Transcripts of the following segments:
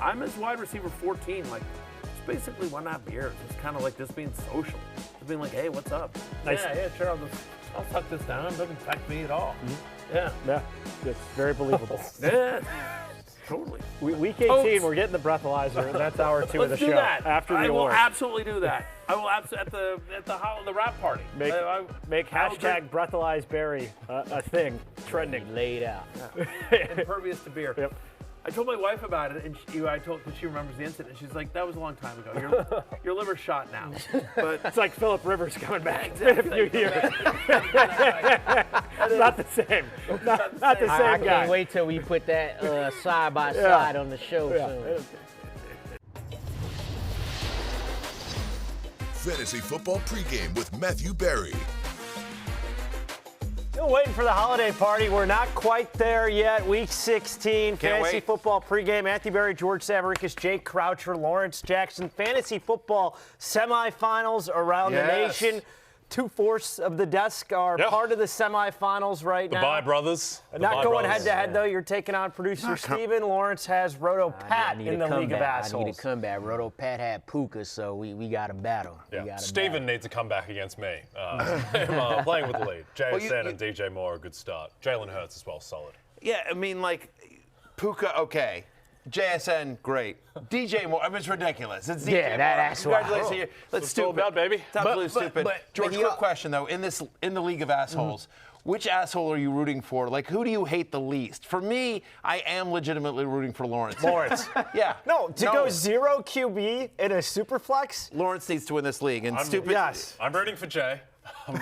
I'm his wide receiver 14. Like, it's basically 1.5 years. It's kind of like just being social. Just being like, hey, what's up? Nice. Yeah, sure. I'll tuck this down. It doesn't affect me at all. Mm-hmm. Yeah. Yeah, it's very believable. Yeah. Totally. Week 18, we're getting the breathalyzer, and that's hour 2 of the Let's do show. that. After the I award. will absolutely do that. I will at the wrap party. Make hashtag breathalyze Barry a thing, trending. Laid out. Impervious to beer. Yep. I told my wife about it, and she remembers the incident. She's like, "That was a long time ago. Your liver's shot now." But It's like Philip Rivers coming back Exactly. in a few years. Not the same. Not the same I guy. can't wait till we put that side by side on the show soon. Fantasy Football Pregame with Matthew Berry. Still waiting for the holiday party. We're not quite there yet. Week 16, Fantasy wait. Football Pregame. Matthew Berry, George Savaricas, Jake Croucher, Lawrence Jackson. Fantasy Football semifinals around the nation. 2/4 of the desk are part of the semifinals right now. Bye, brothers. Not going head-to-head, though. You're taking on producer Steven. Lawrence has Roto Pat in the League of Assholes. I need a comeback. Roto Pat had Puka, so we got a battle. Yeah. Steven needs to come back against me. I'm playing with the lead. JSN and DJ Moore, a good start. Jalen Hurts as well, solid. Yeah, I mean, like, Puka, okay. JSN, great. DJ Moore, I mean, it's ridiculous. It's DJ Moore. that's why. Congratulations. That's It's all stupid. about, baby. It's absolutely stupid. George, but quick question, though. In the League of Assholes, which asshole are you rooting for? Like, who do you hate the least? For me, I am legitimately rooting for Lawrence. Yeah. No, to go 0 QB in a super flex? Lawrence needs to win this league. And stupid. Yes. I'm rooting for Jay. To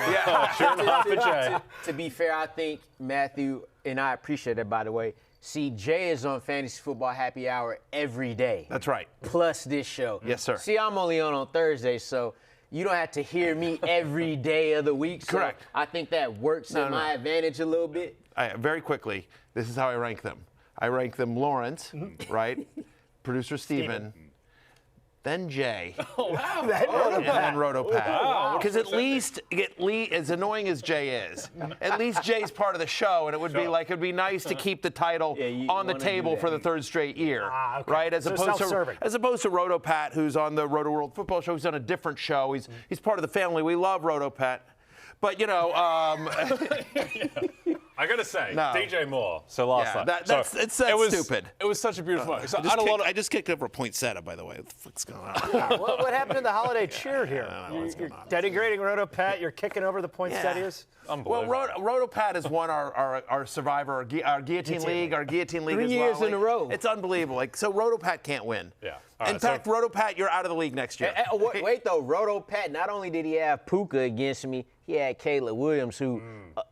be fair, I think Matthew, and I appreciate it, by the way, see, Jay is on Fantasy Football Happy Hour every day. That's right. Plus this show. Yes, sir. See, I'm only on Thursday, so you don't have to hear me every day of the week. So Correct. I think that works in my advantage a little bit. Very quickly, this is how I rank them. I rank them Lawrence, right? Producer Steven. Then Jay. And then Rotopat. Because at least, as annoying as Jay is, at least Jay's part of the show, and it would be like, it'd be nice to keep the title on the table for the third straight year, right? As opposed to Rotopat, who's on the Rotoworld Football Show. He's on a different show. He's part of the family. We love Rotopat. But, you know, I gotta say, No. DJ Moore. So last night, it's stupid. It was such a beautiful. I just kicked over a poinsettia, by the way. What the fuck's going on? What happened to the holiday cheer here? You're denigrating Roto Pat. You're kicking over the poinsettias. Well, Rotopat has won our Survivor, our Guillotine League, our Guillotine League 3 as well. years in a row. It's unbelievable. Like, so Rotopat can't win. Yeah. In fact, Rotopat, you're out of the league next year. Wait, though, Roto Pat, not only did he have Puka against me, he had Caleb Williams, who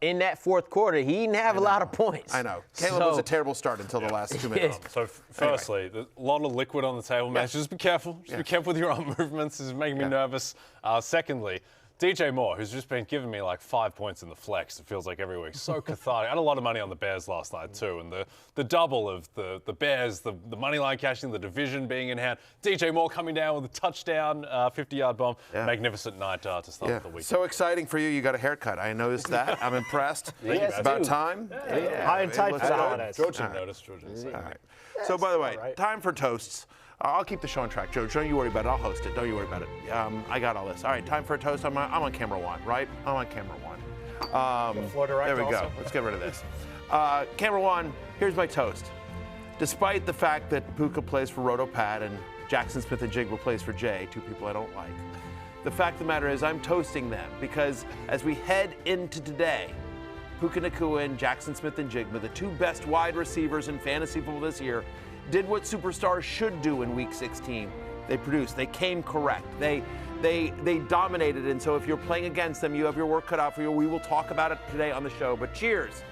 in that fourth quarter, he didn't have a lot of points. I know. Caleb was a terrible start until the last 2 minutes. So, firstly, a lot of liquid on the table, man. Just be careful. Just be careful with your arm movements. This is making me nervous. Secondly, DJ Moore, who's just been giving me like 5 points in the flex, it feels like every week. So cathartic. I had a lot of money on the Bears last night too, and the double of the Bears, the money line cashing, the division being in hand. DJ Moore coming down with a touchdown, 50-yard bomb. Magnificent night to start the week. So exciting for you. You got a haircut. I noticed that. I'm impressed. It's about time. High and tight for the holidays. George noticed. All right. So, by the way, time for toasts. I'll keep the show on track, Joe. Don't you worry about it. I'll host it. Don't you worry about it. I got all this. All right, time for a toast. I'm on camera one, right? I'm on camera one. Floor director there we go. also. Let's get rid of this. Camera one, here's my toast. Despite the fact that Puka plays for Rotopat and Jackson Smith and Jigba plays for Jay, two people I don't like, the fact of the matter is I'm toasting them because as we head into today, Puka Nacua and Jackson Smith and Jigba, the two best wide receivers in fantasy football this year, did what superstars should do in Week 16. They produced. They came correct. They dominated. And so if you're playing against them, you have your work cut out for you. We will talk about it today on the show. But cheers,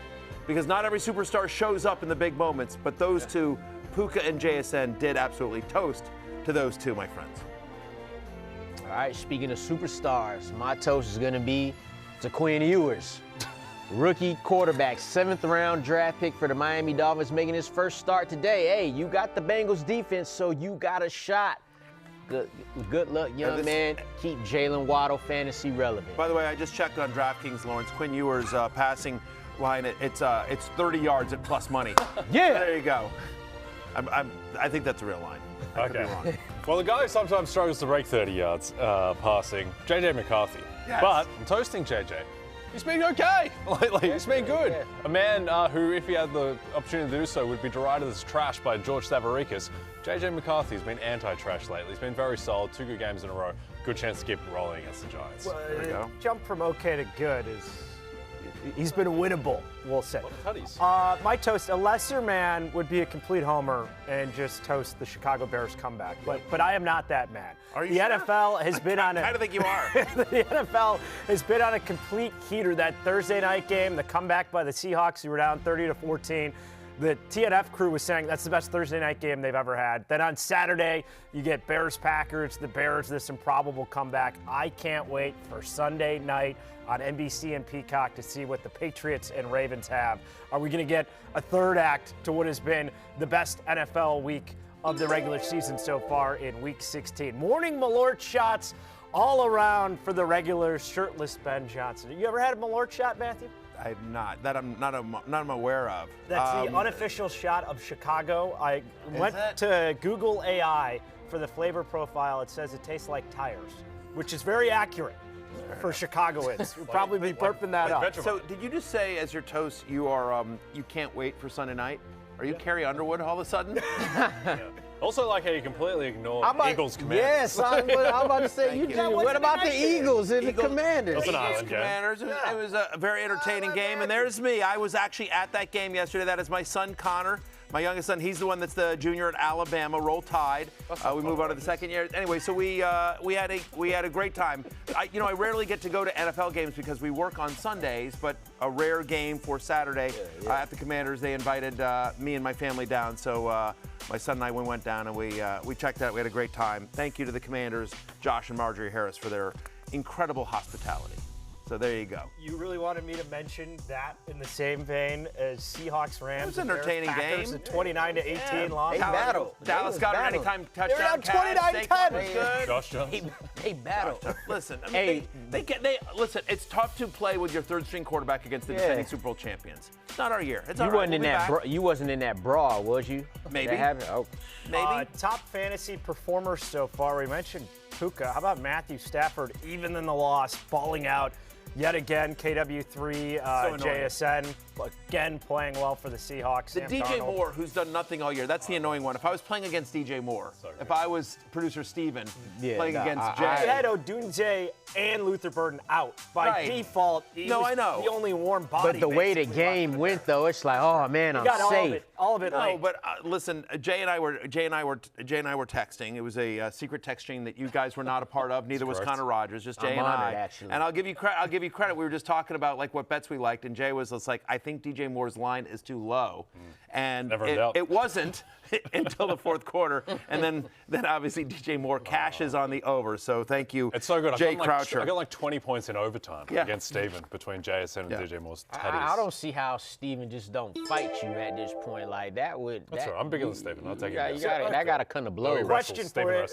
because not every superstar shows up in the big moments. But those two, Puka and JSN, did absolutely toast to those two, my friends. All right, speaking of superstars, my toast is going to be to Quinn Ewers. Rookie quarterback, 7th round draft pick for the Miami Dolphins, making his first start today. Hey, you got the Bengals defense, so you got a shot. Good luck, young man. Keep Jalen Waddle fantasy relevant. By the way, I just checked on DraftKings, Lawrence. Quinn Ewers passing line, it's 30 yards at plus money. Yeah. There you go. I think that's a real line. I could be wrong. Well, the guy who sometimes struggles to break 30 yards passing, JJ McCarthy. Yes. But I'm toasting JJ. He's been okay lately. He's been good. Yeah. A man who, if he had the opportunity to do so, would be derided as trash by George Savaricas. JJ McCarthy's been anti-trash lately. He's been very solid. 2 good games in a row. Good chance to keep rolling against the Giants. There we go. Jump from okay to good is. He's been winnable, we'll say. What tutties? My toast, a lesser man would be a complete homer and just toast the Chicago Bears comeback. But I am not that man. Are you the sure? NFL has been on a. I kind of think you are. The NFL has been on a complete heater. That Thursday night game, the comeback by the Seahawks, who were down 30-14. The TNF crew was saying that's the best Thursday night game they've ever had. Then on Saturday, you get Bears-Packers, the Bears, this improbable comeback. I can't wait for Sunday night on NBC and Peacock to see what the Patriots and Ravens have. Are we going to get a third act to what has been the best NFL week of the regular season so far in Week 16? Morning Malort shots all around for the regular shirtless Ben Johnson. You ever had a Malort shot, Matthew? I'm not. That I'm not aware of. That's the unofficial shot of Chicago. I went to Google AI for the flavor profile. It says it tastes like tires, which is very accurate for Chicagoans. We'll probably be burping that up. So did you just say as your toast you are you can't wait for Sunday night? Are you Carrie Underwood all of a sudden? Also, like how you completely ignore Eagles Commanders. Yes, I'm about to say you do. What about the Eagles and the Commanders? That's an island game. Commanders. It was a very entertaining game, and there's me. I was actually at that game yesterday. That is my son Connor, my youngest son. He's the one that's the junior at Alabama. Roll Tide. We move on to the second year. Anyway, so we had a great time. I rarely get to go to NFL games because we work on Sundays, but a rare game for Saturday at the Commanders. They invited me and my family down, so. My son and I went down and we checked out. We had a great time. Thank you to the Commanders, Josh and Marjorie Harris, for their incredible hospitality. So there you go. You really wanted me to mention that in the same vein as Seahawks Rams. It was an entertaining game. A 29-18 loss. They battled. Dallas got an anytime touchdown. They were down 29-10. Was good. Josh Jones. They battled. Listen, I mean, listen. It's tough to play with your third-string quarterback against the defending Super Bowl champions. It's not our year. It's all right. You wasn't in that brawl, was you? Maybe. That happened? Oh. Maybe. Top fantasy performers so far. We mentioned Puka. How about Matthew Stafford, even in the loss, balling out yet again? KW3, JSN, again playing well for the Seahawks. The DJ Moore, who's done nothing all year. That's the annoying one. If I was playing against DJ Moore, if I was producer Steven playing against Jay. You had Odunze and Luther Burden out. By default, he was I know. the only warm body. But the way the game went, though, it's like, oh man, I'm safe. All of it. No, but listen, Jay and I were texting. It was a secret text chain that you guys were not a part of. Neither was Connor Rogers, just Jay and I. Actually. And I'll give you credit. We were just talking about like what bets we liked, and Jay was just like, I think DJ Moore's line is too low, and it wasn't until the fourth quarter, and then obviously DJ Moore cashes on the over. So thank you, it's so good. Jay Croucher. I got like 20 points in overtime against Steven between JSN and DJ Moore's teddies. I don't see how Steven just don't fight you at this point. Like that would. That's right. I'm bigger than Steven. I'll take it. That got to come to blows. Question for you,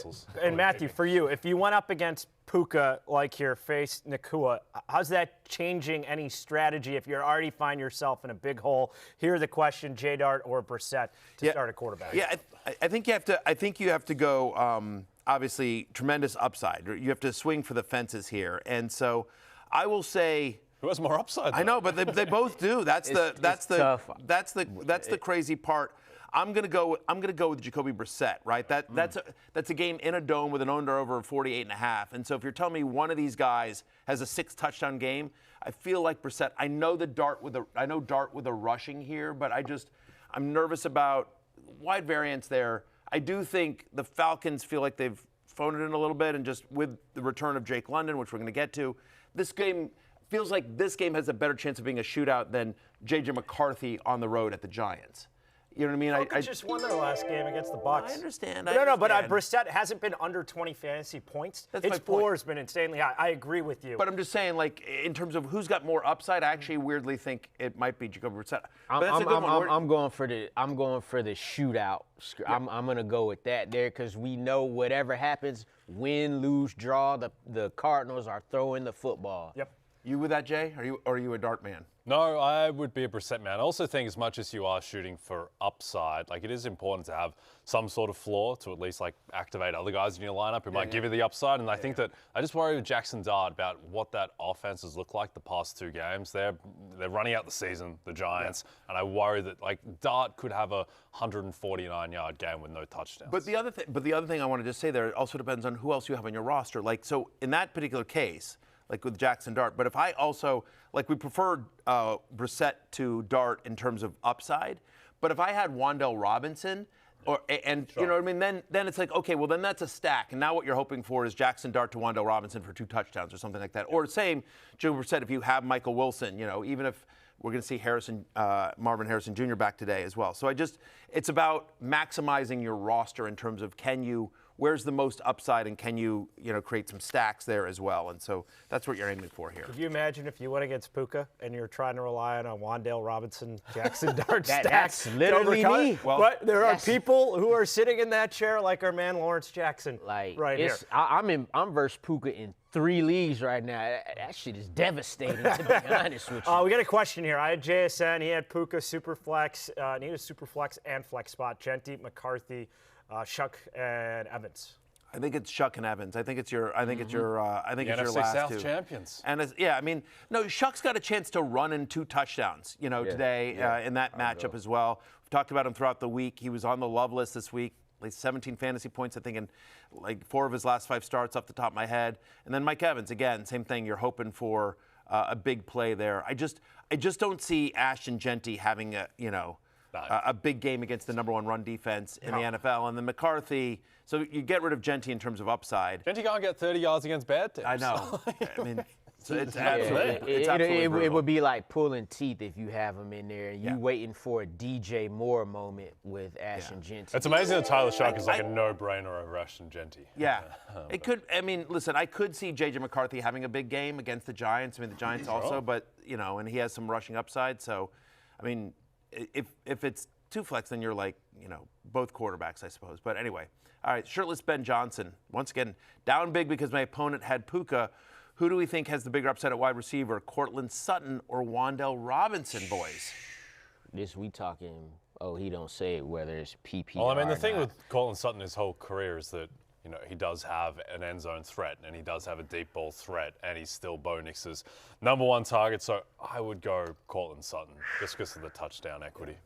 and Matthew, for you, if you went up against Puka like here, face Nakua, how's that changing any strategy if you already find yourself in a big hole? Here the question, J Dart or Brissett to start a quarterback. Yeah, I think you have to go. Obviously, tremendous upside. You have to swing for the fences here, and so I will say. Who has more upside? I know, but they both do. That's the crazy part. I'm gonna go with Jacoby Brissett, right? That's a game in a dome with an under-over of 48.5. And so if you're telling me one of these guys has a 6-touchdown game, I feel like Brissett. I know Dart with a rushing here, but I'm nervous about wide variance there. I do think the Falcons feel like they've phoned it in a little bit, and just with the return of Jake London, which we're going to get to, this game feels like this game has a better chance of being a shootout than J.J. McCarthy on the road at the Giants. You know what I mean? Falcons just won their last game against the Bucs. I understand. But Brissett hasn't been under 20 fantasy points. His floor has been insanely high. I agree with you. But I'm just saying, like, in terms of who's got more upside, I actually weirdly think it might be Jacoby Brissett. But that's a good one. I'm going for the shootout. Yeah. I'm going to go with that there because we know whatever happens, win, lose, draw, the Cardinals are throwing the football. Yep. You with that, Jay? Are you a Dart man? No, I would be a Brissett man. I also think as much as you are shooting for upside, like it is important to have some sort of floor to at least like activate other guys in your lineup who might give you the upside. And I think that I just worry with Jackson Dart about what that offense has looked like the past 2 games. They're running out the season, the Giants, and I worry that like Dart could have a 149-yard game with no touchdowns. But the other thing I want to just say there, it also depends on who else you have on your roster. Like, so in that particular case, like with Jackson Dart, but if I also, like we preferred Brissett to Dart in terms of upside, but if I had Wan'Dale Robinson, you know what I mean, then it's like, okay, well then that's a stack, and now what you're hoping for is Jackson Dart to Wan'Dale Robinson for 2 touchdowns or something like that. Or same, Joe Brissett, if you have Michael Wilson, you know, even if we're going to see Marvin Harrison Jr. back today as well. So it's about maximizing your roster in terms of where's the most upside, and can you create some stacks there as well. And so that's what you're aiming for here. Could you imagine if you went against Puka and you're trying to rely on a Wan'Dale Robinson, Jackson Dart stack? That's literally me. Well, but there are people who are sitting in that chair like our man Lawrence Jackson right here. I'm versus Puka in 3 leagues right now. That shit is devastating, to be honest with you. We got a question here. I had JSN. He had Puka, Superflex. Needed a Superflex and Flex spot. Genty, McCarthy, Shuck, and Evans. I think it's Shuck and Evans. I think it's your last South 2 champions. And Shuck's got a chance to run in 2 touchdowns, today in that matchup as well. We've talked about him throughout the week. He was on the love list this week. At least 17 fantasy points, I think, in like 4 of his last 5 starts off the top of my head. And then Mike Evans, again, same thing. You're hoping for a big play there. I just don't see Ashton Genty having a big game against the #1 run defense in the NFL. And then McCarthy, so you get rid of Genty in terms of upside. Genty can't get 30 yards against bad teams. I know. I mean, so it's absolutely it would be like pulling teeth if you have him in there and you waiting for a DJ Moore moment with Ashton Genty. It's amazing that Tyler Shuck is like a no-brainer over Ashton Genty. Yeah. It could, listen, I could see J.J. McCarthy having a big game against the Giants. I mean, the Giants also, but, and he has some rushing upside. So, I mean, if it's 2 flex, then you're like, both quarterbacks, I suppose. But anyway, all right, shirtless Ben Johnson. Once again, down big because my opponent had Puka. Who do we think has the bigger upside at wide receiver, Cortland Sutton or Wan'Dale Robinson, boys? We talking, he don't say it, whether it's PPR Well, I mean, the or thing not. with Cortland Sutton his whole career is that, he does have an end zone threat and he does have a deep ball threat and he's still Bo Nix's #1 target. So I would go Cortland Sutton just because of the touchdown equity.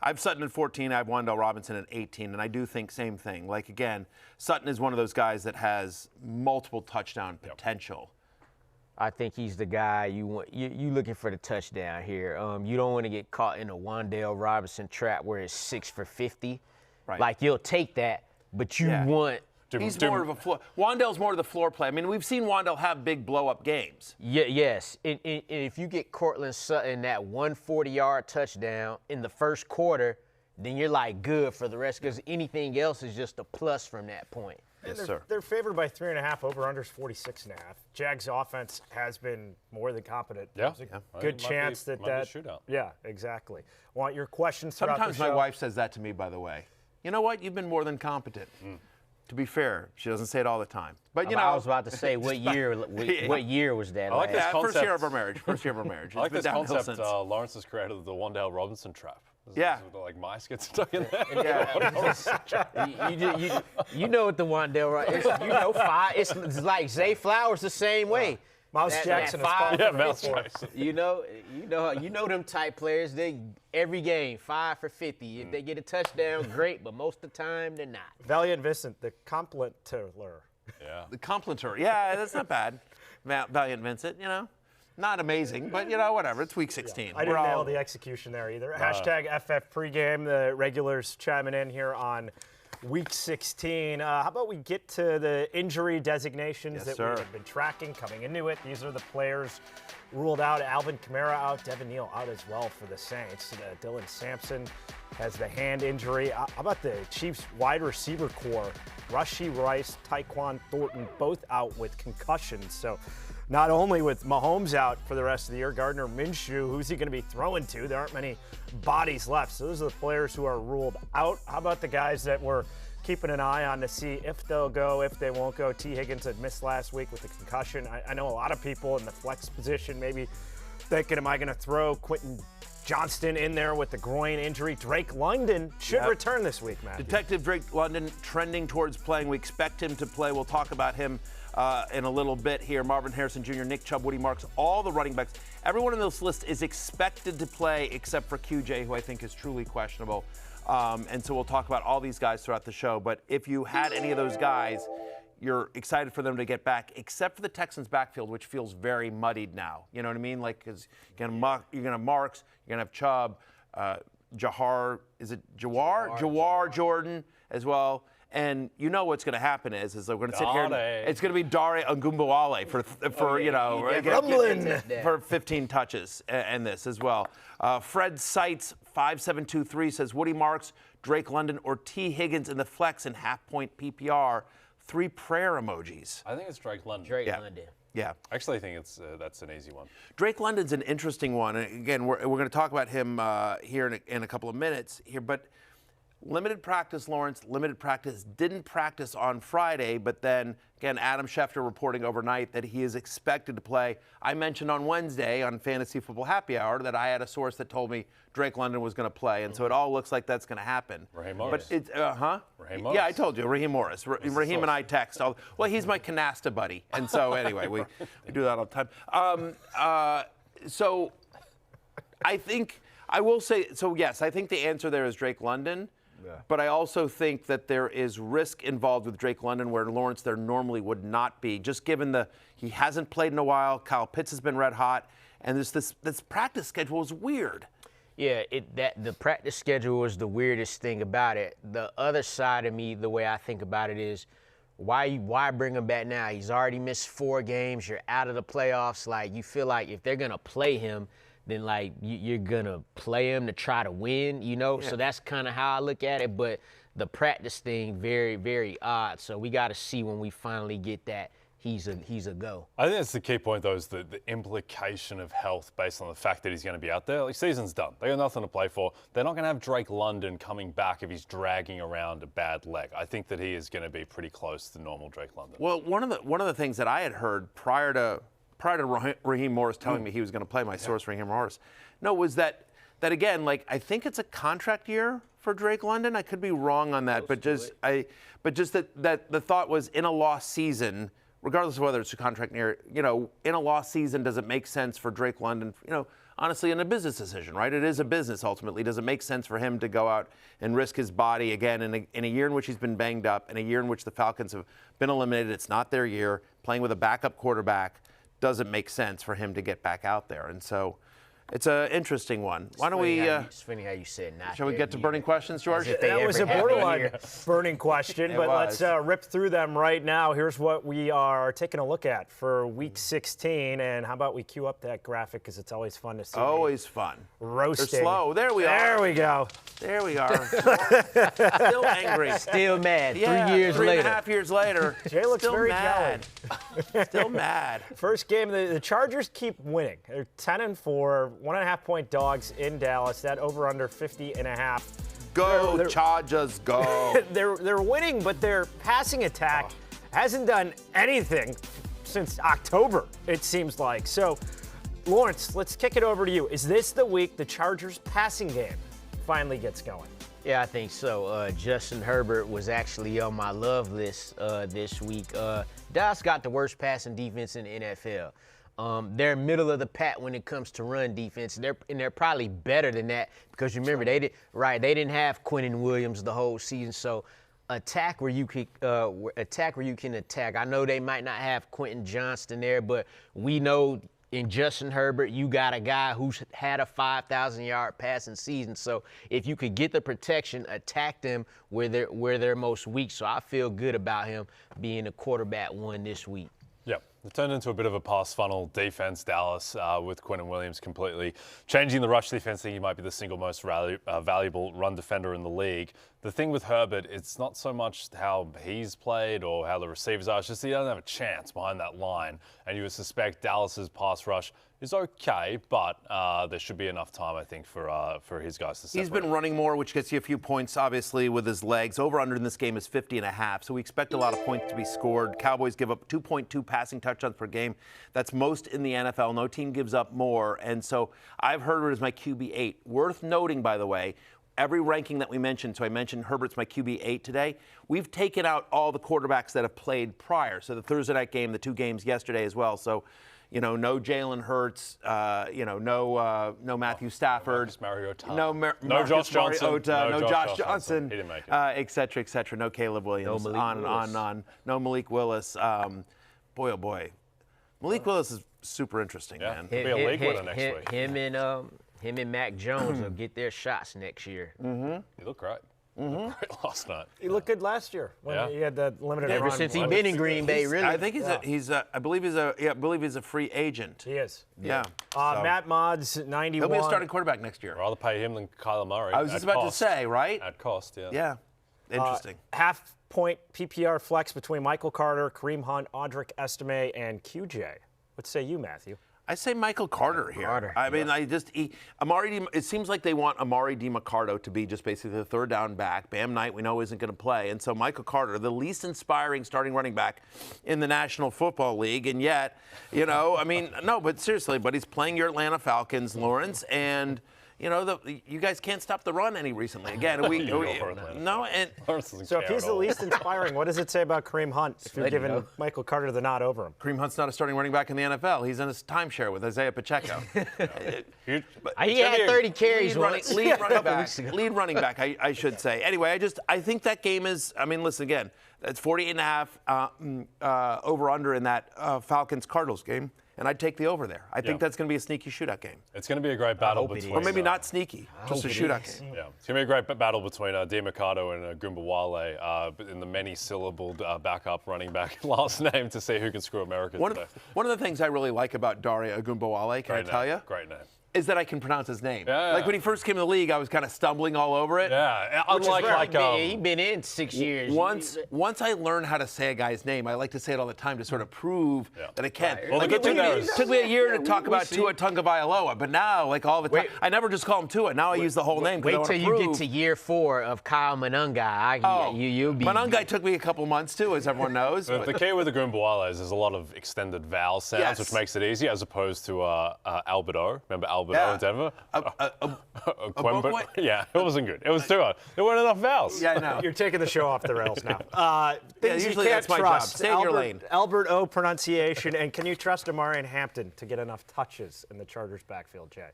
I have Sutton at 14. I have Wan'Dale Robinson at 18. And I do think same thing. Like, again, Sutton is one of those guys that has multiple touchdown potential. I think he's the guy you looking for the touchdown here. You don't want to get caught in a Wan'Dale Robinson trap where it's 6 for 50. Right. Like, you'll take that, but you want. He's more of a floor. Wan'Dale's more of the floor play. I mean, we've seen Wan'Dale have big blow-up games. Yes. And if you get Cortland Sutton that 140-yard touchdown in the first quarter, then you're like good for the rest because anything else is just a plus from that point. Yes, sir. They're favored by 3.5. Over/under's 46.5. Jags' offense has been more than competent. Yeah. There's a good chance might be a shootout. Yeah, exactly. Want your questions? Sometimes my wife says that to me, by the way. You know what? You've been more than competent. To be fair, she doesn't say it all the time. But I was about to say, what year was that? I like this concept. First year of our marriage. I like this concept Lawrence has created, the Wan'Dale Robinson trap. Like mice get stuck in there. You know what the Wan'Dale is. It's like Zay Flowers the same way. Mouse Jackson is far Yeah, Mouse Jackson. You know them type players. They every game 5 for 50. If they get a touchdown, great. But most of the time, they're not. Valiant Vincent, the completer. Yeah. The completer. Yeah, that's not bad. Valiant Vincent, Not amazing, but, whatever. It's week 16. I didn't nail the execution there either. Hashtag FF pregame. The regulars chiming in here on week 16. How about we get to the injury designations we have been tracking coming into it. These are the players ruled out. Alvin Kamara out. Devin Neal out as well for the Saints. Dylan Sampson has the hand injury. How about the Chiefs wide receiver core? Rashee Rice, Tyquan Thornton, both out with concussions. So not only with Mahomes out for the rest of the year, Gardner Minshew, who's he going to be throwing to? There aren't many bodies left. So those are the players who are ruled out. How about the guys that we're keeping an eye on to see if they'll go, if they won't go? T. Higgins had missed last week with the concussion. I know a lot of people in the flex position maybe thinking, am I going to throw Quentin Johnston in there with the groin injury? Drake London should return this week, Matthew. Detective Drake London trending towards playing. We expect him to play. We'll talk about him in a little bit here. Marvin Harrison Jr., Nick Chubb, Woody Marks, all the running backs. Everyone on this list is expected to play except for QJ, who I think is truly questionable. And so we'll talk about all these guys throughout the show. But if you had any of those guys, you're excited for them to get back, except for the Texans' backfield, which feels very muddied now. You know what I mean? Like, because you're going to have Marks, you're going to have Chubb, Jawhar, is it Jawhar? Jawhar Jordan as well. And you know what's going to happen is we're going to sit here. And it's going to be Dare Ogunbowale for 15 touches and this as well. Fred Seitz 5723 says Woody Marks, Drake London, or T. Higgins in the flex and half-point PPR. 3 prayer emojis. I think it's Drake London. London. Yeah. I actually think that's an easy one. Drake London's an interesting one. And again, we're going to talk about him here in a couple of minutes here. But limited practice, Lawrence, limited practice. Didn't practice on Friday, but then, again, Adam Schefter reporting overnight that he is expected to play. I mentioned on Wednesday on Fantasy Football Happy Hour that I had a source that told me Drake London was going to play, and so it all looks like that's going to happen. Raheem Morris. But it's, Raheem Morris. Yeah, I told you, Raheem Morris. Raheem and I text. Well, he's my canasta buddy, and so anyway, we do that all the time. So I think, I will say, so yes, I think the answer there is Drake London. Yeah. But I also think that there is risk involved with Drake London where Lawrence there normally would not be, just given he hasn't played in a while. Kyle Pitts has been red hot, and this practice schedule is weird. Yeah, the practice schedule was the weirdest thing about it. The other side of me, the way I think about it is, why bring him back now? He's already missed 4 games. You're out of the playoffs. Like, you feel like if they're gonna play him, then like you're gonna play him to try to win, you know? Yeah. So that's kind of how I look at it. But the practice thing, very, very odd. So we got to see when we finally get that he's a go. I think that's the key point, though, is the implication of health based on the fact that he's going to be out there. Like, season's done. They got nothing to play for. They're not going to have Drake London coming back if he's dragging around a bad leg. I think that he is going to be pretty close to normal Drake London. Well, one of the things that I had heard prior to Raheem Morris telling me he was going to play, my source Raheem Morris, was that again, like, I think it's a contract year for Drake London. I could be wrong on that, but just that the thought was in a lost season, regardless of whether it's a contract year, in a lost season, does it make sense for Drake London, honestly, in a business decision, right? It is a business ultimately. Does it make sense for him to go out and risk his body again in a year in which he's been banged up, in a year in which the Falcons have been eliminated, it's not their year, playing with a backup quarterback? Doesn't make sense for him to get back out there. And so it's an interesting one. Why don't we... It's funny how you said not. Shall we get to burning questions, George? That was a borderline burning question, but let's rip through them right now. Here's what we are taking a look at for Week 16. And how about we cue up that graphic, because it's always fun to see. Always fun. Roasting. They're slow. There we are. There we go. There we are. Still angry. Still mad. Yeah, 3 years later. 3.5 years later. Jay looks still very mad. Still mad. First game, the Chargers keep winning. They're 10-4, 1.5-point dogs in Dallas. That over/under 50.5. Go Chargers, go. They're winning, but their passing attack hasn't done anything since October, it seems like. So, Lawrence, let's kick it over to you. Is this the week the Chargers passing game finally gets going? Yeah, I think so. Justin Herbert was actually on my love list this week. Dallas got the worst passing defense in the NFL. They're middle of the pack when it comes to run defense. They're probably better than that because you remember they didn't have Quinnen Williams the whole season. So attack where you can attack. I know they might not have Quentin Johnston there, but we know in Justin Herbert you got a guy who's had a 5,000-yard passing season. So if you could get the protection, attack them where they're most weak. So I feel good about him being a quarterback one this week. Yep. It turned into a bit of a pass funnel defense, Dallas, with Quinnen Williams completely changing the rush defense. I think he might be the single most valuable run defender in the league. The thing with Herbert, it's not so much how he's played or how the receivers are. It's just he doesn't have a chance behind that line. And you would suspect Dallas's pass rush is okay, but there should be enough time, I think, for his guys to separate. He's been running more, which gets you a few points, obviously, with his legs. Over-under in this game is 50.5, so we expect a lot of points to be scored. Cowboys give up 2.2 passing touchdowns touchdowns per game. That's most in the NFL. No team gives up more. And so I've Herbert as my QB8. Worth noting, by the way, every ranking that we mentioned, so I mentioned Herbert's my QB8 today, we've taken out all the quarterbacks that have played prior. So the Thursday night game, the 2 games yesterday as well. So, no Jalen Hurts, no Matthew Stafford, no Josh Johnson, no Josh Johnson, he didn't make it. et cetera, no Caleb Williams, on, no Malik Willis. Boy, oh boy, Malik Willis is super interesting, man. He'll be a league winner next week. Him and Mac Jones will get their shots next year. He looked great. Great last night. He looked good last year when he had that limited run. Ever since he's been in Green Bay, really. I think I believe he's a free agent. He is. Yeah. Matt Mods, 91. He'll be a starting quarterback next year. I'd rather pay him than Kyler Murray. I was just about to say, right? At cost, yeah. Yeah. Interesting. Half-point PPR flex between Michael Carter, Kareem Hunt, Audric Estime, and QJ. What say you, Matthew? I say Michael Carter here. I mean, it seems like they want Amari DiMarcado to be just basically the third down back. Bam Knight, we know, isn't going to play. And so Michael Carter, the least inspiring starting running back in the National Football League. And yet, no, but seriously, but he's playing your Atlanta Falcons, Lawrence, and you guys can't stop the run any recently. Again, so if he's the least inspiring, what does it say about Kareem Hunt if you're giving Michael Carter the nod over him? Kareem Hunt's not a starting running back in the NFL. He's in a timeshare with Isaiah Pacheco. He had 30 carries lead running back, I should say. Anyway, I think that game is, listen, again, it's 48.5 over-under in that Falcons-Cardinals game. And I'd take the over there. I think that's going to be a sneaky shootout game. It's going to be a great battle between... Or maybe not sneaky, just a shootout game. Yeah, it's going to be a great battle between DiMarcado and Gumbawale in the many-syllabled backup running back last name to see who can screw America today. One of the things I really like about Daria Ogunbowale, can I tell you? Great name. Is that I can pronounce his name. Like when he first came to the league, I was kind of stumbling all over it. Yeah, he's been in 6 years. Once I learn how to say a guy's name, I like to say it all the time to sort of prove that I can. Well, the good thing it took me a year to talk about Tua Tagovailoa, but now, like all the time, I never just call him Tua. Now I use the whole name. Wait till you get to year 4 of Kyle Monangai. You'll be. Monangai took me a couple months too, as everyone knows. The key with the Gumbawale is there's a lot of extended vowel sounds, which makes it easy, as opposed to Alberto. Remember Alberto in Denver? Yeah, it wasn't good. It was too hard. There weren't enough vowels. Yeah, I know. You're taking the show off the rails now. Usually that's my job. Stay in your lane. Albert O pronunciation, and can you trust Amari and Hampton to get enough touches in the Chargers backfield, Jay?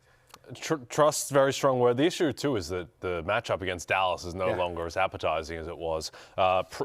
Trust, very strong word. The issue, too, is that the matchup against Dallas is no longer as appetizing as it was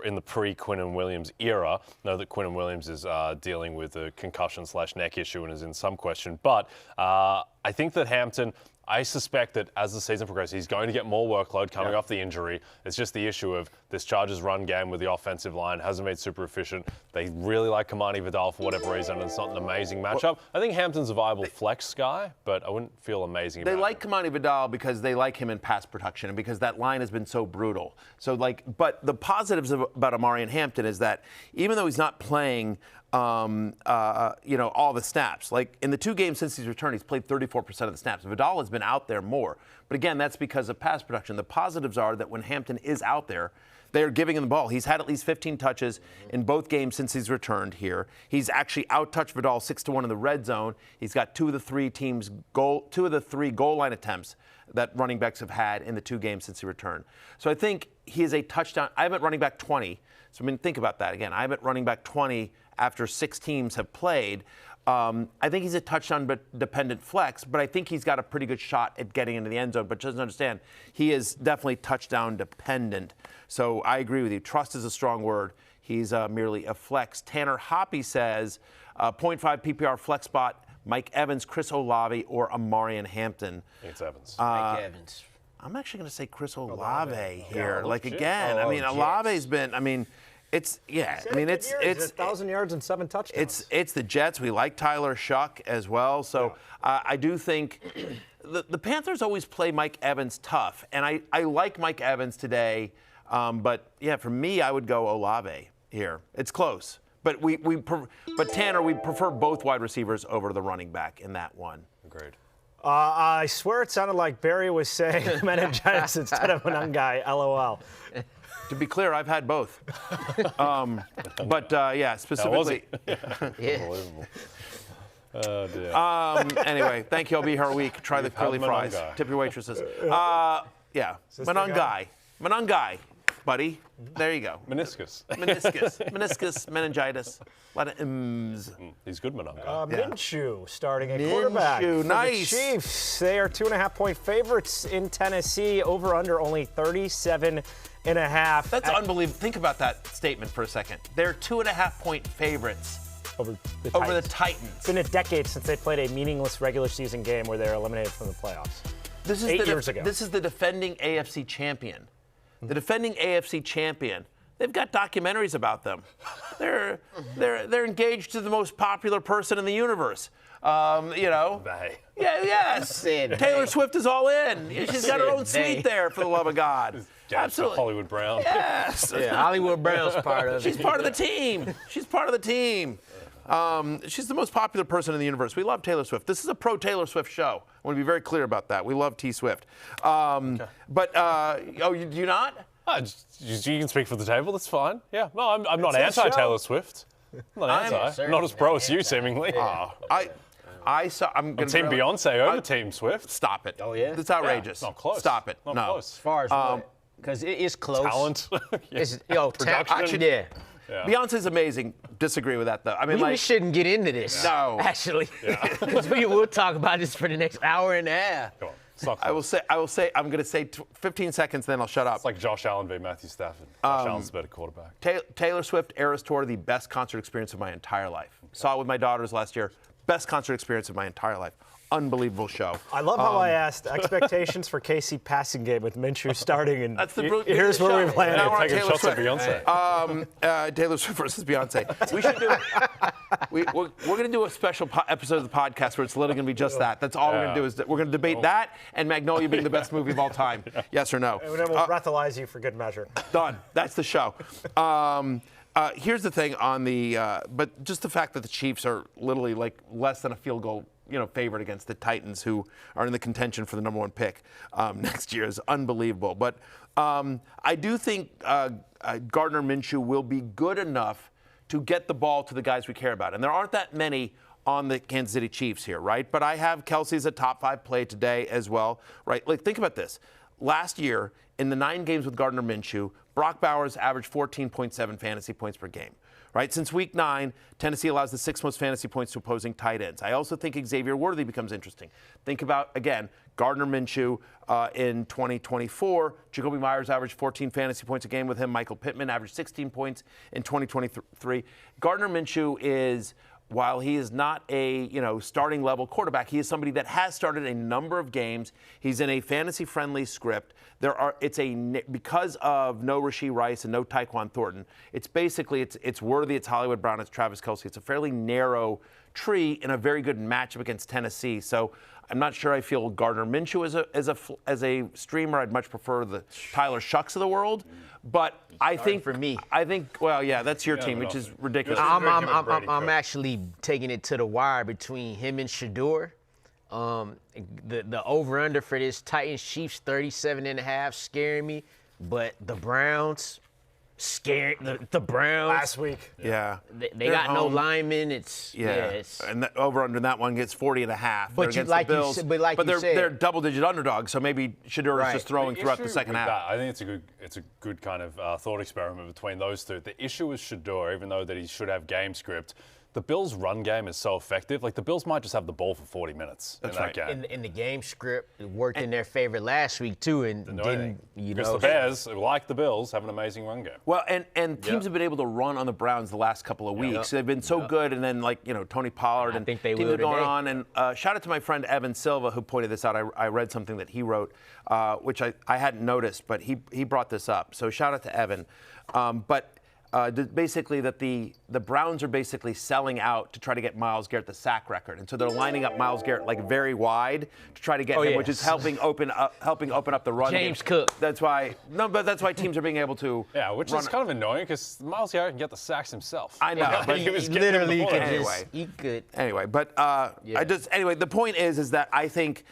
in the pre-Quinnen Williams era. Know that Quinnen Williams is dealing with a concussion/neck issue and is in some question. But I think that Hampton, I suspect that as the season progresses, he's going to get more workload coming off the injury. It's just the issue of this Chargers run game with the offensive line hasn't been super efficient. They really like Kamani Vidal for whatever reason, and it's not an amazing matchup. I think Hampton's a viable flex guy, but I wouldn't feel amazing about it. They like Kamani Vidal because they like him in pass protection and because that line has been so brutal. But the positives about Amari and Hampton is that even though he's not playing all the snaps. Like in the 2 games since he's returned, he's played 34% of the snaps. Vidal has been out there more. But again, that's because of pass production. The positives are that when Hampton is out there, they're giving him the ball. He's had at least 15 touches in both games since he's returned here. He's actually out-touched Vidal 6-1 in the red zone. He's got 2 of the 3 goal line attempts that running backs have had in the 2 games since he returned. So I think he is a touchdown. I have at running back 20. So think about that again. I have at running back 20 after 6 teams have played. I think he's a touchdown-dependent flex, but I think he's got a pretty good shot at getting into the end zone. But just understand, he is definitely touchdown-dependent. So I agree with you. Trust is a strong word. He's merely a flex. Tanner Hoppy says, 0.5 PPR flex spot, Mike Evans, Chris Olave, or Amari and Hampton. I think it's Evans. Mike Evans. I'm actually going to say Chris Olave here. Olave's been, it's 1,000 yards and 7 touchdowns. It's the Jets. We like Tyler Shuck as well. So I do think the Panthers always play Mike Evans tough, and I like Mike Evans today. But for me, I would go Olave here. It's close, but but Tanner, we prefer both wide receivers over the running back in that one. Agreed. I swear it sounded like Barry was saying meningitis instead of Monangai. LOL. To be clear, I've had both. Yeah, specifically. Unbelievable. Oh, dear. Anyway, thank you. I'll be here a week. Try the curly fries. Monongai. Tip your waitresses. Yeah. Monongai, buddy. There you go. Meniscus. Meniscus, meningitis. A lot of M's. He's good, Monongai. Minshew starting at quarterback. Minshew, for nice. The Chiefs. They are 2.5-point favorites in Tennessee. Over under only 37.5. That's unbelievable. Think about that statement for a second. They're 2.5-point favorites over the Titans. It's been a decade since they played a meaningless regular season game where they're eliminated from the playoffs. This is 8 years ago. This is the defending AFC champion. The defending AFC champion. They've got documentaries about them. They're engaged to the most popular person in the universe. They. Yeah, yes. Taylor Swift is all in. She's got her own suite there, for the love of God. Absolutely. Hollywood Brown. Yes. Yeah, Hollywood Brown's part of it. She's part of the team. She's part of the team. She's the most popular person in the universe. We love Taylor Swift. This is a pro-Taylor Swift show. I want to be very clear about that. We love T Swift. Do you not? You can speak for the table. That's fine. Yeah. No, I'm not It's his anti-Taylor show. Swift. I'm not anti. I'm not as pro as you, seemingly. I'm going Team Beyonce over Team Swift. Stop it. Oh, yeah? That's outrageous. Not close. Stop it. Not No. close. As far as because it is close. Talent. It's, Production. Yeah. Beyonce's amazing. Disagree with that, though. I mean, We shouldn't get into this. No. Actually. Because we'll talk about this for the next hour and a half. Come on. It's not I close. will say, I'm going to say 15 seconds, then I'll shut up. It's like Josh Allen v. Matthew Stafford. Josh Allen's a better quarterback. Taylor Swift Eras Tour, the best concert experience of my entire life. Saw it with my daughters last year. Best concert experience of my entire life. Unbelievable show. I love how I asked expectations for KC passing game with Minshew starting, and That's the here's where we've landed. Now we're on Taking Taylor shots at Swift. Beyonce. Taylor Swift versus Beyonce. We should do. We're going to do a special episode of the podcast where it's literally going to be just that. That's all we're going to do is we're going to debate that and Magnolia being the best movie of all time. Yes or no? And then we'll breathalyze you for good measure. Done. That's the show. Here's the thing on the, but just the fact that the Chiefs are literally like less than a field goal, favorite against the Titans, who are in the contention for the number 1 pick next year, is unbelievable. But I do think Gardner Minshew will be good enough to get the ball to the guys we care about. And there aren't that many on the Kansas City Chiefs here, right? But I have Kelsey as a top 5 play today as well, right? Like, think about this. Last year, in the 9 games with Gardner Minshew, Brock Bowers averaged 14.7 fantasy points per game. Right? Since week 9, Tennessee allows the 6th most fantasy points to opposing tight ends. I also think Xavier Worthy becomes interesting. Think about, again, Gardner Minshew in 2024. Jacoby Myers averaged 14 fantasy points a game with him. Michael Pittman averaged 16 points in 2023. Gardner Minshew is, while he is not a starting level quarterback, he is somebody that has started a number of games. He's in a fantasy friendly script. Because of no Rashee Rice and no Tyquan Thornton, it's basically it's Worthy, it's Hollywood Brown, it's Travis Kelce. It's a fairly narrow tree in a very good matchup against Tennessee. So I'm not sure I feel Gardner Minshew as a streamer. I'd much prefer the Tyler Shucks of the world. But I think for me, well, yeah, that's your team, which is ridiculous. I'm actually taking it to the wire between him and Shador. The over-under for this Titans-Chiefs 37.5 scaring me, but the Browns scared the Browns Last week. Yeah. They got no linemen. And the over-under in that one gets 40.5. But they're double-digit underdogs, so maybe Shador is just throwing throughout the second half. I think it's a good kind of thought experiment between those two. The issue with Shador, even though that he should have game script, the Bills' run game is so effective. Like, the Bills might just have the ball for 40 minutes in that game. In the game script, it worked in their favor last week, too. And because the Bears, like the Bills, have an amazing run game. Well, and teams have been able to run on the Browns the last couple of weeks. They've been so good, and then, Tony Pollard and think they teams will are going today. on. And shout out to my friend Evan Silva, who pointed this out. I read something that he wrote, which I hadn't noticed, but he brought this up. So shout out to Evan. Basically that the Browns are basically selling out to try to get Myles Garrett the sack record, and so they're lining up Myles Garrett like very wide to try to get him, which is helping open up the run. James game. Cook. That's why teams are being able to. Yeah, which is kind of annoying because Myles Garrett can get the sacks himself. I know, but he was literally could anyway. he could. Anyway, but the point is that I think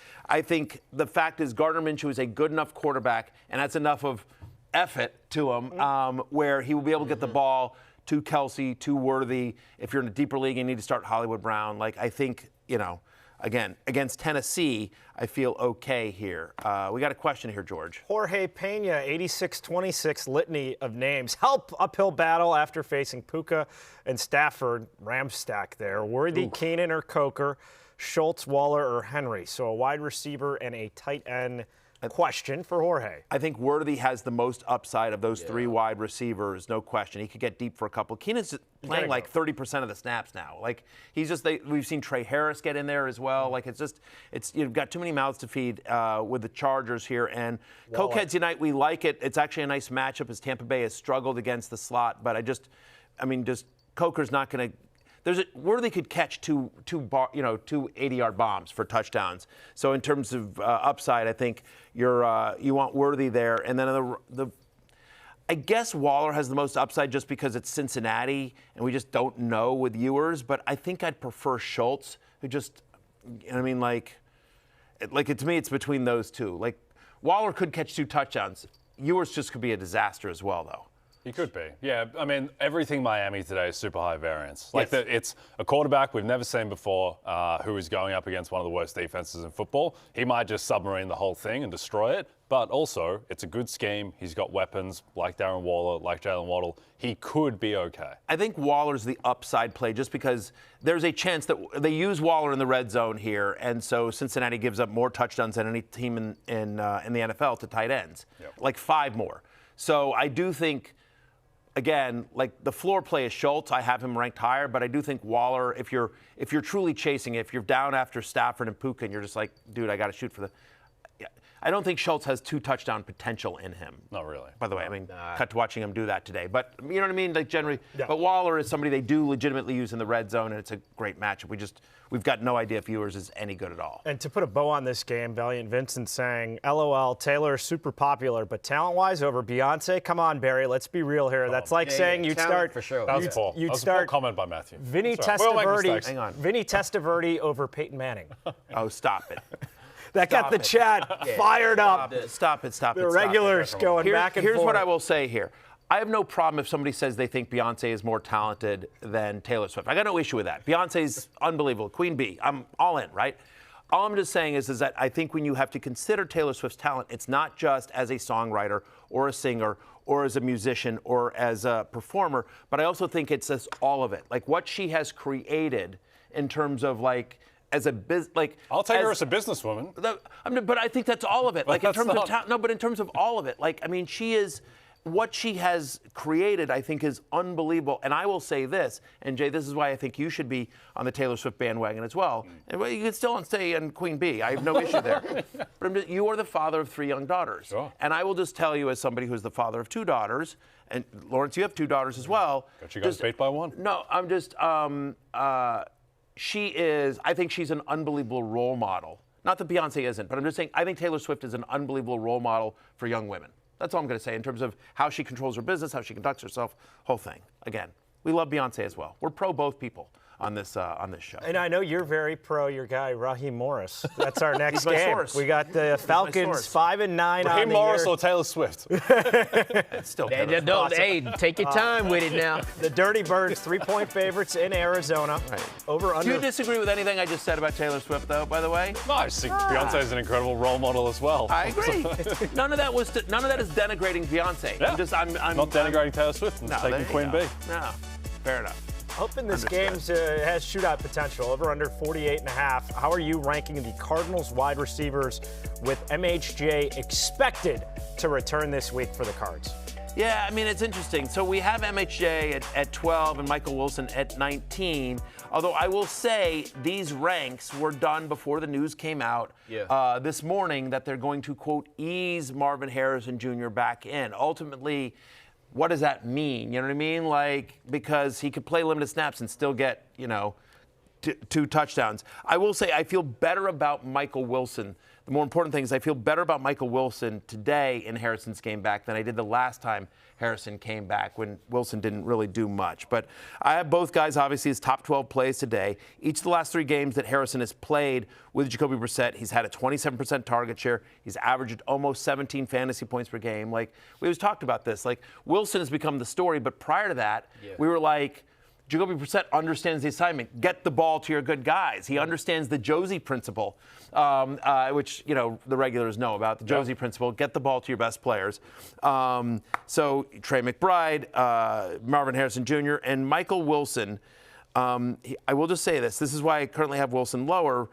the fact is Gardner Minshew is a good enough quarterback, and that's enough of effort to him, where he will be able to get the ball to Kelsey, to Worthy. If you're in a deeper league, you need to start Hollywood Brown. Like, I think, again, against Tennessee, I feel okay here. We got a question here, George. Jorge Pena, 86-26 litany of names. Help uphill battle after facing Puka and Stafford. Rams stack there. Worthy, Keenan, or Coker. Schultz, Waller, or Henry. So a wide receiver and a tight end question for Jorge. I think Worthy has the most upside of those three wide receivers, no question. He could get deep for a couple. Keenan's playing like 30% of the snaps now. Like, he's just, we've seen Trey Harris get in there as well. Like, you've got too many mouths to feed with the Chargers here. And Cokeheads Unite, we like it. It's actually a nice matchup as Tampa Bay has struggled against the slot. But Coker's not going to. Worthy could catch two 80-yard bombs for touchdowns. So in terms of upside, I think you want Worthy there, and then I guess Waller has the most upside just because it's Cincinnati and we just don't know with Ewers. But I think I'd prefer Schultz, who just, to me it's between those two. Like, Waller could catch 2 touchdowns. Ewers just could be a disaster as well, though. He could be. Yeah, everything Miami today is super high variance. It's a quarterback we've never seen before who is going up against one of the worst defenses in football. He might just submarine the whole thing and destroy it, but also it's a good scheme. He's got weapons like Darren Waller, like Jalen Waddle. He could be okay. I think Waller's the upside play just because there's a chance that they use Waller in the red zone here, and so Cincinnati gives up more touchdowns than any team in the NFL to tight ends, like 5 more. So I do think, again, like the floor play is Schultz. I have him ranked higher, but I do think Waller, if you're truly chasing, if you're down after Stafford and Puka and you're just like, dude, I got to shoot for the. I don't think Schultz has 2 touchdown potential in him. Not really. By the way, cut to watching him do that today. But you know what I mean? Like generally, but Waller is somebody they do legitimately use in the red zone, and it's a great matchup. We've got no idea if Ewers is any good at all. And to put a bow on this game, Valiant Vincent saying, LOL, Taylor is super popular, but talent-wise over Beyonce? Come on, Barry, let's be real here. That's like saying you'd start. For sure. That was Paul. That was a poor comment by Matthew. Vinny Testaverde over Peyton Manning. Oh, stop it. That got the chat fired up. Stop it. The regulars going back and forth. Here's what I will say here. I have no problem if somebody says they think Beyonce is more talented than Taylor Swift. I got no issue with that. Beyonce's unbelievable. Queen Bee. I'm all in, right? All I'm just saying is that I think when you have to consider Taylor Swift's talent, it's not just as a songwriter or a singer or as a musician or as a performer, but I also think it's all of it. Like what she has created in terms of like, as a I'll take her as a businesswoman. But I think that's all of it. Like in terms of talent, but in terms of all of it, she is. What she has created, I think, is unbelievable. And I will say this, and Jay, this is why I think you should be on the Taylor Swift bandwagon as well. And you can still stay on Queen Bee. I have no issue there. But you are the father of 3 young daughters. Sure. And I will just tell you, as somebody who's the father of 2 daughters, and Lawrence, you have 2 daughters as well. Got you guys beat by 1. No, I'm just. She is. I think she's an unbelievable role model. Not that Beyonce isn't, but I'm just saying I think Taylor Swift is an unbelievable role model for young women. That's all I'm going to say in terms of how she controls her business, how she conducts herself, whole thing. Again, we love Beyonce as well. We're pro both people on this show. And I know you're very pro your guy Raheem Morris. That's our next game. Source. We got the Falcons 5-9 Raheem Morris or Taylor Swift? It's still hey, take your time with it now. The Dirty Birds 3-point favorites in Arizona. Right. Over under. Do you disagree with anything I just said about Taylor Swift, though? By the way, no, I think Beyonce is an incredible role model as well. I agree. None of that is denigrating Beyonce. Yeah. I'm not denigrating Taylor Swift. I'm just taking Queen Bee. No, fair enough. Hoping this game has shootout potential, over under 48.5. How are you ranking the Cardinals wide receivers with MHJ expected to return this week for the Cards? Yeah, it's interesting. So we have MHJ at 12 and Michael Wilson at 19. Although I will say these ranks were done before the news came out this morning that they're going to, quote, ease Marvin Harrison Jr. back in. Ultimately, what does that mean? You know what I mean? Like, because he could play limited snaps and still get, 2 touchdowns. I will say I feel better about Michael Wilson the more important thing is I feel better about Michael Wilson today in Harrison's game back than I did the last time Harrison came back when Wilson didn't really do much. But I have both guys obviously as top 12 plays today. Each of the last 3 games that Harrison has played with Jacoby Brissett, he's had a 27% target share. He's averaged almost 17 fantasy points per game. Like, we always talked about this. Like, Wilson has become the story, but prior to that, we were like, Jacoby Brissett understands the assignment. Get the ball to your good guys. He understands the Josie principle, which, you know, the regulars know about, the Josie principle. Get the ball to your best players. So Trey McBride, Marvin Harrison Jr., and Michael Wilson. I will just say this. This is why I currently have Wilson lower.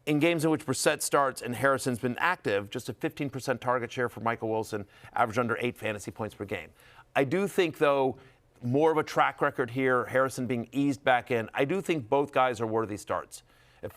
In games in which Brissett starts and Harrison's been active, just a 15% target share for Michael Wilson, average under 8 fantasy points per game. I do think, though, more of a track record here, Harrison being eased back in. I do think both guys are worthy starts.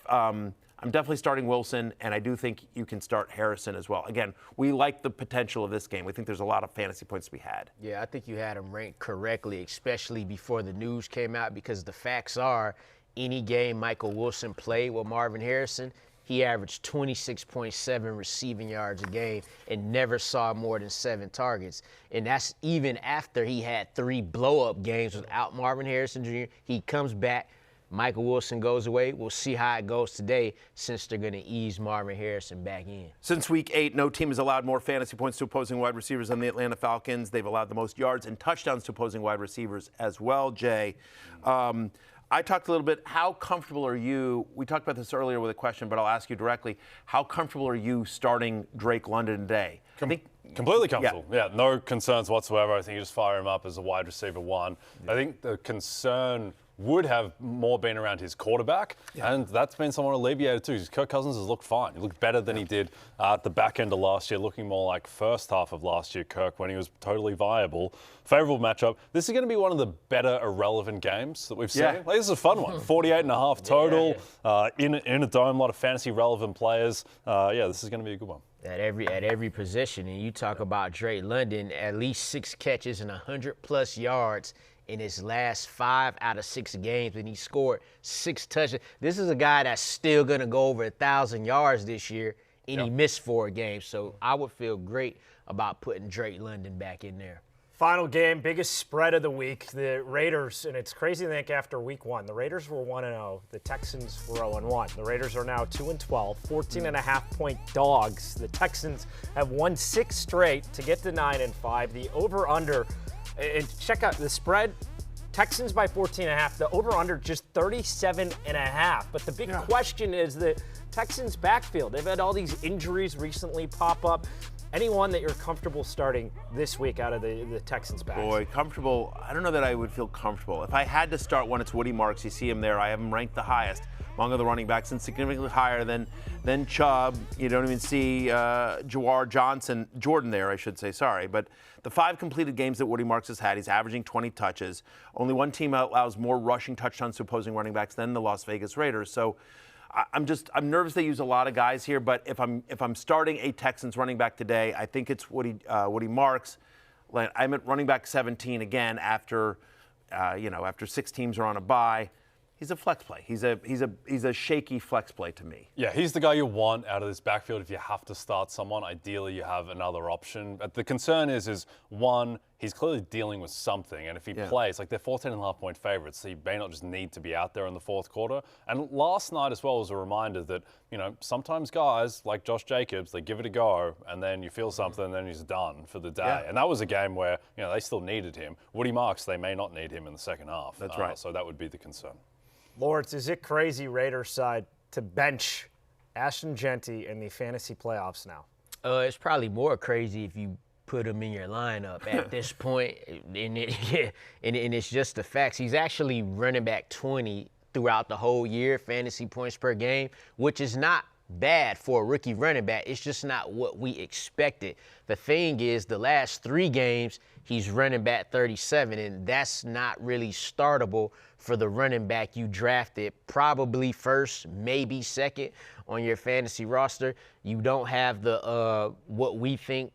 I'm definitely starting Wilson, and I do think you can start Harrison as well. Again, we like the potential of this game. We think there's a lot of fantasy points to be had. Yeah, I think you had him ranked correctly, especially before the news came out, because the facts are any game Michael Wilson played with Marvin Harrison, he averaged 26.7 receiving yards a game and never saw more than 7 targets. And that's even after he had 3 blow-up games without Marvin Harrison Jr. He comes back. Michael Wilson goes away. We'll see how it goes today since they're going to ease Marvin Harrison back in. Since week 8, no team has allowed more fantasy points to opposing wide receivers than the Atlanta Falcons. They've allowed the most yards and touchdowns to opposing wide receivers as well, Jay. I talked a little bit, how comfortable are you, we talked about this earlier with a question, but I'll ask you directly, how comfortable are you starting Drake London today? Completely comfortable. Yeah, no concerns whatsoever. I think you just fire him up as a wide receiver 1. I think the concern would have more been around his quarterback, and that's been somewhat alleviated too. Because Kirk Cousins has looked fine. He looked better than he did at the back end of last year, looking more like first half of last year, Kirk, when he was totally viable. Favorable matchup. This is going to be one of the better irrelevant games that we've seen. Like, this is a fun one. 48.5 total, in a dome, a lot of fantasy relevant players. This is going to be a good one. At every position, and you talk about Drake London, at least 6 catches and 100+ yards in his last 5 out of 6 games, and he scored 6 touchdowns. This is a guy that's still going to go over 1,000 yards this year, and he missed 4 games. So I would feel great about putting Drake London back in there. Final game, biggest spread of the week. The Raiders, and it's crazy to think after week 1, the Raiders were 1-0. The Texans were 0-1. The Raiders are now 2-12, 14.5-point dogs. The Texans have won 6 straight to get to 9-5. The over-under, and check out the spread, Texans by 14.5. The over-under just 37.5. But the big question is the Texans' backfield. They've had all these injuries recently pop up. Anyone that you're comfortable starting this week out of the Texans' backs? Boy, comfortable. I don't know that I would feel comfortable. If I had to start one, it's Woody Marks. You see him there. I have him ranked the highest among other running backs and significantly higher than Chubb. You don't even see Jordan there, I should say. Sorry. But the 5 completed games that Woody Marks has had, he's averaging 20 touches. Only one team allows more rushing touchdowns to opposing running backs than the Las Vegas Raiders. So I'm nervous they use a lot of guys here, but if I'm starting a Texans running back today, I think it's Woody Marks. I'm at running back 17 again after 6 teams are on a bye. He's a flex play. He's a shaky flex play to me. Yeah, he's the guy you want out of this backfield if you have to start someone. Ideally, you have another option. But the concern is one, he's clearly dealing with something. And if he plays, like they're 14.5-point favorites, so he may not just need to be out there in the fourth quarter. And last night as well was a reminder that, sometimes guys like Josh Jacobs, they give it a go and then you feel something and then he's done for the day. Yeah. And that was a game where, they still needed him. Woody Marks, they may not need him in the second half. That's right. So that would be the concern. Lawrence, is it crazy, Raiders side, to bench Ashton Genty in the fantasy playoffs now? It's probably more crazy if you put him in your lineup at this point, and it's just the facts. He's actually running back 20 throughout the whole year, fantasy points per game, which is not bad for a rookie running back. It's just not what we expected. The thing is, the last 3 games, he's running back 37, and that's not really startable for the running back you drafted probably first, maybe second on your fantasy roster. You don't have the what we think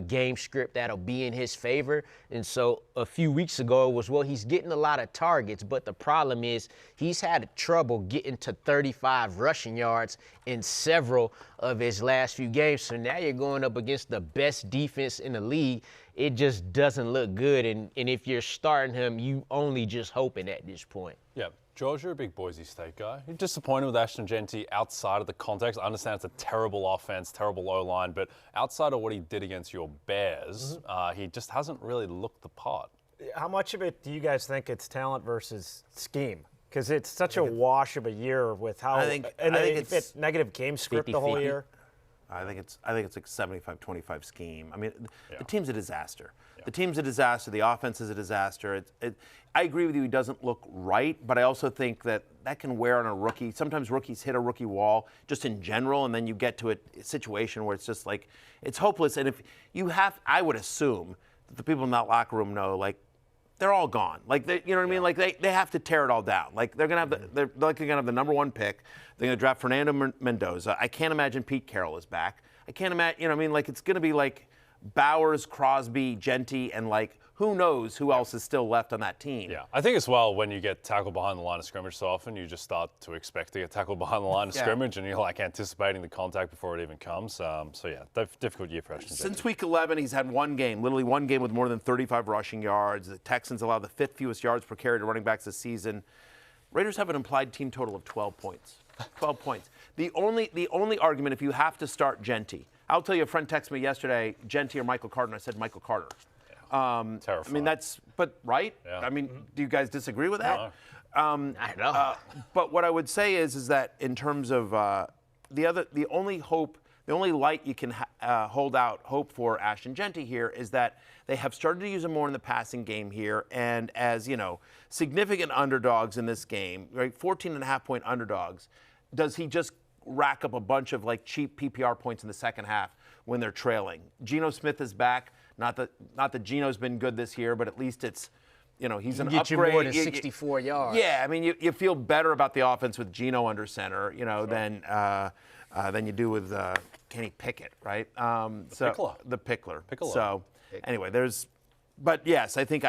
game script that'll be in his favor. And so a few weeks ago it was, well, he's getting a lot of targets, but the problem is he's had trouble getting to 35 rushing yards in several of his last few games. So now you're going up against the best defense in the league. It just doesn't look good. And if you're starting him, you only just hoping at this point. Yeah. George, you're a big Boise State guy. You're disappointed with Ashton Jeanty outside of the context. I understand it's a terrible offense, terrible O-line, but outside of what he did against your Bears, he just hasn't really looked the part. How much of it do you guys think it's talent versus scheme? Because it's such a wash of a year with how it's negative game script 50-50. The whole year. I think it's like 75-25 scheme. I mean, the team's a disaster. Yeah. The team's a disaster. The offense is a disaster. I agree with you. He doesn't look right, but I also think that can wear on a rookie. Sometimes rookies hit a rookie wall just in general, and then you get to a situation where it's just like it's hopeless. And if you have, I would assume that the people in that locker room know, like, they're all gone. Like, you know what I mean? Like, they have to tear it all down. Like, they're gonna have they're gonna have the number one pick. They're gonna draft Fernando Mendoza. I can't imagine Pete Carroll is back. I can't imagine. You know what I mean? Like, it's gonna be like Bowers, Crosby, Jeanty, and like who knows who else is still left on that team. Yeah, I think as well, when you get tackled behind the line of scrimmage so often, you just start to expect to get tackled behind the line of scrimmage, and you're like anticipating the contact before it even comes. So yeah, difficult year for Ashton. Since week 11, he's had literally one game with more than 35 rushing yards. The Texans allow the 5th fewest yards per carry to running backs this season. Raiders have an implied team total of 12 points. 12 points. The only argument, if you have to start Jeanty, I'll tell you, a friend texted me yesterday, Jeanty or Michael Carter, and I said Michael Carter. Terrifying. I mean, right? Yeah. I mean, do you guys disagree with that? No. I know. But what I would say is that in terms of the only light you can hold out hope for Ashton Jeanty here is that they have started to use him more in the passing game here, and as you know, significant underdogs in this game, right? 14.5-point underdogs. Does he just rack up a bunch of like cheap PPR points in the second half when they're trailing? Geno Smith is back. Not that Geno's been good this year, but at least it's, you know, he's an upgrade. Get you more than 64 yards. Yeah, I mean, you feel better about the offense with Geno under center, you know, than you do with Kenny Pickett, right? The Pickler. So anyway, but yes, I think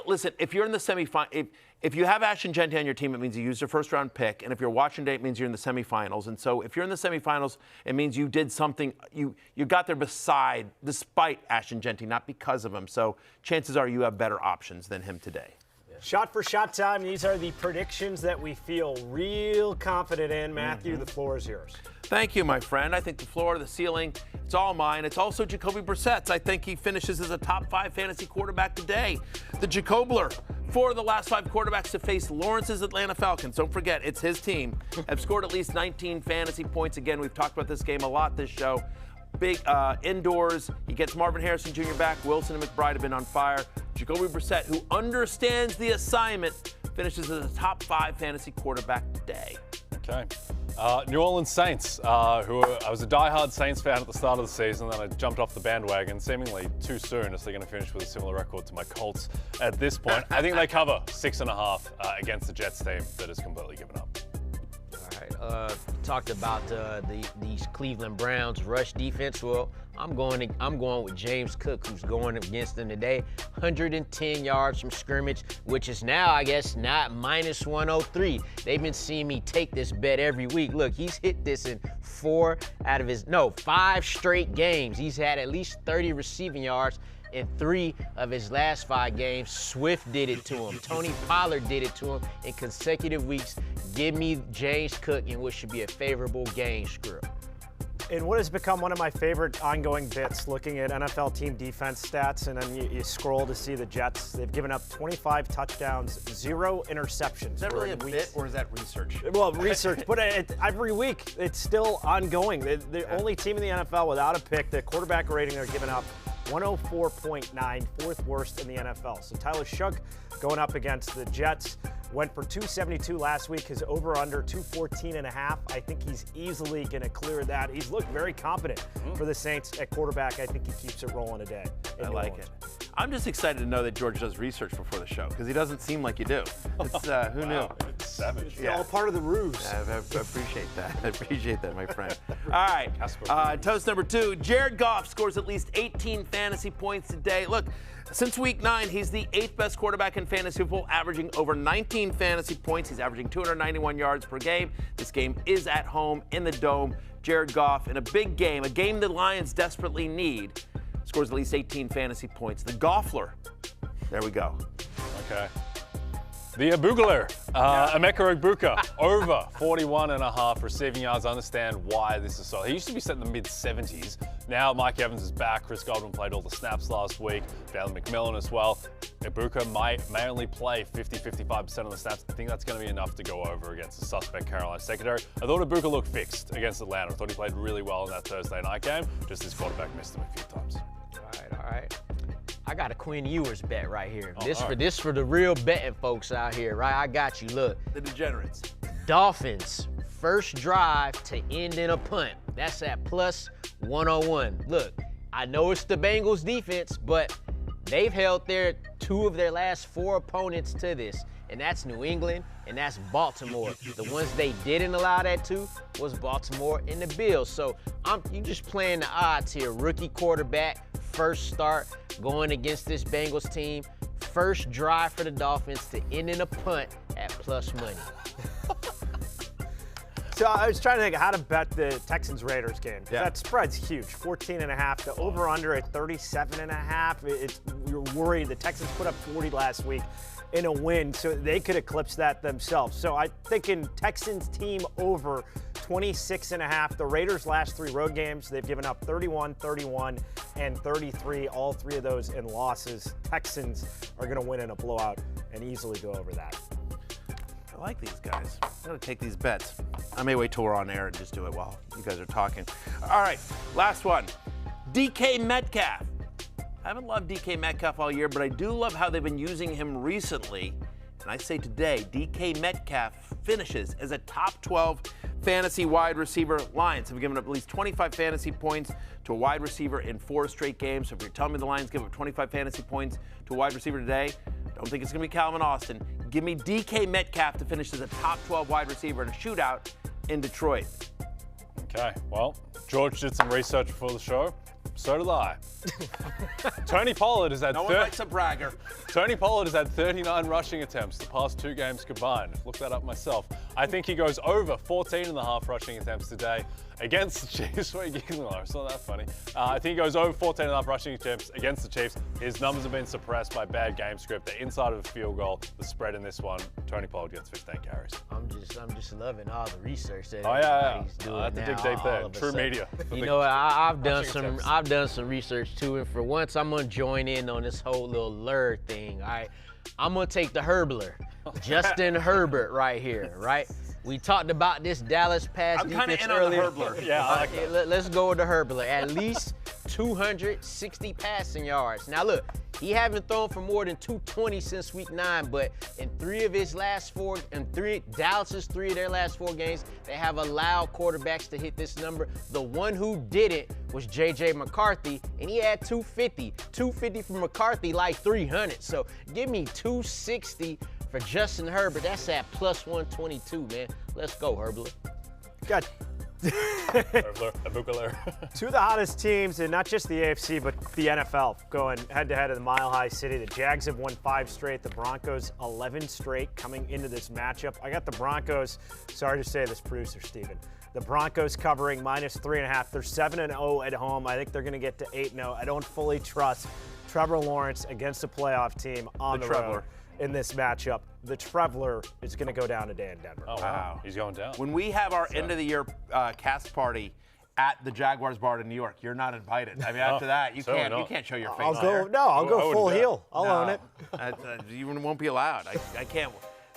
listen, if you're in the semifinal, if you have Ashton Jeanty on your team, it means you used a first-round pick. And if you're watching today, it means you're in the semifinals. And so if you're in the semifinals, it means you did something, you got there despite Ashton Jeanty, not because of him. So chances are you have better options than him today. Shot for shot time. These are the predictions that we feel real confident in. Matthew, the floor is yours. Thank you, my friend. I think the floor, the ceiling, it's all mine. It's also Jacoby Brissett's. I think he finishes as a top 5 fantasy quarterback today. The Jacobler, 4 of the last 5 quarterbacks to face Lawrence's Atlanta Falcons. Don't forget, it's his team. Have scored at least 19 fantasy points. Again, we've talked about this game a lot this show. Big indoors. He gets Marvin Harrison Jr. back. Wilson and McBride have been on fire. Jacoby Brissett, who understands the assignment, finishes as a top 5 fantasy quarterback today. Okay. New Orleans Saints, who I was a diehard Saints fan at the start of the season, then I jumped off the bandwagon seemingly too soon, as they're going to finish with a similar record to my Colts at this point. I think they cover 6.5 against the Jets team that has completely given up. All right. Talked about these Cleveland Browns rush defense. Well, I'm going with James Cook, who's going against them today. 110 yards from scrimmage, which is now, I guess, not minus 103. They've been seeing me take this bet every week. Look, he's hit this in 5 straight games. He's had at least 30 receiving yards in 3 of his last 5 games. Swift did it to him. Tony Pollard did it to him in consecutive weeks. Give me James Cook in what should be a favorable game script. In what has become one of my favorite ongoing bits, looking at NFL team defense stats, and then you scroll to see the Jets. They've given up 25 touchdowns, 0 interceptions. Is that really a bit, or is that research? Well, research, but every week it's still ongoing. They're the only team in the NFL without a pick. The quarterback rating they're giving up 104.9, 4th worst in the NFL. So Tyler Shough going up against the Jets. Went for 272 last week. His over-under 214.5. I think he's easily going to clear that. He's looked very confident for the Saints at quarterback. I think he keeps it rolling today. I like it. I'm just excited to know that George does research before the show, because he doesn't seem like you do. It's, who knew? Savage. It's all part of the ruse. I appreciate that. I appreciate that, my friend. All right. Toast number 2. Jared Goff scores at least 18 fantasy points today. Look, since week 9, he's the 8th best quarterback in fantasy football, averaging over 19 fantasy points. He's averaging 291 yards per game. This game is at home in the Dome. Jared Goff in a big game, a game the Lions desperately need, scores at least 18 fantasy points. The Goffler. There we go. Okay. The Abugler, Emeka Egbuka, over 41.5 receiving yards. I understand why this is so. He used to be set in the mid-70s. Now Mike Evans is back. Chris Godwin played all the snaps last week. Dalen McMillan as well. Egbuka may only play 50-55% of the snaps. I think that's going to be enough to go over against the suspect Carolina secondary. I thought Egbuka looked fixed against Atlanta. I thought he played really well in that Thursday night game. Just his quarterback missed him a few times. All right. I got a Quinn Ewers bet right here. This for the real betting folks out here, right? I got you. Look. The degenerates. Dolphins, first drive to end in a punt. That's at plus 101. Look, I know it's the Bengals defense, but they've held 2 of their last 4 opponents to this, and that's New England and that's Baltimore. The ones they didn't allow that to was Baltimore and the Bills. So you just playing the odds here. Rookie quarterback, first start going against this Bengals team. First drive for the Dolphins to end in a punt at plus money. So I was trying to think how to bet the Texans-Raiders game. Yeah. That spread's huge, 14.5. The over-under at 37.5. You're worried. The Texans put up 40 last week in a win, so they could eclipse that themselves. So I'm thinking Texans team over 26.5. The Raiders' last 3 road games, they've given up 31, 31, and 33. All 3 of those in losses. Texans are going to win in a blowout and easily go over that. I like these guys. I'm going to take these bets. I may wait till we're on air and just do it while you guys are talking. All right, last one. DK Metcalf. I haven't loved DK Metcalf all year, but I do love how they've been using him recently. And I say today, DK Metcalf finishes as a top 12 fantasy wide receiver. Lions have given up at least 25 fantasy points to a wide receiver in 4 straight games. So if you're telling me the Lions give up 25 fantasy points to a wide receiver today, don't think it's going to be Calvin Austin. Give me DK Metcalf to finish as a top 12 wide receiver in a shootout in Detroit. Okay, well, George did some research before the show. So did I. Tony Pollard has had No one likes a bragger. Tony Pollard has had 39 rushing attempts the past 2 games combined. Looked that up myself. I think he goes over 14.5 rushing attempts today against the Chiefs. What are you giggling at? It's not that funny. I think he goes over 14.5 rushing attempts against the Chiefs. His numbers have been suppressed by bad game script. They're inside of a field goal. The spread in this one, Tony Pollard gets 15 carries. I'm just loving all the research that everybody's doing I have to now, dig deep there. all of a True sudden. media. You know, I've done attempts. some research too, and for once I'm gonna join in on this whole little lure thing. All right, I'm gonna take the Herbler, Justin Herbert right here, right? We talked about this Dallas pass I'm kind of defense in on the earlier. Herbler. Yeah, I like that. Let's go with the Herbler. At least 260 passing yards. Now look, he haven't thrown for more than 220 since week 9, but in Dallas's 3 of their last 4 games, they have allowed quarterbacks to hit this number. The one who didn't was J.J. McCarthy, and he had 250. 250 from McCarthy, like 300. So give me 260 for Justin Herbert. That's at plus 122, man. Let's go, Herbert. Got Abugler. 2 of the hottest teams, and not just the AFC, but the NFL, going head-to-head in the Mile High City. The Jags have won 5 straight. The Broncos, 11 straight coming into this matchup. I got the Broncos, sorry to say this, producer Steven. The Broncos covering -3.5. They're 7-0 at home. I think they're going to get to 8-0. I don't fully trust Trevor Lawrence against a playoff team on the road in this matchup. The Traveler is going to go down today in Denver. Oh, wow. He's going down. When we have our end of the year cast party at the Jaguars bar in New York, you're not invited. I mean, after that, you can't show your face. I'll go wouldn't full do it. heel. I'll own it. You won't be allowed. I can't.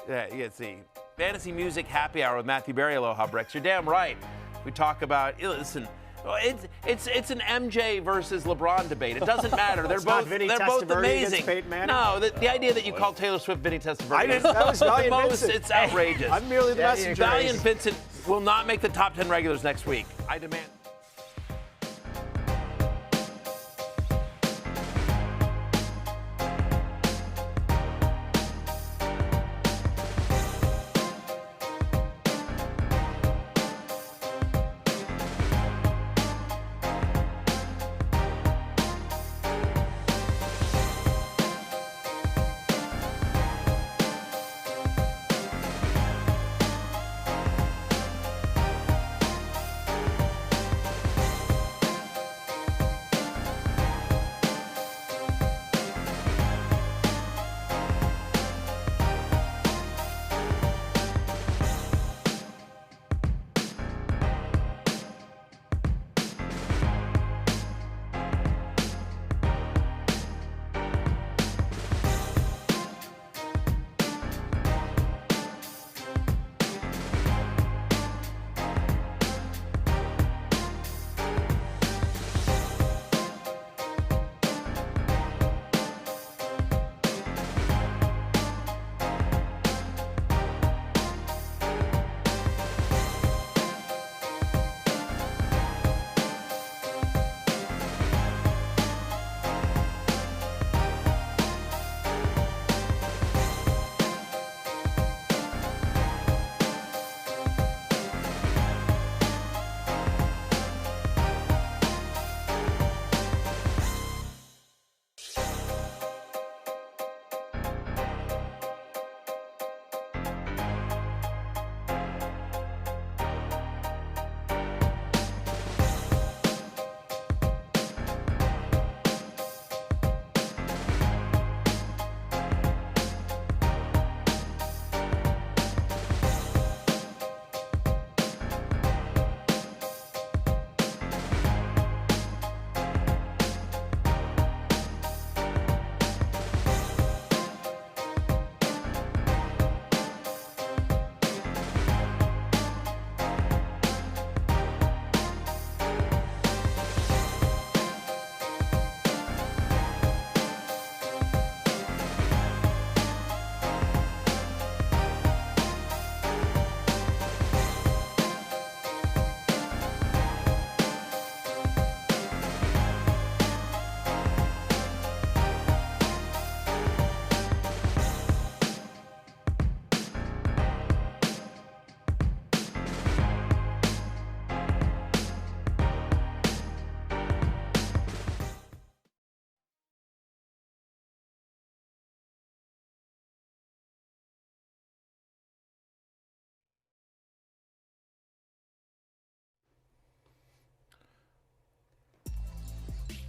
Yeah, you see. Fantasy Music Happy Hour with Matthew Berry. Aloha, Brex. You're damn right. We talk about, listen, it's an MJ versus LeBron debate. It doesn't matter. They're both amazing. No, the idea that you call Taylor Swift Vinny Testaverde, that was Valiant Vincent. It's outrageous. I'm merely the messenger. Valiant Vincent will not make the top 10 regulars next week. I demand.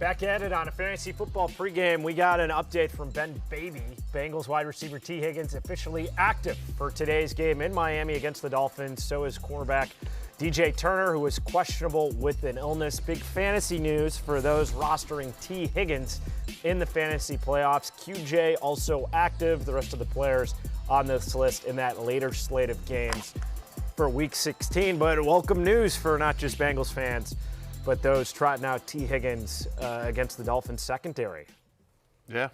Back at it on a fantasy football pregame. We got an update from Ben Baby. Bengals wide receiver T. Higgins officially active for today's game in Miami against the Dolphins. So is cornerback DJ Turner, who was questionable with an illness. Big fantasy news for those rostering T. Higgins in the fantasy playoffs. QJ also active. The rest of the players on this list in that later slate of games for Week 16. But welcome news for not just Bengals fans, but those trotting out T. Higgins against the Dolphins secondary. Yeah.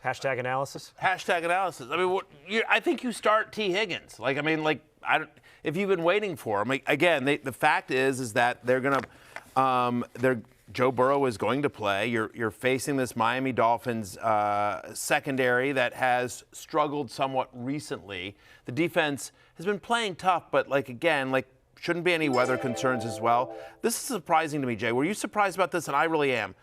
Hashtag analysis. Hashtag analysis. I mean, I think you start T. Higgins. If you've been waiting for him, again, the fact is that they're gonna, Joe Burrow is going to play. You're facing this Miami Dolphins secondary that has struggled somewhat recently. The defense has been playing tough, but shouldn't be any weather concerns as well. This is surprising to me, Jay. Were you surprised about this? And I really am.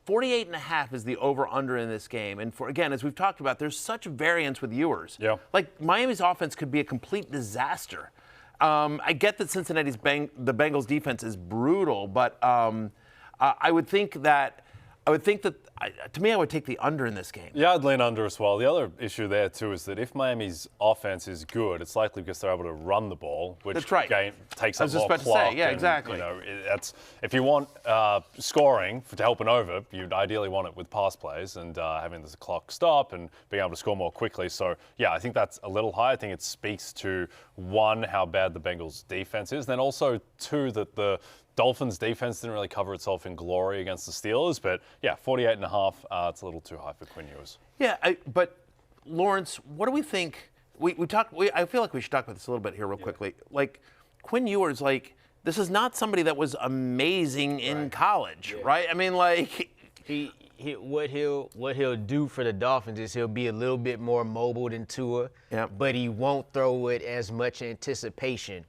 48.5 is the over-under in this game. And again, as we've talked about, there's such variance with viewers. Yeah. Miami's offense could be a complete disaster. I get that Cincinnati's the Bengals defense is brutal, but I would think that to me, I would take the under in this game. Yeah, I'd lean under as well. The other issue there, too, is that if Miami's offense is good, it's likely because they're able to run the ball, which That's right. Takes I up was more just about to clock. say, yeah, and, exactly. If you want scoring to help an over, you'd ideally want it with pass plays and having the clock stop and being able to score more quickly. So, yeah, I think that's a little high. I think it speaks to, one, how bad the Bengals' defense is, and then also, two, that the Dolphins' defense didn't really cover itself in glory against the Steelers, but yeah, 48.5, it's a little too high for Quinn Ewers. Yeah, but Lawrence, what do we think? I feel like we should talk about this a little bit here real quickly. Quinn Ewers, this is not somebody that was amazing in college, right? I mean, what he'll do for the Dolphins is he'll be a little bit more mobile than Tua, but he won't throw with as much anticipation.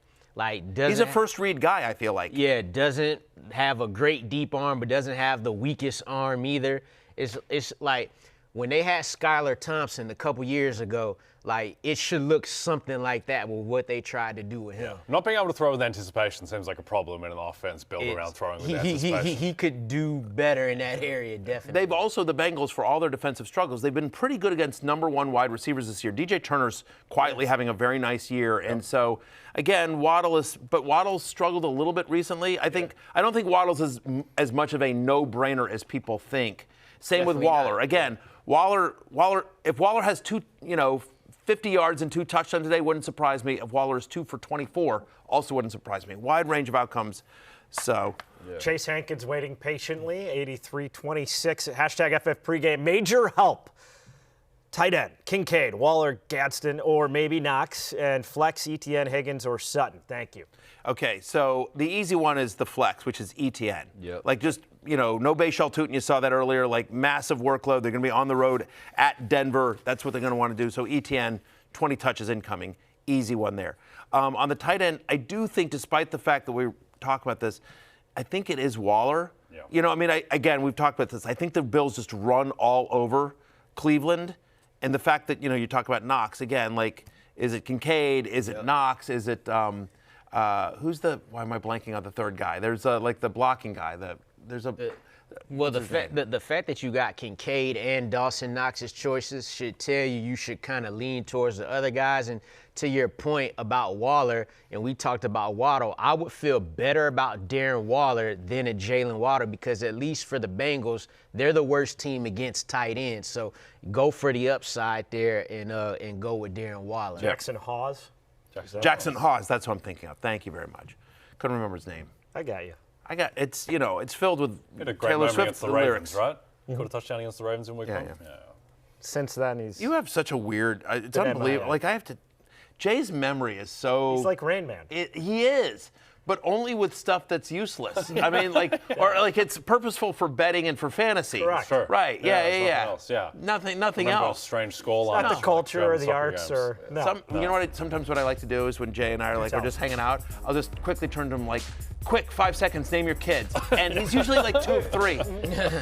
He's a first read guy, I feel like. Yeah, doesn't have a great deep arm, but doesn't have the weakest arm either. It's like when they had Skylar Thompson a couple years ago, it should look something like that with what they tried to do with him. Yeah. Not being able to throw with anticipation seems like a problem in an offense built around throwing with anticipation. He could do better in that area, definitely. They've also, the Bengals, for all their defensive struggles, they've been pretty good against number one wide receivers this year. DJ Turner's quietly having a very nice year, and so again, Waddle's struggled a little bit recently. I don't think Waddle's as much of a no-brainer as people think. Same Definitely with Waller. not. Again, Waller. If Waller has 50 yards and 2 touchdowns today, wouldn't surprise me. If Waller is 2 for 24, also wouldn't surprise me. Wide range of outcomes. So. Yeah. Chase Hankins waiting patiently, 83-26. Hashtag FF pregame. Major help. Tight end, Kincaid, Waller, Gadsden, or maybe Knox, and flex, ETN, Higgins, or Sutton. Thank you. Okay, so the easy one is the flex, which is ETN. Yep. No Bayshell Tootin, you saw that earlier, massive workload. They're going to be on the road at Denver. That's what they're going to want to do. So ETN, 20 touches incoming. Easy one there. On the tight end, I do think, despite the fact that we talk about this, I think it is Waller. Yeah. We've talked about this. I think the Bills just run all over Cleveland. And the fact that, you talk about Knox, again, is it Kincaid? Is it Knox? Is it, why am I blanking on the third guy? There's the blocking guy. The fact that you got Kincaid and Dawson Knox's choices should tell you should kind of lean towards the other guys. And to your point about Waller, and we talked about Waddle, I would feel better about Darren Waller than a Jalen Waddle because at least for the Bengals, they're the worst team against tight ends. So go for the upside there and go with Darren Waller. Jackson Hawes. Jackson Hawes, that's what I'm thinking of. Thank you very much. Couldn't remember his name. I got you. It's filled with Had a great Taylor moment Swift against the lyrics. Ravens, right? Got a touchdown against the Ravens in week 1. Yeah. Since then, he's. You have such a weird. It's unbelievable. I have to. Jay's memory is so. He's like Rain Man. He is, but only with stuff that's useless. I mean, it's purposeful for betting and for fantasy. Correct. Sure. Right. Yeah. Else, yeah. Nothing Remember else. A strange scoreline. Not the culture or the arts games. or no. You know what? Sometimes what I like to do is when Jay and I are are just hanging out, I'll just quickly turn to him quick, 5 seconds, name your kids. And he's usually 2 of 3.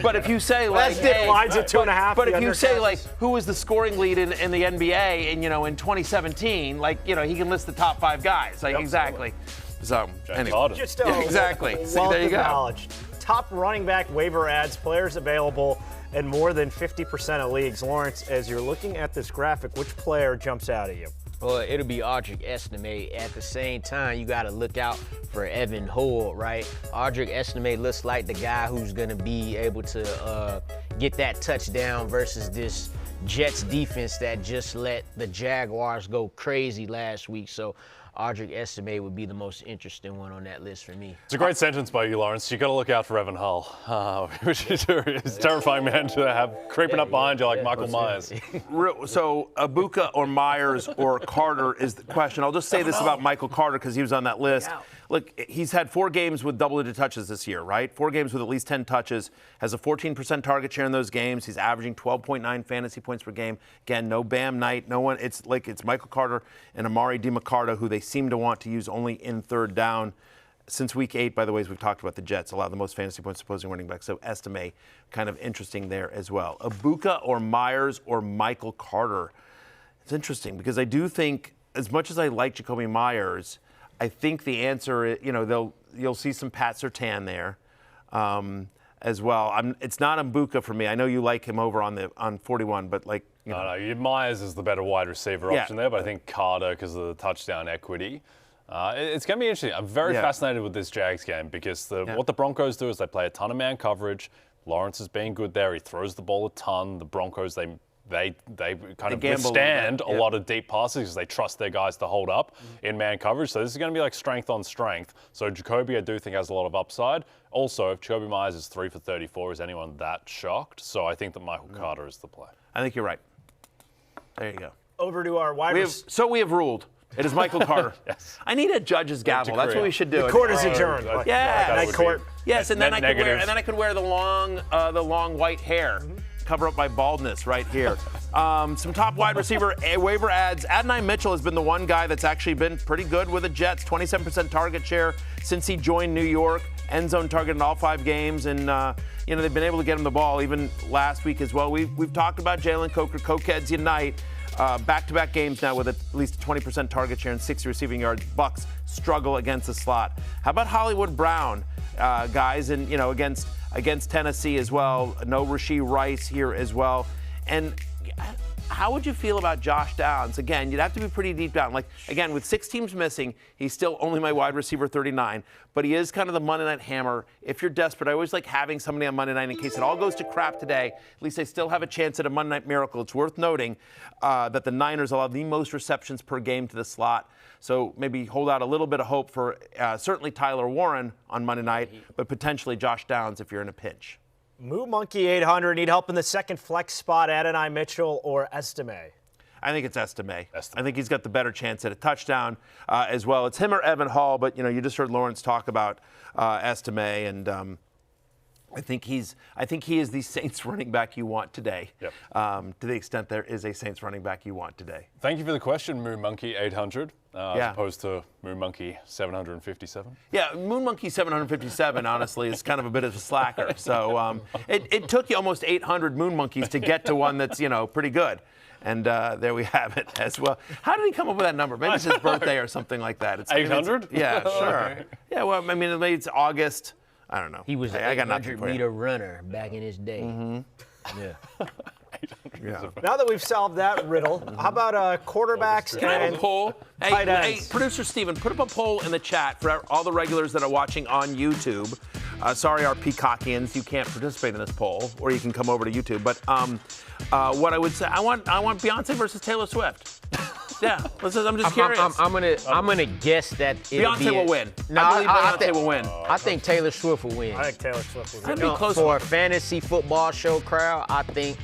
But if you say lines at 2.5. But if you say who was the scoring lead in the NBA in 2017, he can list the top 5 guys. Exactly. So anyway. Just exactly. See, there you go. Acknowledged. top running back waiver ads, players available in more than 50% of leagues. Lawrence, as you're looking at this graphic, which player jumps out at you? Well, it'll be Audric Estimate. At the same time, you got to look out for Evan Hull, right? Audric Estimate looks like the guy who's going to be able to get that touchdown versus this Jets defense that just let the Jaguars go crazy last week. So Audric Estimate would be the most interesting one on that list for me. It's a great sentence by you, Lawrence. You got to look out for Evan Hull, which is a terrifying man to have creeping up behind you like Michael Myers. So Abuka or Myers or Carter is the question. I'll just say this about Michael Carter because he was on that list. Look, he's had 4 games with double-digit touches this year, right? 4 games with at least 10 touches. Has a 14% target share in those games. He's averaging 12.9 fantasy points per game. Again, no Bam Knight. No one. It's Michael Carter and Amari DiMaccardo, who they seem to want to use only in third down. Since week 8, by the way, as we've talked about, the Jets allow the most fantasy points opposing running back. So Estimate, kind of interesting there as well. Abuka or Myers or Michael Carter. It's interesting because I do think, as much as I like Jacoby Myers, I think the answer is, you'll see some Pat Surtain there as well. It's not Abuka for me. I know you like him over on 41, but No, Myers is the better wide receiver option there, but I think Carter, because of the touchdown equity, it's going to be interesting. I'm very fascinated with this Jags game because what the Broncos do is they play a ton of man coverage. Lawrence is being good there. He throws the ball a ton. The Broncos, they kind of withstand a lot of deep passes because they trust their guys to hold up in man coverage. So this is going to be like strength on strength. So Jacoby, I do think, has a lot of upside. Also, if Jacoby Myers is 3 for 34, is anyone that shocked? So I think that Michael Carter is the play. I think you're right. There you go. Over to our wide receiver. So we have ruled. It is Michael Carter. Yes. I need a judge's gavel. That's what we should do. The court is adjourned. Yeah. Court. Yes, and then I could wear the long white hair. Cover up my baldness right here. Some top wide receiver waiver ads. Adonai Mitchell has been the one guy that's actually been pretty good with the Jets. 27% target share since he joined New York. End zone target in all 5 games, and they've been able to get him the ball even last week as well. We've talked about Jalen Coker, Cokeheads Unite. Back-to-back games now with at least 20% target share and 60 receiving yards. Bucks struggle against the slot. How about Hollywood Brown, guys, and against Tennessee as well. No Rashee Rice here as well. And how would you feel about Josh Downs? Again, you'd have to be pretty deep down. With 6 teams missing, he's still only my wide receiver 39, but he is kind of the Monday night hammer. If you're desperate, I always like having somebody on Monday night in case it all goes to crap today. At least they still have a chance at a Monday night miracle. It's worth noting that the Niners allow the most receptions per game to the slot. So maybe hold out a little bit of hope for certainly Tyler Warren on Monday night, but potentially Josh Downs if you're in a pinch. Moo Monkey 800, need help in the second flex spot, Adonai Mitchell or Estimate? I think it's Estimate. I think he's got the better chance at a touchdown as well. It's him or Evan Hall, but you just heard Lawrence talk about Estimate, and I think he is the Saints running back you want today. Yep. To the extent there is a Saints running back you want today. Thank you for the question, Moon Monkey 800, as opposed to Moon Monkey 757. Yeah, Moon Monkey 757, honestly, is kind of a bit of a slacker. So it took you almost 800 Moon Monkeys to get to one that's, pretty good. And there we have it as well. How did he come up with that number? Maybe it's his birthday or something like that. It's 800? Yeah, sure. Okay. Yeah, well, maybe it's August. I don't know. He was an 800-meter runner back in his day. Mm-hmm. Yeah. Now that we've solved that riddle, how about quarterbacks and poll? Hey, producer Steven, put up a poll in the chat for all the regulars that are watching on YouTube. Sorry, our Peacockians, you can't participate in this poll, or you can come over to YouTube. But what I would say, I want Beyonce versus Taylor Swift. Yeah, I'm just curious. I'm gonna guess that Beyonce will win. No, I believe Beyonce will win. I think Taylor Swift will win. I think Taylor Swift will win. That'd be close. For a fantasy football show crowd, I think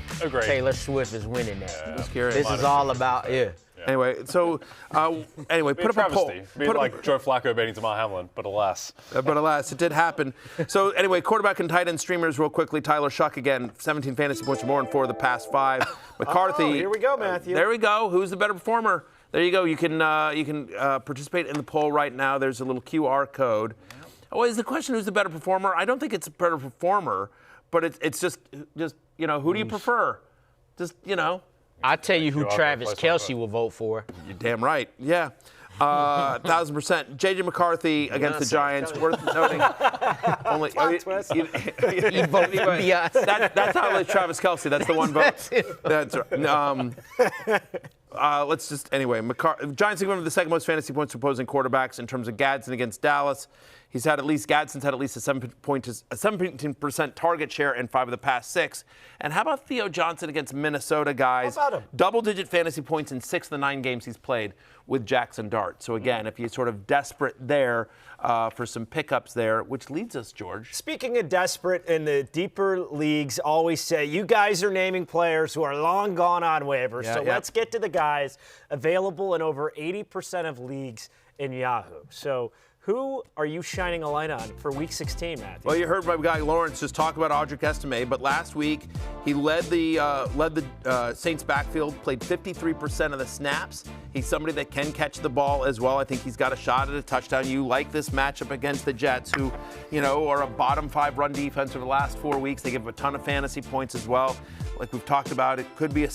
Taylor Swift is winning that. I'm just curious. This is all about Anyway, so put up a poll. Be like Joe Flacco beating Damar Hamlin, but alas. It did happen. So anyway, quarterback and tight end streamers real quickly. Tyler Shuck again, 17 fantasy points or more in 4 of the past 5. McCarthy. Here we go, Matthew. There we go. Who's the better performer? There you go. You can participate in the poll right now. There's a little QR code. Oh, is the question who's the better performer? I don't think it's a better performer, but it's just who do you prefer? Just I tell you who Travis Kelce will vote for. You're damn right. Yeah. 1,000%. J.J. McCarthy against the Giants. Worth noting. Only. Anyway, that's how it's Travis Kelce. That's the one vote. That's right. Let's just anyway. Giants are going to the second most fantasy points to opposing quarterbacks in terms of Gadsden against Dallas. Gadsden's had at least a 17% target share in 5 of the past 6. And how about Theo Johnson against Minnesota, guys? How about him? Double-digit fantasy points in 6 of the 9 games he's played with Jackson Dart. So again, if you're sort of desperate there for some pickups there, which leads us, George. Speaking of desperate, in the deeper leagues always say, you guys are naming players who are long gone on waivers. Yeah, so let's get to the guys available in over 80% of leagues in Yahoo. So who are you shining a light on for Week 16, Matthew? Well, you heard my guy Lawrence just talk about Audric Estime, but last week he led the Saints backfield, played 53% of the snaps. He's somebody that can catch the ball as well. I think he's got a shot at a touchdown. You like this matchup against the Jets, who, are a bottom 5 run defense over the last 4 weeks. They give a ton of fantasy points as well. Like we've talked about, it could be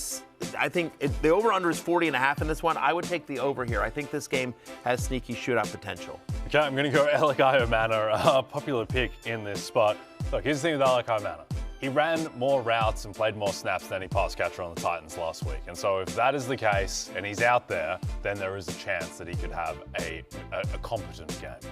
I think the over-under is 40.5 in this one. I would take the over here. I think this game has sneaky shootout potential. Okay, I'm going to go Elikai Manor, a popular pick in this spot. Look, here's the thing with Elikai Manor. He ran more routes and played more snaps than any pass catcher on the Titans last week. And so if that is the case and he's out there, then there is a chance that he could have a competent game.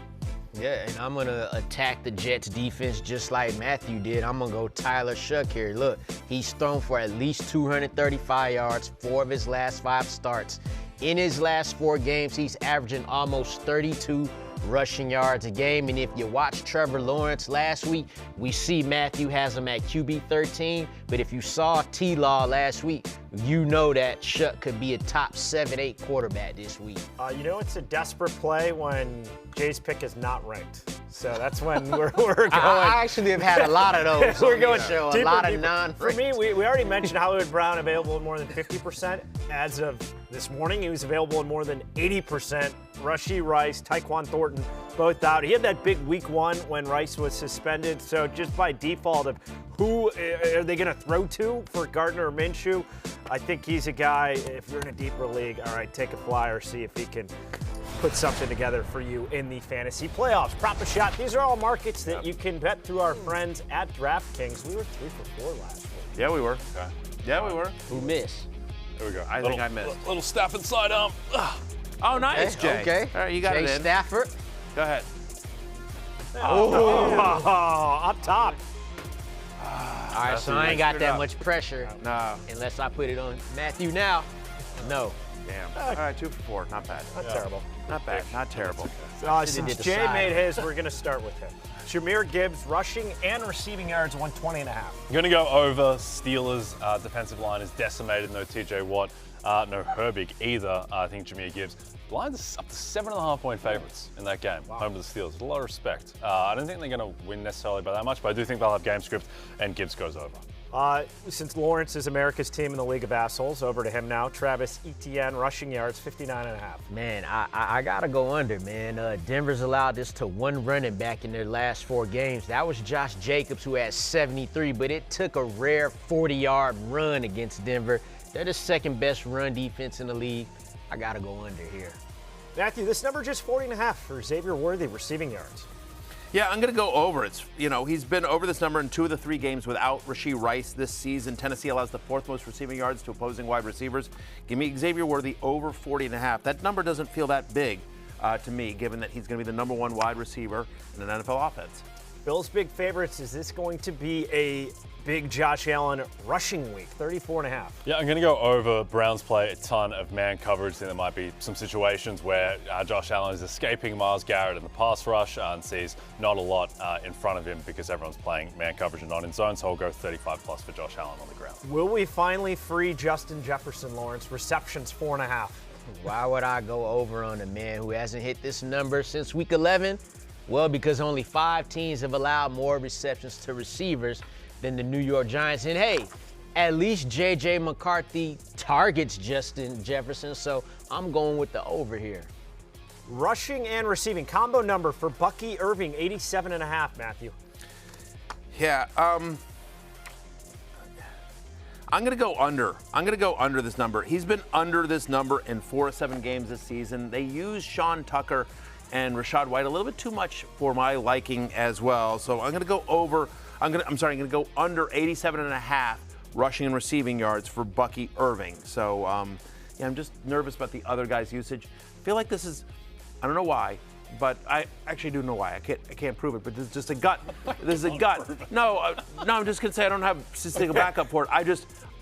Yeah, and I'm going to attack the Jets defense just like Matthew did. I'm going to go Tyler Shuck here. Look, he's thrown for at least 235 yards, 4 of his last 5 starts. In his last 4 games, he's averaging almost 32 rushing yards a game. And if you watch Trevor Lawrence last week, we see Matthew has him at QB 13. But if you saw T-Law last week, you know that Shuck could be a top 7-8 quarterback this week. It's a desperate play when Jay's pick is not ranked. So that's when we're going. I actually have had a lot of those. We're going show. Deeper, a lot deeper. of non-ranked. For me, we already mentioned Hollywood Brown available in more than 50%. As of this morning, he was available in more than 80%. Rashee Rice, Tyquan Thornton, both out. He had that big week 1 when Rice was suspended. So just by default of who are they going to throw to for Gardner or Minshew, I think he's a guy, if you're in a deeper league, all right, take a flyer, see if he can put something together for you in the fantasy playoffs. Prop a shot. These are all markets that you can bet through our friends at DraftKings. We were 3 for 4 last week. Yeah, we were. Okay. Yeah, we were. Who missed? Here we go. I think I missed. Little Stafford sidearm. Oh, nice, Jay. Okay. All right, you got Jay it in. Stafford. Go ahead. Up top. All right, so I ain't got that much pressure. No. Unless I put it on Matthew now. No. Damn. All right, 2 for 4. Not bad. Not terrible. Not bad. Not terrible. Since Jay made his, we're going to start with him. Jameer Gibbs rushing and receiving yards, 120.5. I'm going to go over. Steelers' defensive line is decimated. No TJ Watt, no Herbig either. I think Jameer Gibbs. Lions up to 7.5-point favorites in that game. Wow. Home to the Steelers. A lot of respect. I don't think they're going to win necessarily by that much, but I do think they'll have game script and Gibbs goes over. Since Lawrence is America's team in the League of Assholes, over to him now. Travis Etienne, rushing yards, 59.5. Man, I got to go under, man. Denver's allowed this to 1 running back in their last 4 games. That was Josh Jacobs, who had 73, but it took a rare 40-yard run against Denver. They're the second best run defense in the league. I got to go under here. Matthew, this number just 40.5 for Xavier Worthy receiving yards. Yeah, I'm going to go over. He's been over this number in 2 of the 3 games without Rashee Rice this season. Tennessee allows the 4th most receiving yards to opposing wide receivers. Give me Xavier Worthy over 40.5. That number doesn't feel that big to me, given that he's going to be the number 1 wide receiver in an NFL offense. Bill's big favorites. Is this going to be a big Josh Allen rushing week? 34.5. Yeah, I'm going to go over. Browns play a ton of man coverage. I think there might be some situations where Josh Allen is escaping Myles Garrett in the pass rush and sees not a lot in front of him because everyone's playing man coverage and not in zone. So I'll go 35+ for Josh Allen on the ground. Will we finally free Justin Jefferson, Lawrence? Receptions, 4.5. Why would I go over on a man who hasn't hit this number since week 11? Well, because only 5 teams have allowed more receptions to receivers than the New York Giants. And hey, at least J.J. McCarthy targets Justin Jefferson, so I'm going with the over here. Rushing and receiving combo number for Bucky Irving, 87.5, Matthew. Yeah, I'm going to go under. I'm going to go under this number. He's been under this number in 4 of 7 games this season. They used Sean Tucker and Rachaad White a little bit too much for my liking as well. So I'm going to go over. I'm going to go under 87.5 rushing and receiving yards for Bucky Irving. So yeah, I'm just nervous about the other guys' usage. I feel like this is, I don't know why, but I actually do know why. I can't prove it, but this is just a gut. This is a gut. No, I'm just gonna say I don't have statistical backup for it.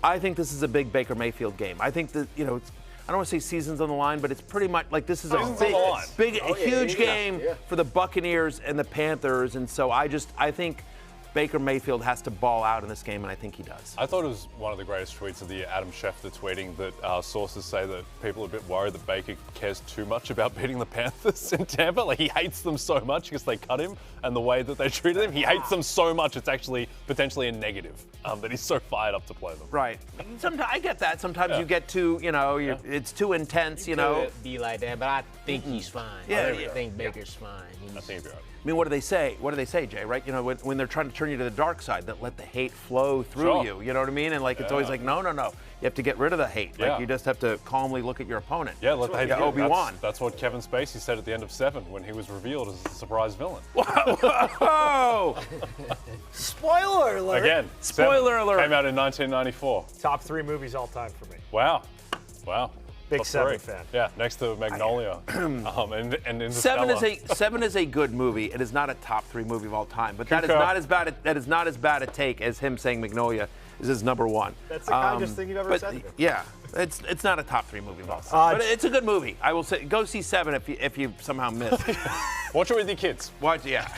I think this is a big Baker Mayfield game. I think that it's, I don't want to say season's on the line, but it's pretty much like this is a huge game for the Buccaneers and the Panthers, and so I think Baker Mayfield has to ball out in this game, and I think he does. I thought it was one of the greatest tweets of the year, Adam Schefter tweeting that sources say that people are a bit worried that Baker cares too much about beating the Panthers in Tampa. Like, he hates them so much because they cut him and the way that they treated him. He hates them so much it's actually potentially a negative that he's so fired up to play them. Right. Sometimes I get that. Sometimes you get too, it's too intense, Be like that, but I think he's fine. I think Baker's fine. I think you're right. I mean, what do they say? What do they say, Jay? Right? When they're trying to turn you to the dark side, that let the hate flow through you. You know what I mean? And it's always like, no. You have to get rid of the hate. Like, you just have to calmly look at your opponent. Yeah, let the hate. Obi-Wan. That's what Kevin Spacey said at the end of 7 when he was revealed as the surprise villain. Whoa! Spoiler alert. Again. Spoiler alert. Came out in 1994. Top 3 movies all time for me. Wow. Big Top 7 3. fan. Yeah, next to Magnolia. and Seven is a good movie. It is not a top 3 movie of all time, but that is not as bad a take as him saying Magnolia is his number 1. That's the kindest thing you've ever said to me. Yeah, it's not a top 3 movie of all time, but it's a good movie. I will say, go see 7 if you somehow missed. Watch it with your kids. Watch, yeah.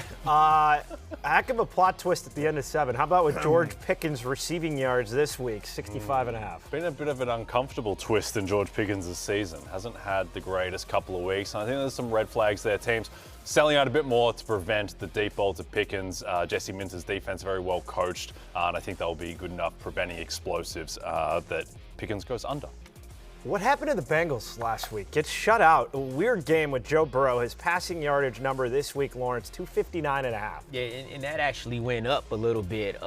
Heck of a plot twist at the end of 7. How about with George Pickens' receiving yards this week, 65.5? Been a bit of an uncomfortable twist in George Pickens' season. Hasn't had the greatest couple of weeks. And I think there's some red flags there. Teams selling out a bit more to prevent the deep ball to Pickens. Jesse Minter's defense very well coached, and I think they'll be good enough preventing explosives that Pickens goes under. What happened to the Bengals last week? Gets shut out. A weird game with Joe Burrow. His passing yardage number this week, Lawrence, 259.5. Yeah, and that actually went up a little bit.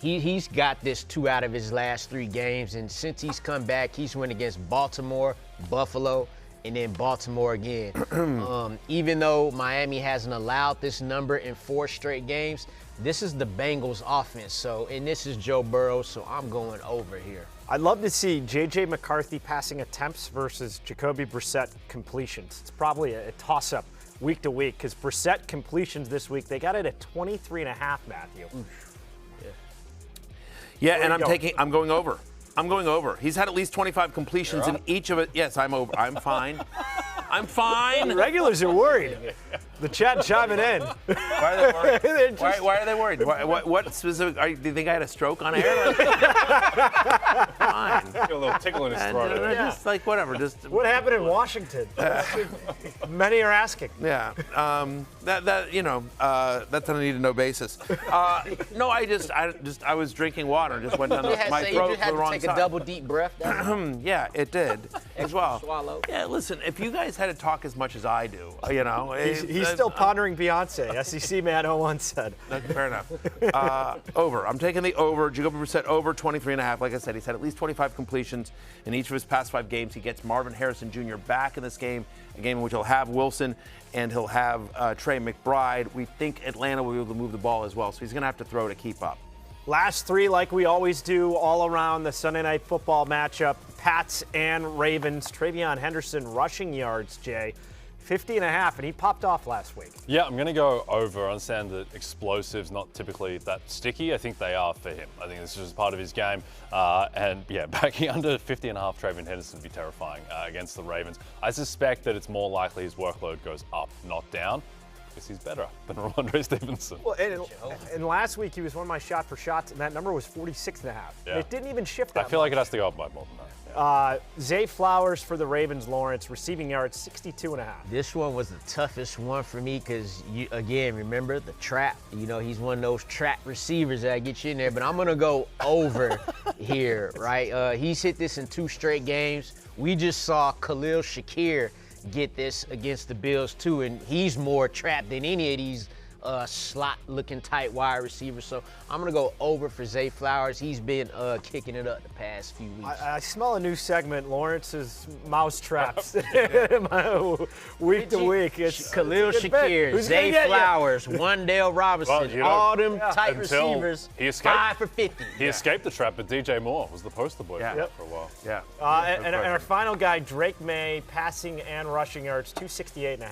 He's got this 2 out of his last 3 games, and since he's come back, he's went against Baltimore, Buffalo, and then Baltimore again. Even though Miami hasn't allowed this number in 4 straight games, this is the Bengals offense. And this is Joe Burrow, so I'm going over here. I'd love to see J.J. McCarthy passing attempts versus Jacoby Brissett completions. It's probably a toss-up week to week because Brissett completions this week, they got it at 23.5, Matthew. Yeah, and I'm going over. I'm going over. He's had at least 25 completions in each of it. Yes, I'm over. I'm fine. I'm fine. The regulars are worried. The chat chiming in. Why are they worried? Why are they worried? What specific? Do you think I had a stroke on air? Fine. Got a little tickle in his throat. Just like whatever. Just what happened in Washington? Many are asking. Yeah. That's on a need-to-know basis. No, I was drinking water and just went down my throat for the wrong side. You had to take a double deep breath. Yeah, it did as well. Swallow. Yeah, listen, if you guys had to talk as much as I do, He's still pondering Beyonce. SEC man 01 said. Fair enough. Over. I'm taking the over. Jacoby Brissett over 23.5. Like I said, he's had at least 25 completions in each of his past 5 games. He gets Marvin Harrison Jr. back in this game, a game in which he'll have Wilson and he'll have Trey McBride. We think Atlanta will be able to move the ball as well, so he's going to have to throw to keep up. Last 3, like we always do, all around the Sunday Night Football matchup, Pats and Ravens. Travion Henderson rushing yards, Jay. 50.5, and he popped off last week. Yeah, I'm going to go over. I understand that explosives not typically that sticky. I think they are for him. I think this is just part of his game. And yeah, backing under 50.5, Travion Henderson would be terrifying against the Ravens. I suspect that it's more likely his workload goes up, not down, because he's better than Ramondre Stevenson. Well, and last week he was one of my shot for shots, and that number was 46.5. Yeah. And it didn't even shift that I feel much. like it has to go up by more than that. Zay Flowers for the Ravens, Lawrence, receiving yards 62.5. This one was the toughest one for me because, again, remember the trap. He's one of those trap receivers that get you in there. But I'm going to go over here, right? He's hit this in 2 straight games. We just saw Khalil Shakir get this against the Bills, too, and he's more trapped than any of these slot-looking tight wide receiver. So I'm going to go over for Zay Flowers. He's been kicking it up the past few weeks. I smell a new segment, Lawrence's mouse traps. Week to week. It's Khalil Shakir, Zay Flowers, Wandale Robinson, all them tight receivers, he escaped, 5 for 50. He escaped the trap, but DJ Moore was the poster boy for a while. Yeah. And our final guy, Drake May, passing and rushing yards, 268.5.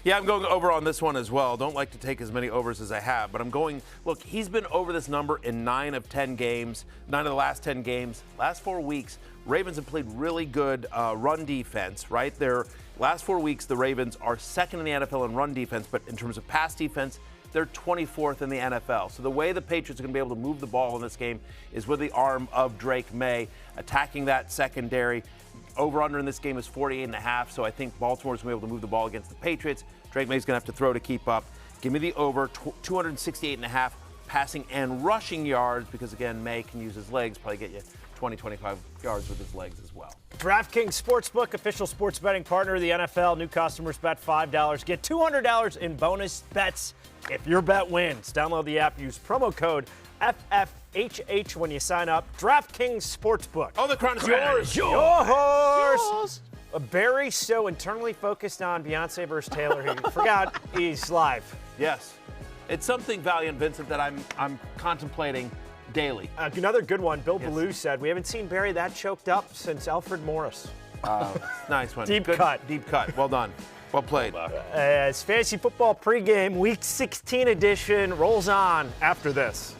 Yeah, I'm going over on this one as well. Don't like to take as many overs as I have, but I'm going, look, he's been over this number in 9 of 10 games, 9 of the last 10 games. Last 4 weeks, Ravens have played really good run defense, right? Their last 4 weeks, the Ravens are second in the NFL in run defense, but in terms of pass defense, they're 24th in the NFL. So the way the Patriots are going to be able to move the ball in this game is with the arm of Drake May, attacking that secondary. Over-under in this game is 48.5, so I think Baltimore's going to be able to move the ball against the Patriots. Drake May's going to have to throw to keep up. Give me the over, 268.5 passing and rushing yards, because, again, May can use his legs, probably get you 20, 25 yards with his legs as well. DraftKings Sportsbook, official sports betting partner of the NFL. New customers bet $5. Get $200 in bonus bets if your bet wins. Download the app, use promo code FFHH when you sign up. DraftKings Sportsbook. Oh, the crown is yours. Yours. Barry so internally focused on Beyonce versus Taylor, he forgot he's live. Yes. It's something, Valiant Vincent, that I'm contemplating daily. Another good one. Bill Ballou said, we haven't seen Barry that choked up since Alfred Morris. Nice one. Deep Good, cut. Deep cut. Well done. Well played. As Fantasy Football Pregame Week 16 edition rolls on after this.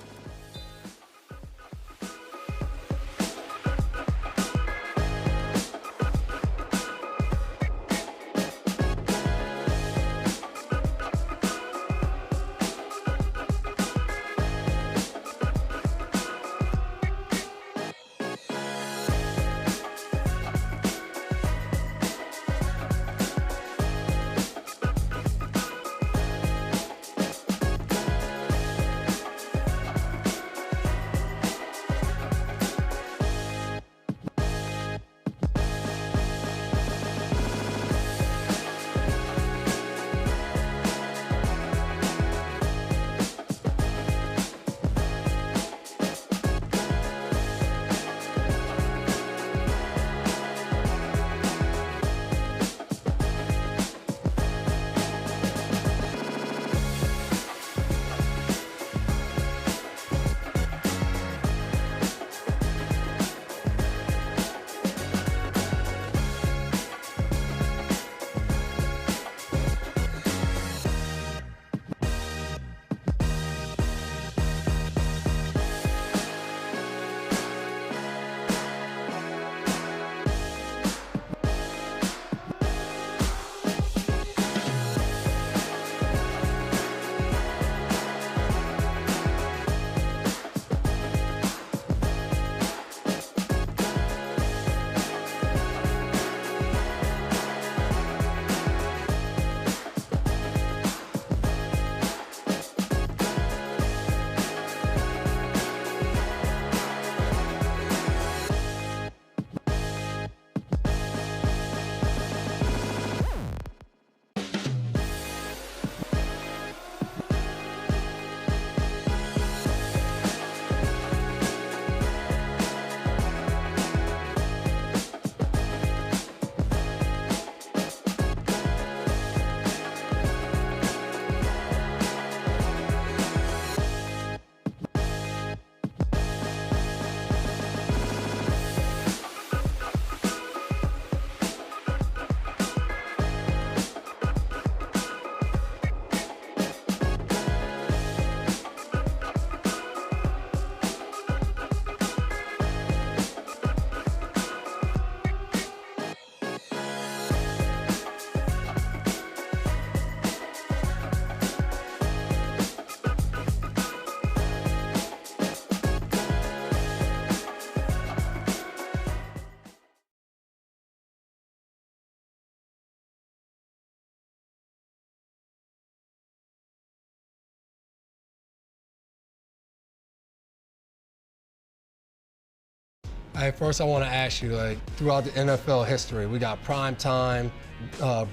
First, I want to ask you, throughout the NFL history, we got Primetime,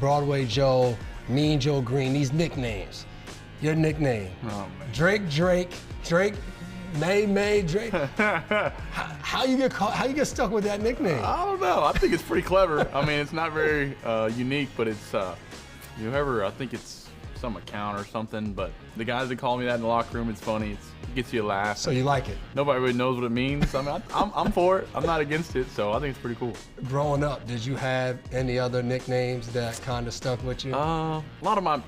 Broadway Joe, Mean Joe Green, these nicknames. your nickname. Oh, man. Drake, May, Drake. How you get stuck with that nickname? I don't know. I think it's pretty clever. I mean, it's not very unique, but it's I think it's some account or something. But the guys that call me that in the locker room, it's funny. It gets you a laugh. So you like it? Nobody really knows what it means. I mean, I'm for it. I'm not against it. So I think it's pretty cool. Growing up, did you have any other nicknames that kind of stuck with you? A lot of my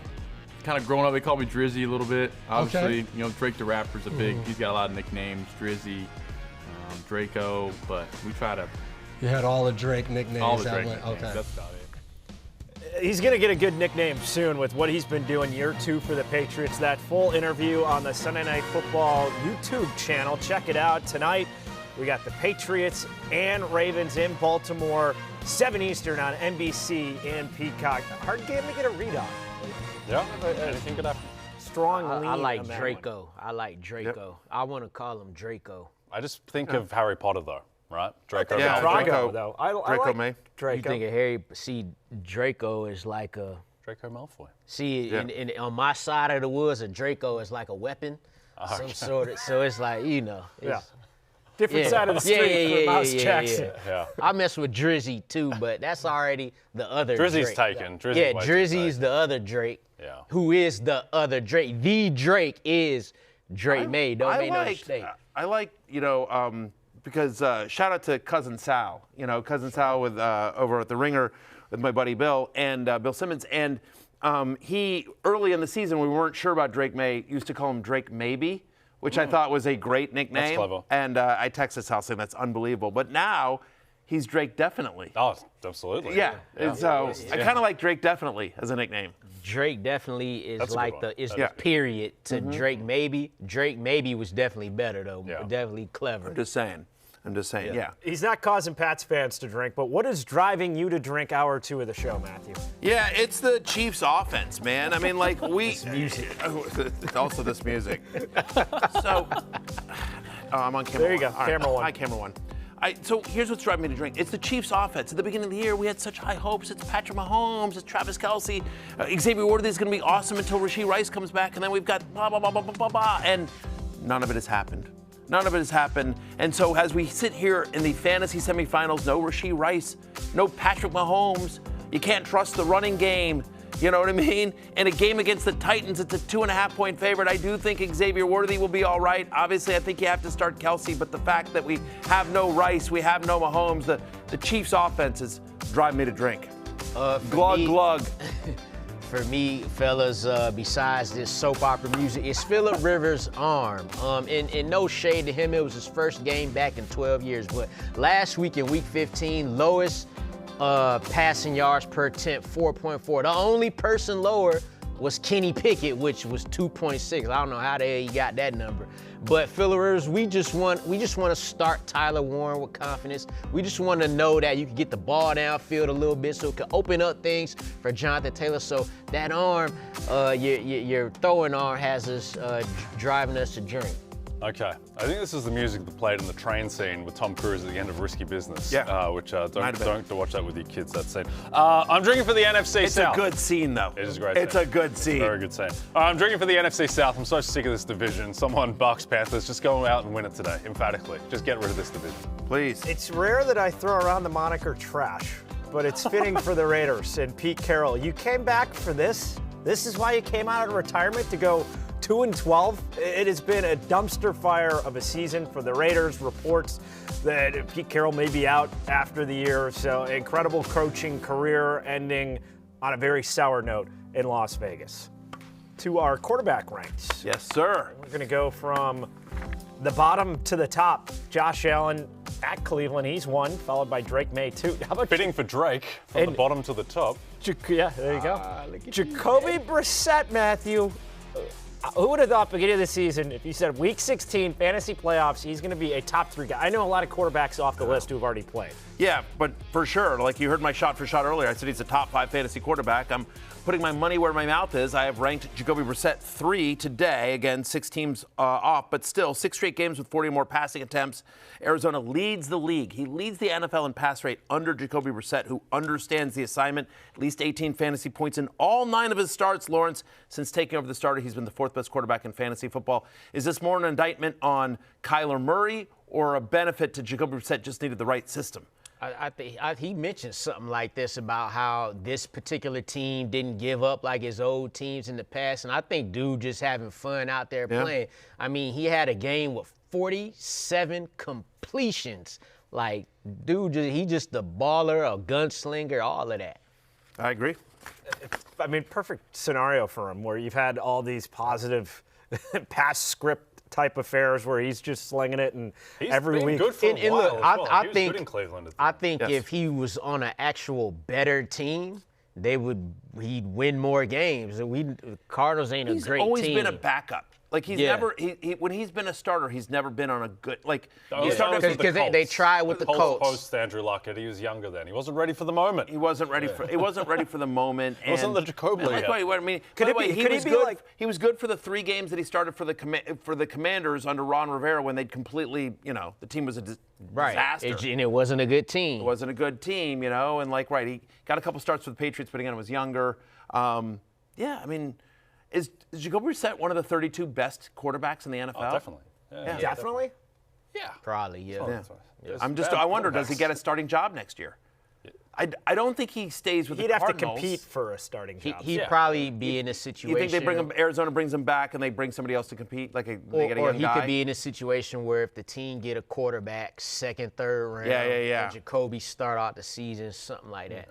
kind of growing up, they called me Drizzy a little bit. Obviously, Drake the rapper's he's got a lot of nicknames, Drizzy, Draco, but we try to. You had all the Drake nicknames. All the Drake nicknames, okay. that's about it. He's going to get a good nickname soon with what he's been doing year 2 for the Patriots. That full interview on the Sunday Night Football YouTube channel. Check it out. Tonight, we got the Patriots and Ravens in Baltimore, 7 Eastern on NBC and Peacock. Hard game to get a read on. Yeah, anything could happen. Strong lean. I like on that Draco. I like Draco. Yep. I want to call him Draco. I just think of Harry Potter, though, right? Draco. Yeah, Malfoy. Draco. though. Draco like May. Draco. You think of Harry? See, Draco is like a. Draco Malfoy. See, on my side of the woods, a Draco is like a weapon, some sort of. So it's like it's, Different side of the street for Mouse Jackson. Yeah. I mess with Drizzy too, but that's already the other Drizzy's Drake. taken. Drizzy's way too Drizzy's safe. the other Drake. Yeah. Who is the other Drake? The Drake is Drake May. Don't make no mistake. I like, because shout out to Cousin Sal. Cousin Sal with over at the Ringer with my buddy Bill and Bill Simmons. And he, early in the season, we weren't sure about Drake May, used to call him Drake Maybe, which I thought was a great nickname. That's clever. And I texted Sal saying that's unbelievable. But now he's Drake Definitely. Oh, absolutely. Yeah. And so I kind of like Drake Definitely as a nickname. Drake definitely is That's a like good one. the period to Drake Maybe. Drake Maybe was definitely better though. Yeah. Definitely clever. I'm just saying, yeah. He's not causing Pats fans to drink, but what is driving you to drink hour 2 of the show, Matthew? Yeah, it's the Chiefs offense, man. I mean, like This music. Also this music. So, I'm on camera. There you go, All right. camera 1. Hi, camera 1. So here's what's driving me to drink. It's the Chiefs offense. At the beginning of the year, we had such high hopes. It's Patrick Mahomes, it's Travis Kelce. Xavier Worthy is going to be awesome until Rashee Rice comes back, and then we've got blah, blah, blah, blah, blah, blah, blah. And none of it has happened. None of it has happened. And so as we sit here in the fantasy semifinals, no Rashee Rice, no Patrick Mahomes. You can't trust the running game. You know what I mean? In a game against the Titans, it's a 2.5-point favorite. I do think Xavier Worthy will be all right. Obviously, I think you have to start Kelce, but the fact that we have no Rice, we have no Mahomes, the Chiefs' offenses drive me to drink. Glug. For me, fellas, besides this soap opera music, it's Phillip Rivers' arm. And no shade to him, it was his first game back in 12 years. But last week in Week 15, lowest passing yards per attempt, 4.4. The only person lower was Kenny Pickett, which was 2.6. I don't know how the hell he got that number. But Phillip Rivers, we just want to start Tyler Warren with confidence. We just want to know that you can get the ball downfield a little bit so it can open up things for Jonathan Taylor. So that arm, your throwing arm has us driving us to drink. Okay. I think this is the music that played in the train scene with Tom Cruise at the end of Risky Business. Yeah. Which don't watch that with your kids, that scene. I'm drinking for the NFC South. It's a good scene, though. It is a great It's scene. a good scene. Very good scene. I'm drinking for the NFC South. I'm so sick of this division. Someone, Bucks, Panthers, just go out and win it today, emphatically. Just get rid of this division. Please. It's rare that I throw around the moniker trash, but it's fitting for the Raiders. And Pete Carroll, you came back for this? This is why you came out of retirement, to go 2-12. It has been a dumpster fire of a season for the Raiders. Reports that Pete Carroll may be out after the year. So incredible coaching career ending on a very sour note in Las Vegas. To our quarterback ranks. Yes, sir. We're going to go from the bottom to the top. Josh Allen at Cleveland, he's 1, followed by Drake May 2. How about Fitting for Drake, from the bottom to the top. Yeah, there you go. Jacoby Brissett, Matthew. Who would have thought beginning of the season, if you said Week 16 fantasy playoffs, he's going to be a top 3 guy? I know a lot of quarterbacks off the list who have already played. Yeah, but for sure, like you heard my shot for shot earlier, I said he's a top 5 fantasy quarterback. I'm putting my money where my mouth is. I have ranked Jacoby Brissett 3 today. Again, 6 teams off, but still 6 straight games with 40 or more passing attempts. Arizona leads the league. He leads the NFL in pass rate under Jacoby Brissett, who understands the assignment. At least 18 fantasy points in all 9 of his starts, Lawrence. Since taking over the starter, he's been the 4th best quarterback in fantasy football. Is this more an indictment on Kyler Murray or a benefit to Jacoby Brissett just needed the right system? I think he mentioned something like this about how this particular team didn't give up like his old teams in the past, and I think dude just having fun out there playing. I mean, he had a game with 47 completions. Like, dude, he just a baller, a gunslinger, all of that. I agree. I mean, perfect scenario for him where you've had all these positive pass script type affairs where he's just slinging it and every week. Good for a while look, as well. I He was think good in Cleveland. I think if he was on an actual better team, he'd win more games. The Cardinals ain't a great team. He's always been a backup. Like he's never when he's been a starter, he's never been on a good because they tried with the Colts. Post Andrew Luck, he was younger then. He wasn't ready for the moment. He wasn't ready for the moment. It wasn't the Jacoby yet. I mean, he was good for the 3 games that he started for the Commanders under Ron Rivera when they'd completely, the team was a disaster. And it wasn't a good team. It wasn't a good team, and he got a couple starts for the Patriots, but again, was younger. I mean. Is Jacoby Brissett one of the 32 best quarterbacks in the NFL? Oh, definitely. Yeah, definitely? Yeah. Probably, yeah. I wonder, does he get a starting job next year? I don't think he stays with the Cardinals. He'd have to compete for a starting job. He'd probably be in a situation. You think Arizona brings him back and they bring somebody else to compete? They get a young or he guy? could be in a situation where if the team get a quarterback, 2nd, 3rd round, and Jacoby start out the season, something like that.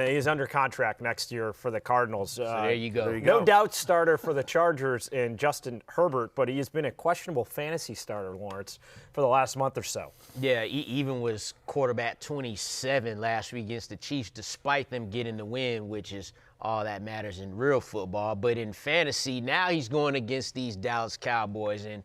He's under contract next year for the Cardinals. So there you go. No doubt starter for the Chargers in Justin Herbert, but he has been a questionable fantasy starter, Lawrence, for the last month or so. Yeah, he even was quarterback 27 last week against the Chiefs, despite them getting the win, which is all that matters in real football. But in fantasy, now he's going against these Dallas Cowboys, and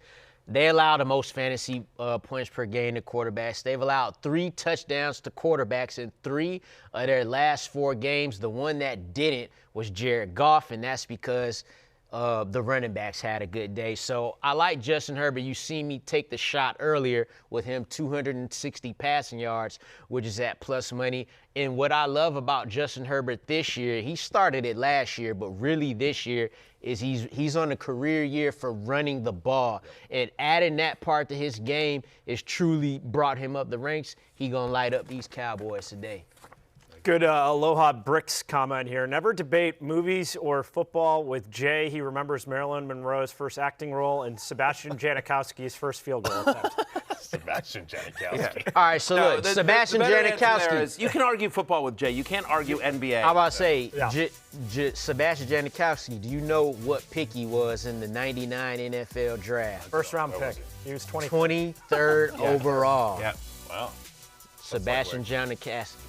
they allow the most fantasy points per game to quarterbacks. They've allowed 3 touchdowns to quarterbacks in 3 of their last 4 games. The one that didn't was Jared Goff, and that's because the running backs had a good day. So I like Justin Herbert. You see me take the shot earlier with him 260 passing yards, which is at plus money. And what I love about Justin Herbert this year, he started it last year, but really this year is he's on a career year for running the ball. And adding that part to his game has truly brought him up the ranks. He gonna light up these Cowboys today. Good Aloha Bricks comment here. Never debate movies or football with Jay. He remembers Marilyn Monroe's first acting role and Sebastian Janikowski's first field goal attempt. Sebastian Janikowski. All right, so look, Sebastian Janikowski. You can argue football with Jay. You can't argue NBA. How about say, Sebastian Janikowski, do you know what pick he was in the 99 NFL draft? First round pick. He was 23rd overall. Yeah. Wow. Sebastian Janikowski.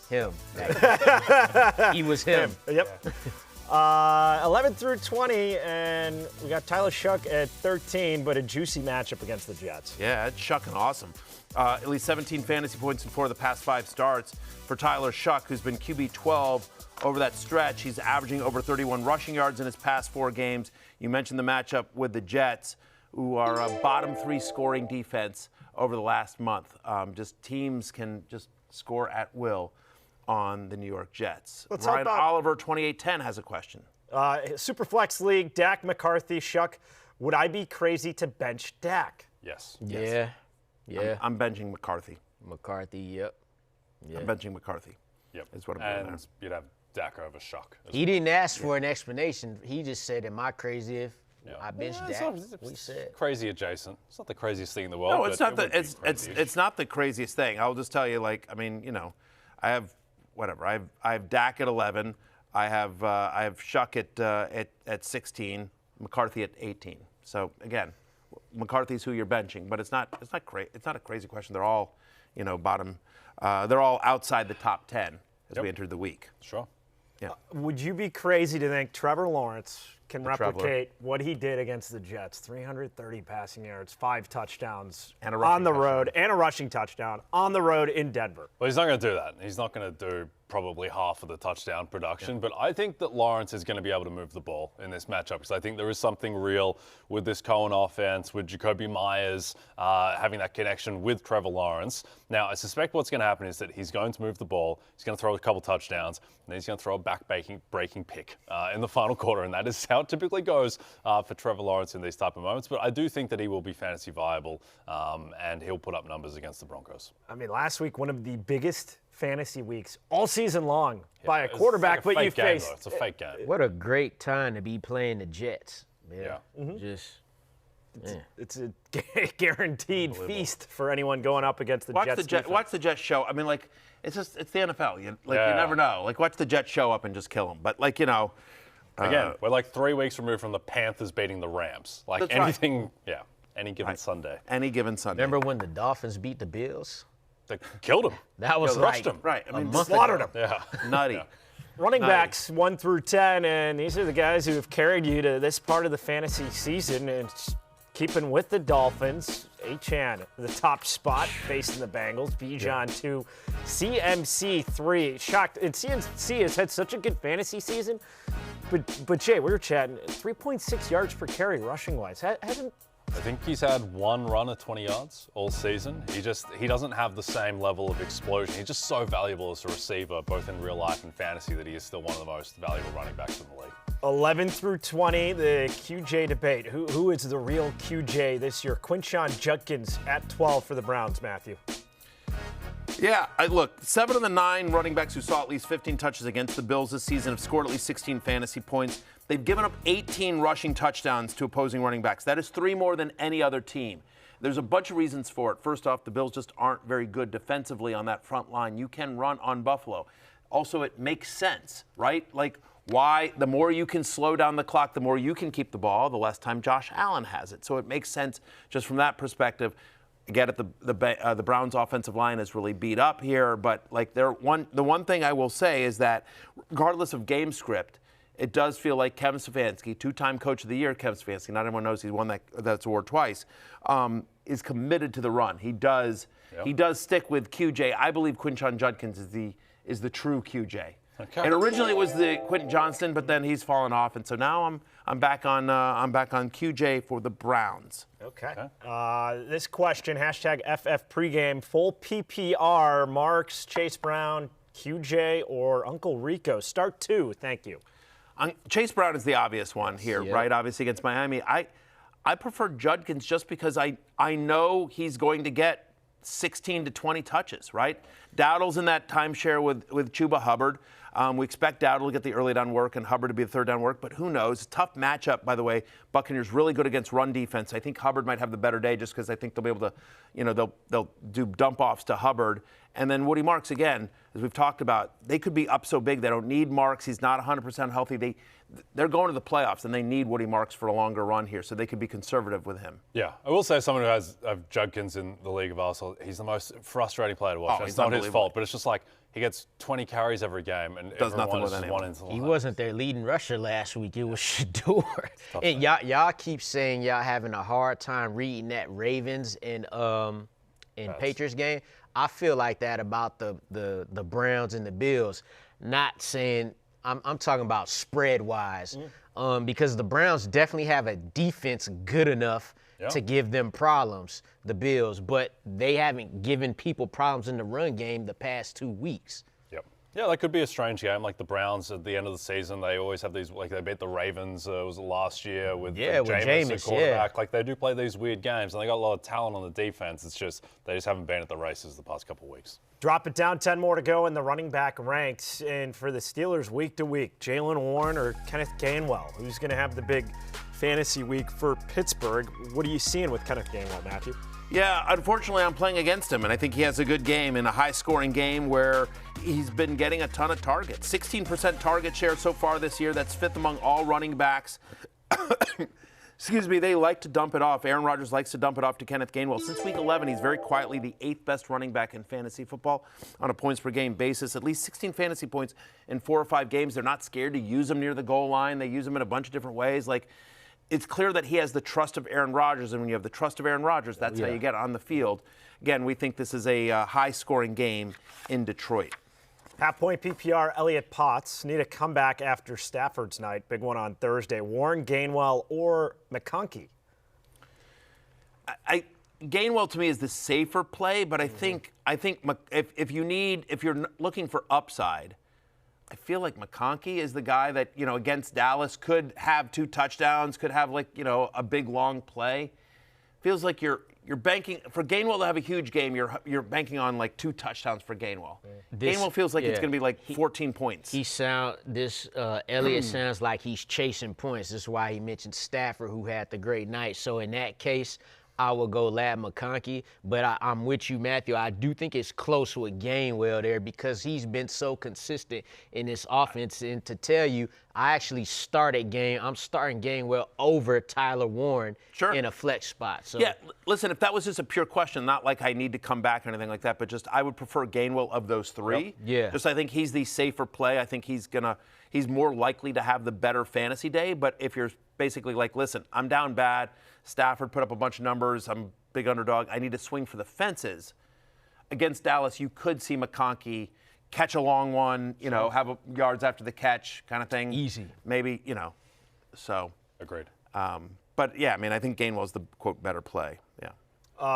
Him. He was him. Yep. 11 through 20, and we got Tyler Shuck at 13, but a juicy matchup against the Jets. Yeah, it's Shucking awesome. At least 17 fantasy points in 4 of the past 5 starts for Tyler Shuck, who's been QB 12 over that stretch. He's averaging over 31 rushing yards in his past 4 games. You mentioned the matchup with the Jets, who are a bottom 3 scoring defense over the last month. Just teams can just score at will on the New York Jets. Ryan Oliver, 2810, has a question. Superflex League, Dak, McCarthy, Shuck. Would I be crazy to bench Dak? Yes. Yeah. I'm benching McCarthy. McCarthy, yep. I'm benching McCarthy. Yep. Is what I'm doing there. And you'd have Dak over Shuck. He didn't ask for an explanation. He just said, am I crazy if I benched Dak? We said. Crazy adjacent. It's not the craziest thing in the world. No, it's not it's not the craziest thing. I'll just tell you, I have whatever. I have Dak at 11. I have Shuck at 16. McCarthy at 18. So again, McCarthy's who you're benching, but it's not a crazy question. They're all, bottom. They're all outside the top 10 as we entered the week. Sure. Yeah. Would you be crazy to think Trevor Lawrence, can replicate what he did against the Jets. 330 passing yards, 5 touchdowns on the road, and a rushing touchdown on the road in Denver. Well, he's not going to do that. He's not going to do probably half of the touchdown production, but I think that Lawrence is going to be able to move the ball in this matchup because I think there is something real with this Cohen offense, with Jacoby Myers having that connection with Trevor Lawrence. Now, I suspect what's going to happen is that he's going to move the ball, he's going to throw a couple touchdowns, and then he's going to throw a back-breaking pick in the final quarter, and that is how it typically goes for Trevor Lawrence in these type of moments. But I do think that he will be fantasy viable, and he'll put up numbers against the Broncos. I mean, last week, one of the biggest fantasy weeks all season long by a quarterback, but you faced. It's a fake game. What a great time to be playing the Jets. Yeah. It's a guaranteed feast for anyone going up against the Jets. Watch the Jets show. I mean, like, it's the NFL. You never know. Like, watch the Jets show up and just kill them. But, like, again, we're like 3 weeks removed from the Panthers beating the Rams. Like anything, any given Sunday. Any given Sunday. Remember when the Dolphins beat the Bills? They killed him. That was crushed him. Right. I mean, slaughtered him. Yeah. Nutty. Yeah. Running backs 1 through 10, and these are the guys who have carried you to this part of the fantasy season. And keeping with the Dolphins, Achane, the top spot, facing the Bengals. Bijan 2, CMC 3. Shocked. And CMC has had such a good fantasy season. But Jay, we were chatting, 3.6 yards per carry rushing-wise. I think he's had one run of 20 yards all season. He doesn't have the same level of explosion. He's just so valuable as a receiver, both in real life and fantasy, that he is still one of the most valuable running backs in the league. 11 through 20, the QJ debate. Who is the real QJ this year? Quinshon Judkins at 12 for the Browns, Matthew. Yeah, look, 7 of the 9 running backs who saw at least 15 touches against the Bills this season have scored at least 16 fantasy points. They've given up 18 rushing touchdowns to opposing running backs. That is 3 more than any other team. There's a bunch of reasons for it. First off, the Bills just aren't very good defensively on that front line. You can run on Buffalo. Also, it makes sense, right? Like, why? The more you can slow down the clock, the more you can keep the ball, the less time Josh Allen has it. So it makes sense just from that perspective. Again, the Browns' offensive line is really beat up here, but like the one thing I will say is that regardless of game script, it does feel like Kevin Stefanski, 2-time Coach of the Year, Kevin Stefanski, not everyone knows he's won that award twice, is committed to the run. He does stick with QJ. I believe Quinshon Judkins is the true QJ. Okay. And originally it was the Quentin Johnston, but then he's fallen off, and so now I'm back on QJ for the Browns. Okay. This question, hashtag FF pregame, full PPR, Marks, Chase Brown, QJ, or Uncle Rico. Start 2, thank you. Chase Brown is the obvious one here, right? Obviously against Miami. I prefer Judkins just because I know he's going to get 16 to 20 touches, right? Dowdle's in that timeshare with Chuba Hubbard. We expect Dowdle to get the early down work and Hubbard to be the third down work, but who knows? Tough matchup, by the way. Buccaneers really good against run defense. I think Hubbard might have the better day just because I think they'll be able to, they'll do dump offs to Hubbard. And then Woody Marks, again, as we've talked about, they could be up so big they don't need Marks. He's not 100% healthy. They're going to the playoffs, and they need Woody Marks for a longer run here, so they could be conservative with him. Yeah, I will say someone who has Judkins in the league of Arsenal, he's the most frustrating player to watch. It's not his fault, but it's just like he gets 20 carries every game, and does nothing with anyone. He wasn't their leading rusher last week. It was Shador. And y'all keep saying y'all having a hard time reading that Ravens and Patriots game. I feel like that about the Browns and the Bills. Not saying I'm talking about spread-wise, because the Browns definitely have a defense good enough to give them problems, the Bills, but they haven't given people problems in the run game the past 2 weeks. Yep. Yeah, that could be a strange game. Like the Browns at the end of the season, they always have these, like they beat the Ravens, was it last year with Jameis at quarterback. Like they do play these weird games, and they got a lot of talent on the defense. It's just they just haven't been at the races the past couple of weeks. Drop it down 10 more to go in the running back ranks. And for the Steelers week to week, Jaylen Warren or Kenneth Gainwell, who's going to have the big fantasy week for Pittsburgh? What are you seeing with Kenneth Gainwell, Matthew? Yeah, unfortunately, I'm playing against him, and I think he has a good game in a high-scoring game where he's been getting a ton of targets. 16% target share so far this year. That's 5th among all running backs. They like to dump it off. Aaron Rodgers likes to dump it off to Kenneth Gainwell. Since week 11, he's very quietly the 8th best running back in fantasy football on a points per game basis. At least 16 fantasy points in 4 or 5 games. They're not scared to use him near the goal line. They use him in a bunch of different ways. It's clear that he has the trust of Aaron Rodgers, and when you have the trust of Aaron Rodgers, that's how you get on the field. Again, we think this is a high-scoring game in Detroit. Half-point PPR, Elliott Potts need a comeback after Stafford's night. Big one on Thursday. Warren, Gainwell, or McConkey? Gainwell to me is the safer play, but I think if you're looking for upside, I feel like McConkey is the guy that against Dallas could have 2 touchdowns, could have a big long play. Feels like you're banking for Gainwell to have a huge game. You're banking on 2 touchdowns for Gainwell. Gainwell feels like it's going to be 14 points. Elliott sounds like he's chasing points. This is why he mentioned Stafford, who had the great night. So in that case, I will go Lad McConkey, but I'm with you, Matthew. I do think it's close with Gainwell there because he's been so consistent in this offense. And to tell you, I'm starting Gainwell over Tyler Warren in a flex spot. So. Yeah, listen, if that was just a pure question, not like I need to come back or anything like that, but just I would prefer Gainwell of those 3. Yep. Yeah. Just I think he's the safer play. I think he's more likely to have the better fantasy day. But if you're basically listen, I'm down bad. Stafford put up a bunch of numbers. I'm a big underdog. I need to swing for the fences. Against Dallas, you could see McConkey catch a long one, have yards after the catch kind of thing. Easy. Maybe, so. Agreed. But, yeah, I think Gainwell's the, quote, better play. Yeah.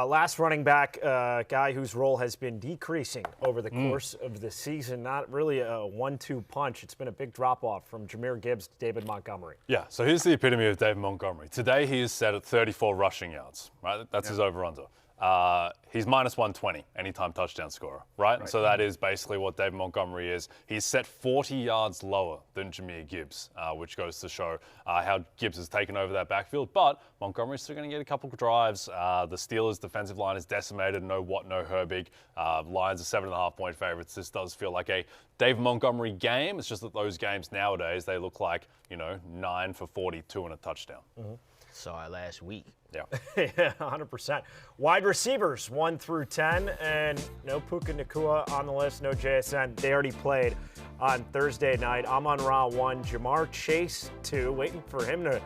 Last running back, guy whose role has been decreasing over the course of the season. Not really a 1-2 punch. It's been a big drop-off from Jahmyr Gibbs to David Montgomery. Yeah, so here's the epitome of David Montgomery. Today he is set at 34 rushing yards, right? That's his over-under. He's minus 120 anytime touchdown scorer, right? So that is basically what David Montgomery is. He's set 40 yards lower than Jahmyr Gibbs, which goes to show how Gibbs has taken over that backfield. But Montgomery's still going to get a couple of drives. The Steelers' defensive line is decimated. No Watt, no Herbig. Lions are 7.5-point favorites. This does feel like a David Montgomery game. It's just that those games nowadays, they look like, 9 for 42 and a touchdown. Mm-hmm. Saw it last week. Yeah. Yeah, 100%. Wide receivers, 1 through 10, and no Puka Nacua on the list, no JSN. They already played on Thursday night. Amon-Ra 1, Jamar Chase 2, waiting for him to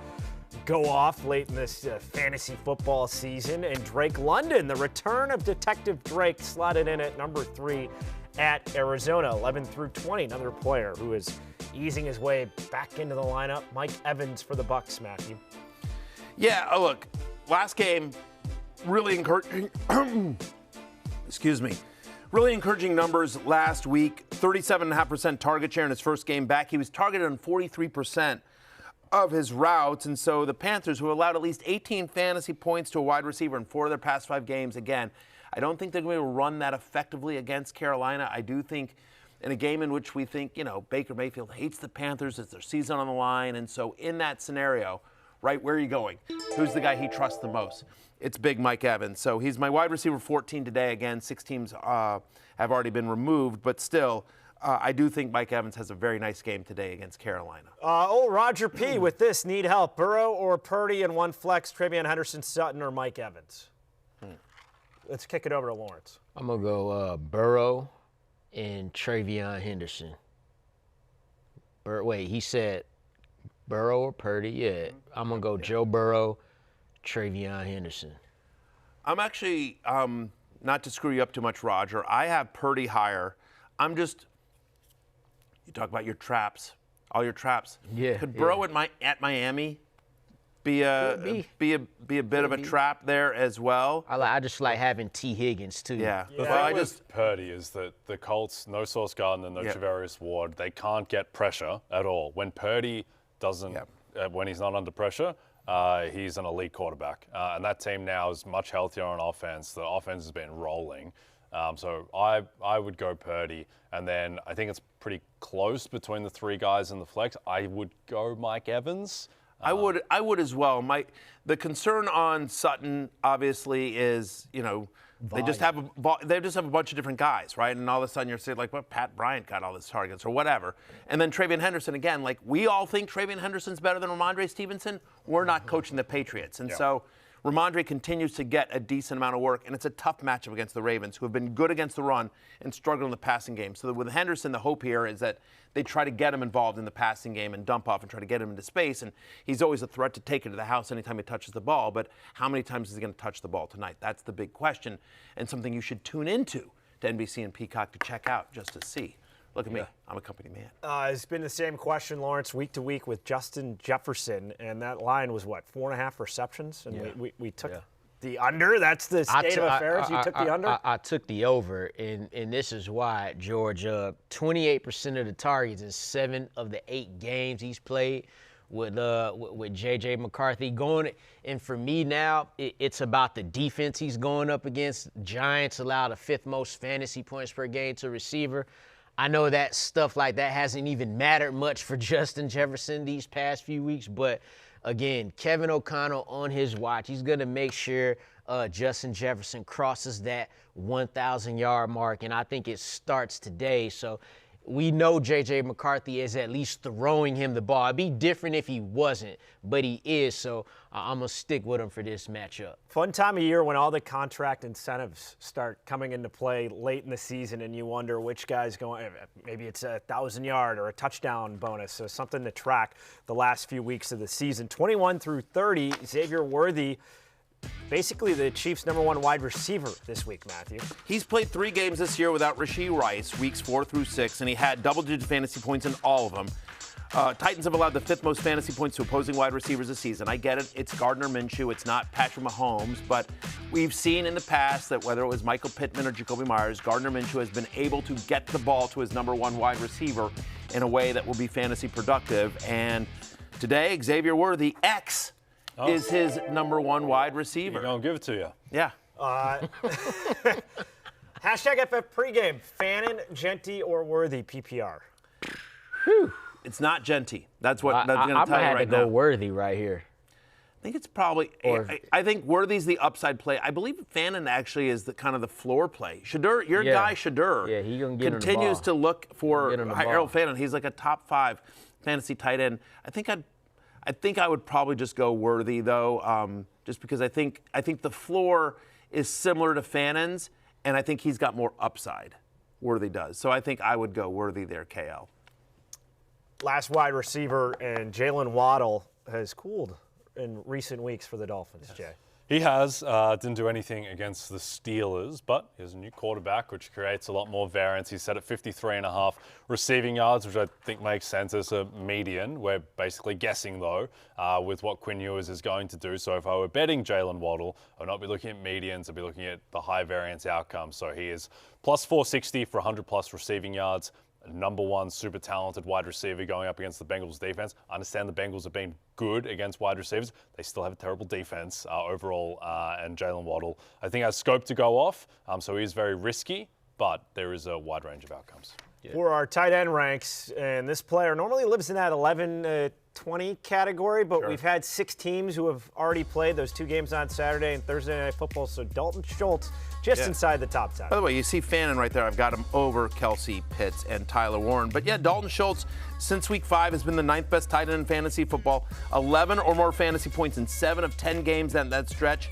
go off late in this fantasy football season. And Drake London, the return of Detective Drake, slotted in at number 3 at Arizona, 11 through 20. Another player who is easing his way back into the lineup. Mike Evans for the Bucs, Matthew. Yeah, look, last game, really encouraging. Excuse me. Really encouraging numbers last week. 37.5% target share in his first game back. He was targeted on 43% of his routes. And so the Panthers, who allowed at least 18 fantasy points to a wide receiver in 4 of their past 5 games, again, I don't think they're going to run that effectively against Carolina. I do think in a game in which we think, Baker Mayfield hates the Panthers, it's their season on the line. And so in that scenario, right, where are you going? Who's the guy he trusts the most? It's big Mike Evans. So he's my wide receiver 14 today. Again, 6 teams have already been removed, but still, I do think Mike Evans has a very nice game today against Carolina. Roger P. with this, need help. Burrow or Purdy in 1 flex, Travion Henderson, Sutton, or Mike Evans? Let's kick it over to Lawrence. I'm going to go Burrow and Travion Henderson. Wait, he said Burrow or Purdy? Yeah, I'm going to go Joe Burrow, Travion Henderson. I'm actually, not to screw you up too much, Roger, I have Purdy higher. You talk about your traps, all your traps. Yeah. Could Burrow at Miami be a bit of a trap there as well? I just like having T. Higgins, too. Yeah. The thing with Purdy is that the Colts, no Sauce Gardner, no Travarius Ward, they can't get pressure at all. When Purdy doesn't, when he's not under pressure, he's an elite quarterback. And that team now is much healthier on offense. The offense has been rolling. So I would go Purdy. And then I think it's pretty close between the 3 guys in the flex. I would go Mike Evans. I would as well. The concern on Sutton obviously is, They just have a bunch of different guys, right? And all of a sudden you're saying, like, well, Pat Bryant got all these targets or whatever. And then Travion Henderson, again, like, we all think Travion Henderson's better than Ramondre Stevenson. We're not coaching the Patriots. And so Ramondre continues to get a decent amount of work, and it's a tough matchup against the Ravens, who have been good against the run and struggled in the passing game. So with Henderson, the hope here is that they try to get him involved in the passing game and dump off and try to get him into space. And he's always a threat to take it to the house anytime he touches the ball. But how many times is he going to touch the ball tonight? That's the big question, and something you should tune into to NBC and Peacock to check out just to see. Look at me. I'm a company man. It's been the same question, Lawrence, week to week with Justin Jefferson, and that line was, what, 4.5 receptions? And we took the under. That's the state of affairs. You took the under? I took the over, and this is why, George. 28% of the targets in 7 of the 8 games he's played with J.J. McCarthy going. And for me now, it's about the defense he's going up against. Giants allow the 5th most fantasy points per game to receiver. I know that stuff like that hasn't even mattered much for Justin Jefferson these past few weeks, but again, Kevin O'Connell on his watch, he's going to make sure Justin Jefferson crosses that 1,000-yard mark, and I think it starts today. So we know J.J. McCarthy is at least throwing him the ball. It'd be different if he wasn't, but he is, so I'm going to stick with him for this matchup. Fun time of year when all the contract incentives start coming into play late in the season, and you wonder which guy's going. Maybe it's a 1,000-yard or a touchdown bonus, so something to track the last few weeks of the season. 21 through 30, Xavier Worthy, basically the Chiefs' #1 wide receiver this week, Matthew. He's played 3 games this year without Rashee Rice, weeks 4 through 6, and he had double-digit fantasy points in all of them. Titans have allowed the 5th most fantasy points to opposing wide receivers this season. I get it. It's Gardner Minshew. It's not Patrick Mahomes. But we've seen in the past that whether it was Michael Pittman or Jacoby Myers, Gardner Minshew has been able to get the ball to his #1 wide receiver in a way that will be fantasy productive. And today, Xavier Worthy, is his #1 wide receiver. You're going to give it to you. Yeah. Hashtag FF pregame. Fannin, Genty, or Worthy PPR? Whew. It's not Genty. That's what I'm going to tell you right now. I had to go Worthy right here. I think it's probably. I think Worthy's the upside play. I believe Fannin actually is the kind of the floor play. Shadur, your guy Shadur, he gonna get continues to look for Harold Fannin. He's like a top 5 fantasy tight end. I think I would probably just go Worthy though, just because I think the floor is similar to Fannin's, and I think he's got more upside. Worthy does. So I think I would go Worthy there, KL. Last wide receiver, and Jalen Waddle has cooled in recent weeks for the Dolphins, Jay. He has. Didn't do anything against the Steelers, but he has a new quarterback, which creates a lot more variance. He's set at 53.5 receiving yards, which I think makes sense as a median. We're basically guessing, though, with what Quinn Ewers is going to do. So if I were betting Jalen Waddle, I would not be looking at medians. I'd be looking at the high variance outcome. So he is plus 460 for 100-plus receiving yards. #1 super talented wide receiver going up against the Bengals defense. I understand the Bengals have been good against wide receivers. They still have a terrible defense overall, and Jalen Waddle, I think, has scope to go off. So he is very risky, but there is a wide range of outcomes. For our tight end ranks, and this player normally lives in that 11-20 category, but we've had 6 teams who have already played those 2 games on Saturday and Thursday Night Football, so Dalton Schultz just inside the top 10. By the way, you see Fannin right there. I've got him over Kelsey, Pitts, and Tyler Warren. But yeah, Dalton Schultz, since week 5, has been the 9th best tight end in fantasy football. 11 or more fantasy points in 7 of 10 games in that stretch.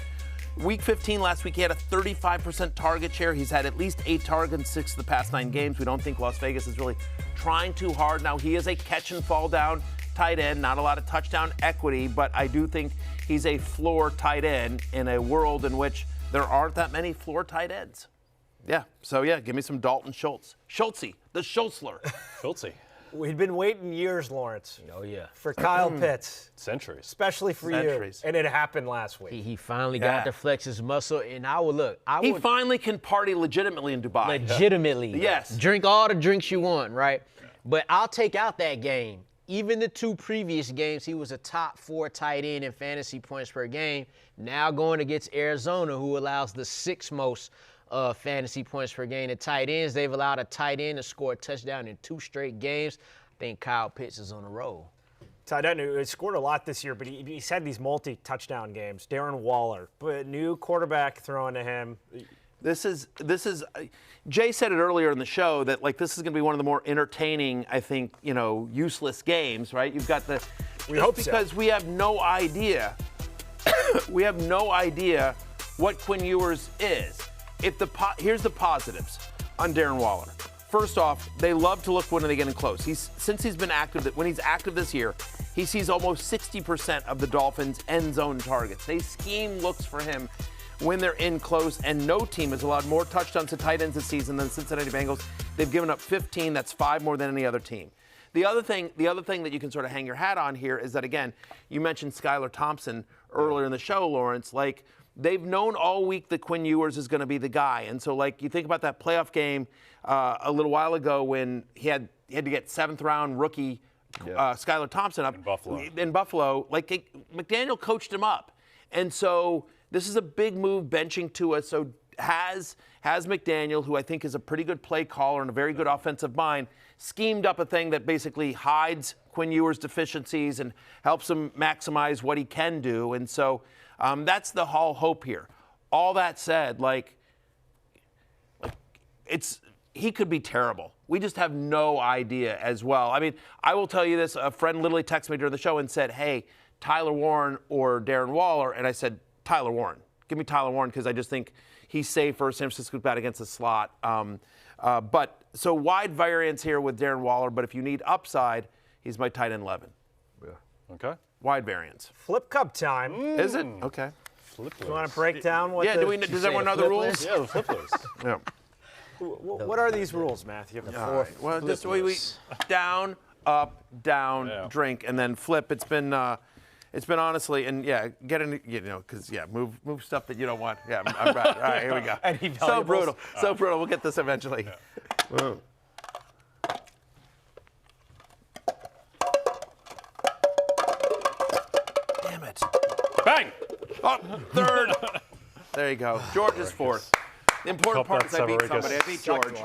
Week 15 last week, he had a 35% target share. He's had at least 8 targets in 6 of the past 9 games. We don't think Las Vegas is really trying too hard. Now, he is a catch and fall down tight end, not a lot of touchdown equity, but I do think he's a floor tight end in a world in which there aren't that many floor tight ends. Yeah, so yeah, give me some Dalton Schultz. Schultzy, the Schultzler. Schultzy. We've been waiting years, Lawrence. Oh, yeah. For Kyle Pitts. Centuries. Especially for you. And it happened last week. He finally got to flex his muscle, and he finally can party legitimately in Dubai. Legitimately. Yes. Drink all the drinks you want, right? But I'll take out that game. Even the 2 previous games, he was a top 4 tight end in fantasy points per game. Now going against Arizona, who allows the 6th most fantasy points per game to tight ends. They've allowed a tight end to score a touchdown in 2 straight games. I think Kyle Pitts is on a roll. Tight end who scored a lot this year, but he's had these multi-touchdown games. Darren Waller, but new quarterback throwing to him. This is. Jay said it earlier in the show that like this is going to be one of the more entertaining, I think, useless games, right? You've got the. We hope because we have no idea. We have no idea what Quinn Ewers is. Here's the positives on Darren Waller. First off, they love to look when they get in close. Since he's been active, when he's active this year, he sees almost 60% of the Dolphins' end zone targets. They scheme looks for him when they're in close, and no team has allowed more touchdowns to tight ends this season than the Cincinnati Bengals. They've given up 15. That's 5 more than any other team. The other thing that you can sort of hang your hat on here is that, again, you mentioned Skylar Thompson earlier in the show, Lawrence. Like, they've known all week that Quinn Ewers is going to be the guy. And so, like, you think about that playoff game a little while ago when he had to get 7th-round rookie Skylar Thompson up in Buffalo. Like, McDaniel coached him up. And so this is a big move benching Tua. So has McDaniel, who I think is a pretty good play caller and a very good offensive mind, schemed up a thing that basically hides Quinn Ewers' deficiencies and helps him maximize what he can do. And so that's the whole hope here. All that said, he could be terrible. We just have no idea as well. I mean, I will tell you this. A friend literally texted me during the show and said, hey, Tyler Warren or Darren Waller. And I said, Tyler Warren. Give me Tyler Warren because I just think he's safer. San Francisco's bad against the slot. But so wide variance here with Darren Waller. But if you need upside, he's my tight end 11. Yeah. Okay. Wide variance. Flip cup time. Is it? Okay. Do you want to break down what does everyone know the rules? Yeah, the flip list. Yeah. What are these rules, Matthew? Right. Well, just we down, up, down, drink, and then flip. It's been honestly, and get in, because move stuff that you don't want. Yeah, I'm right. All right, here we go. So brutal, so brutal. We'll get this eventually. Yeah. Damn it! Bang! Oh, third. There you go. George is fourth. The important part is I beat somebody. I beat George.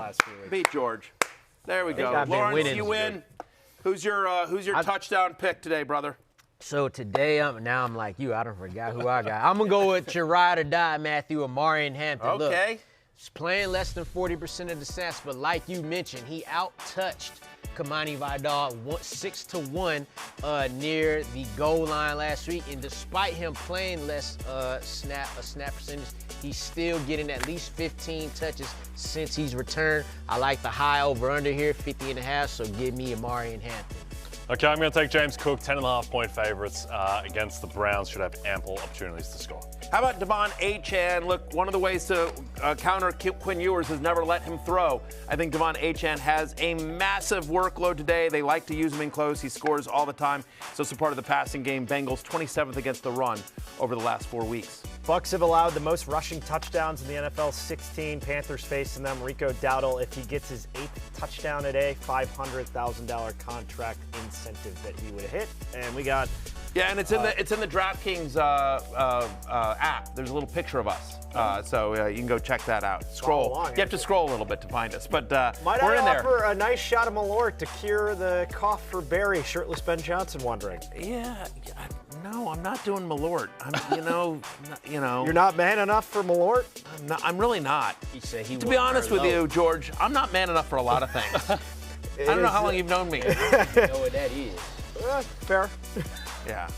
Beat George. There we go. Lawrence, you win. Who's your touchdown pick today, brother? So today, I'm like you. I don't forgot who I got. I'm going to go with your ride or die, Matthew, Amari in Hampton. Okay. Look, he's playing less than 40% of the snaps, but like you mentioned, he out-touched Kamani Vidal 6-1 near the goal line last week. And despite him playing less snap percentage, he's still getting at least 15 touches since he's returned. I like the high over-under here, 50.5, so give me Amari in Hampton. Okay, I'm going to take James Cook, 10.5-point favorites against the Browns. Should have ample opportunities to score. How about Devon Achane? Look, one of the ways to counter Quinn Ewers is never let him throw. I think Devon Achane has a massive workload today. They like to use him in close. He scores all the time. So it's a part of the passing game. Bengals 27th against the run over the last 4 weeks. Bucks have allowed the most rushing touchdowns in the NFL, 16. Panthers facing them. Rico Dowdle, if he gets his 8th touchdown today, $500,000 contract incentive that he would hit. And we got and it's in the DraftKings app. There's a little picture of us, so you can go check that out. Scroll. You have to scroll a little bit to find us, but might we're I in there. offer a nice shot of Malort to cure the cough for Barry? Shirtless Ben Johnson wondering. Yeah. No, I'm not doing Malort. You're not man enough for Malort? I'm really not. He said he to be honest with you, George, I'm not man enough for a lot of things. I don't know how long you've known me. I don't know what that is. Fair. Yeah.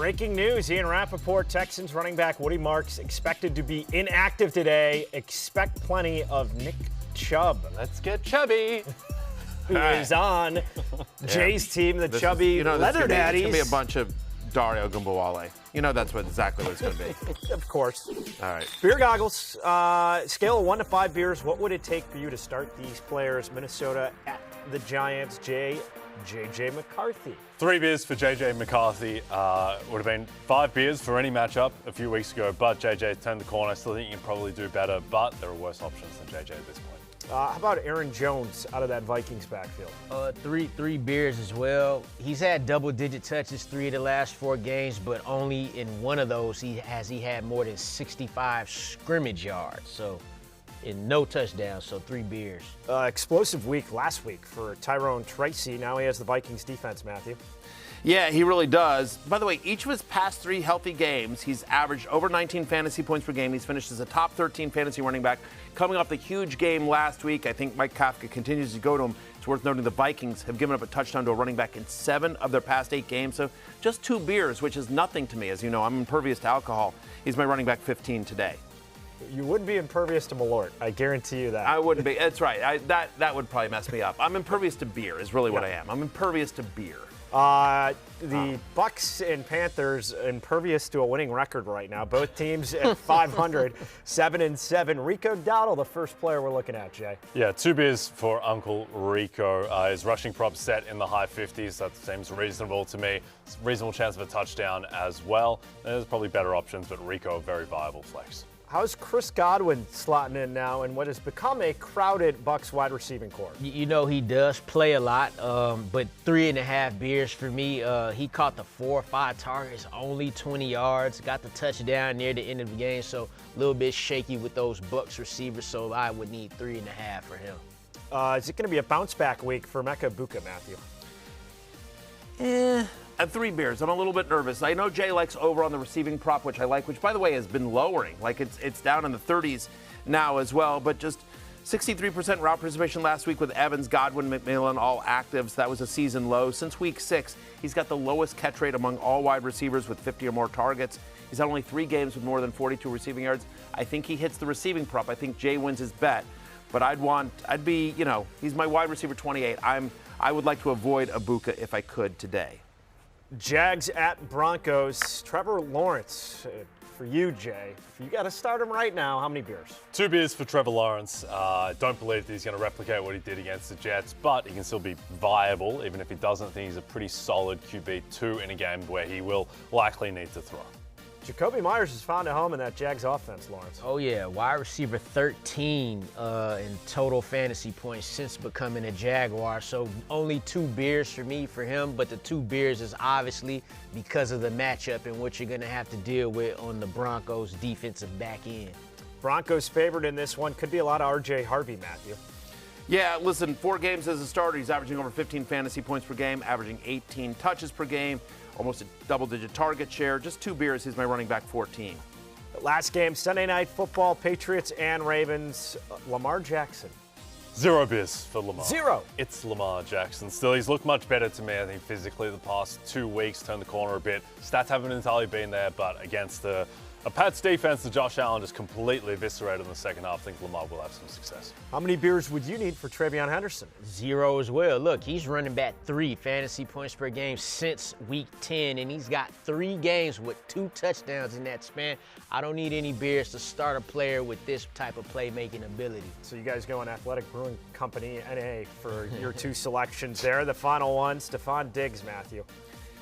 Breaking news, Ian Rappaport, Texans running back Woody Marks expected to be inactive today. Expect plenty of Nick Chubb. Let's get chubby. Who is on Jay's team, the Chubby Leather Daddies. It's going to be a bunch of Dario Gumbawale. That's exactly what it's going to be. Of course. All right. Beer goggles, scale of 1 to 5 beers. What would it take for you to start these players? Minnesota at the Giants, JJ McCarthy. 3 beers for JJ McCarthy. Would have been 5 beers for any matchup a few weeks ago, but JJ turned the corner. I still think you can probably do better, but there are worse options than JJ at this point. How about Aaron Jones out of that Vikings backfield? Three beers as well. He's had double-digit touches 3 of the last 4 games, but only in one of those he had more than 65 scrimmage yards. So, in no touchdowns, so 3 beers. Explosive week last week for Tyrone Tracy. Now he has the Vikings defense, Matthew. Yeah, he really does. By the way, each of his past 3 healthy games, he's averaged over 19 fantasy points per game. He's finished as a top 13 fantasy running back. Coming off the huge game last week, I think Mike Kafka continues to go to him. It's worth noting the Vikings have given up a touchdown to a running back in 7 of their past 8 games. So just 2 beers, which is nothing to me. As you know, I'm impervious to alcohol. He's my running back 15 today. You wouldn't be impervious to Malort. I guarantee you that. I wouldn't be. That's right. That would probably mess me up. I'm impervious to beer is really what I am. I'm impervious to beer. The Bucks and Panthers impervious to a winning record right now. Both teams at 500, 7-7. Rico Dowdle, the first player we're looking at, Jay. Yeah, 2 beers for Uncle Rico. His rushing prop set in the high 50s. That seems reasonable to me. Reasonable chance of a touchdown as well. There's probably better options, but Rico, a very viable flex. How's Chris Godwin slotting in now in what has become a crowded Bucks wide receiving corps? He does play a lot, but 3.5 beers for me. He caught the 4 or 5 targets, only 20 yards, got the touchdown near the end of the game, so a little bit shaky with those Bucks receivers, so I would need 3.5 for him. Is it going to be a bounce-back week for Mecca Buka, Matthew? At 3 beers, I'm a little bit nervous. I know Jay likes over on the receiving prop, which I like, which, by the way, has been lowering. Like, it's down in the 30s now as well. But just 63% route participation last week with Evans, Godwin, McMillan, all actives. That was a season low. Since week 6, he's got the lowest catch rate among all wide receivers with 50 or more targets. He's had only 3 games with more than 42 receiving yards. I think he hits the receiving prop. I think Jay wins his bet. But he's my wide receiver 28. I would like to avoid Abuka if I could today. Jags at Broncos. Trevor Lawrence, for you, Jay. If you got to start him right now, how many beers? 2 beers for Trevor Lawrence. I don't believe that he's going to replicate what he did against the Jets, but he can still be viable. Even if he doesn't, I think he's a pretty solid QB2 in a game where he will likely need to throw. Jacoby Myers has found a home in that Jags offense, Lawrence. Oh, yeah. Wide receiver 13 in total fantasy points since becoming a Jaguar. So only 2 beers for me for him, but the 2 beers is obviously because of the matchup and what you're going to have to deal with on the Broncos' defensive back end. Broncos favored in this one. Could be a lot of R.J. Harvey, Matthew. Yeah, listen, 4 games as a starter. He's averaging over 15 fantasy points per game, averaging 18 touches per game. Almost a double-digit target share. Just 2 beers, he's my running back 14. Last game, Sunday Night Football, Patriots and Ravens. Lamar Jackson. 0 beers for Lamar. 0. It's Lamar Jackson. Still, he's looked much better to me, I think, physically the past 2 weeks. Turned the corner a bit. Stats haven't entirely been there, but against a Pats defense, the Josh Allen just completely eviscerated in the second half. I think Lamar will have some success. How many beers would you need for Travion Henderson? 0 as well. Look, he's running back 3 fantasy points per game since week 10, and he's got 3 games with 2 touchdowns in that span. I don't need any beers to start a player with this type of playmaking ability. So you guys go on Athletic Brewing Company, NA, for your 2 selections there. The final one, Stephon Diggs, Matthew.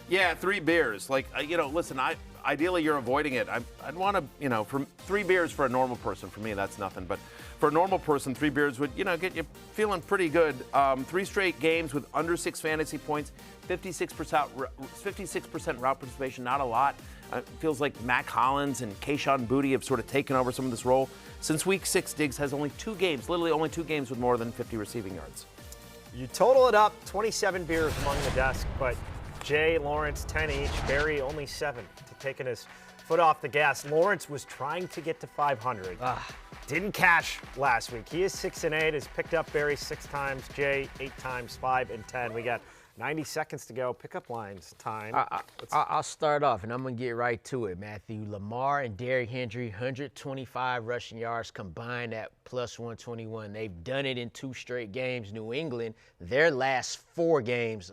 Yeah, 3 beers. Listen, ideally you're avoiding it. I'd want to, for 3 beers for a normal person, for me that's nothing. But for a normal person, 3 beers would, get you feeling pretty good. 3 straight games with under 6 fantasy points, 56% route participation, not a lot. It feels like Mac Hollins and Kayshon Boutte have sort of taken over some of this role. Since week 6, Diggs has only 2 games, literally only 2 games with more than 50 receiving yards. You total it up, 27 beers among the desk, but Jay, Lawrence, 10 each. Barry, only 7 to taking his foot off the gas. Lawrence was trying to get to 500. Didn't cash last week. He is 6-8, has picked up Barry 6 times, Jay 8 times, 5 and 10. We got 90 seconds to go. Pickup lines time. I'll start off, and I'm going to get right to it, Matthew. Lamar and Derrick Henry, 125 rushing yards combined at plus 121. They've done it in 2 straight games. New England, their last 4 games,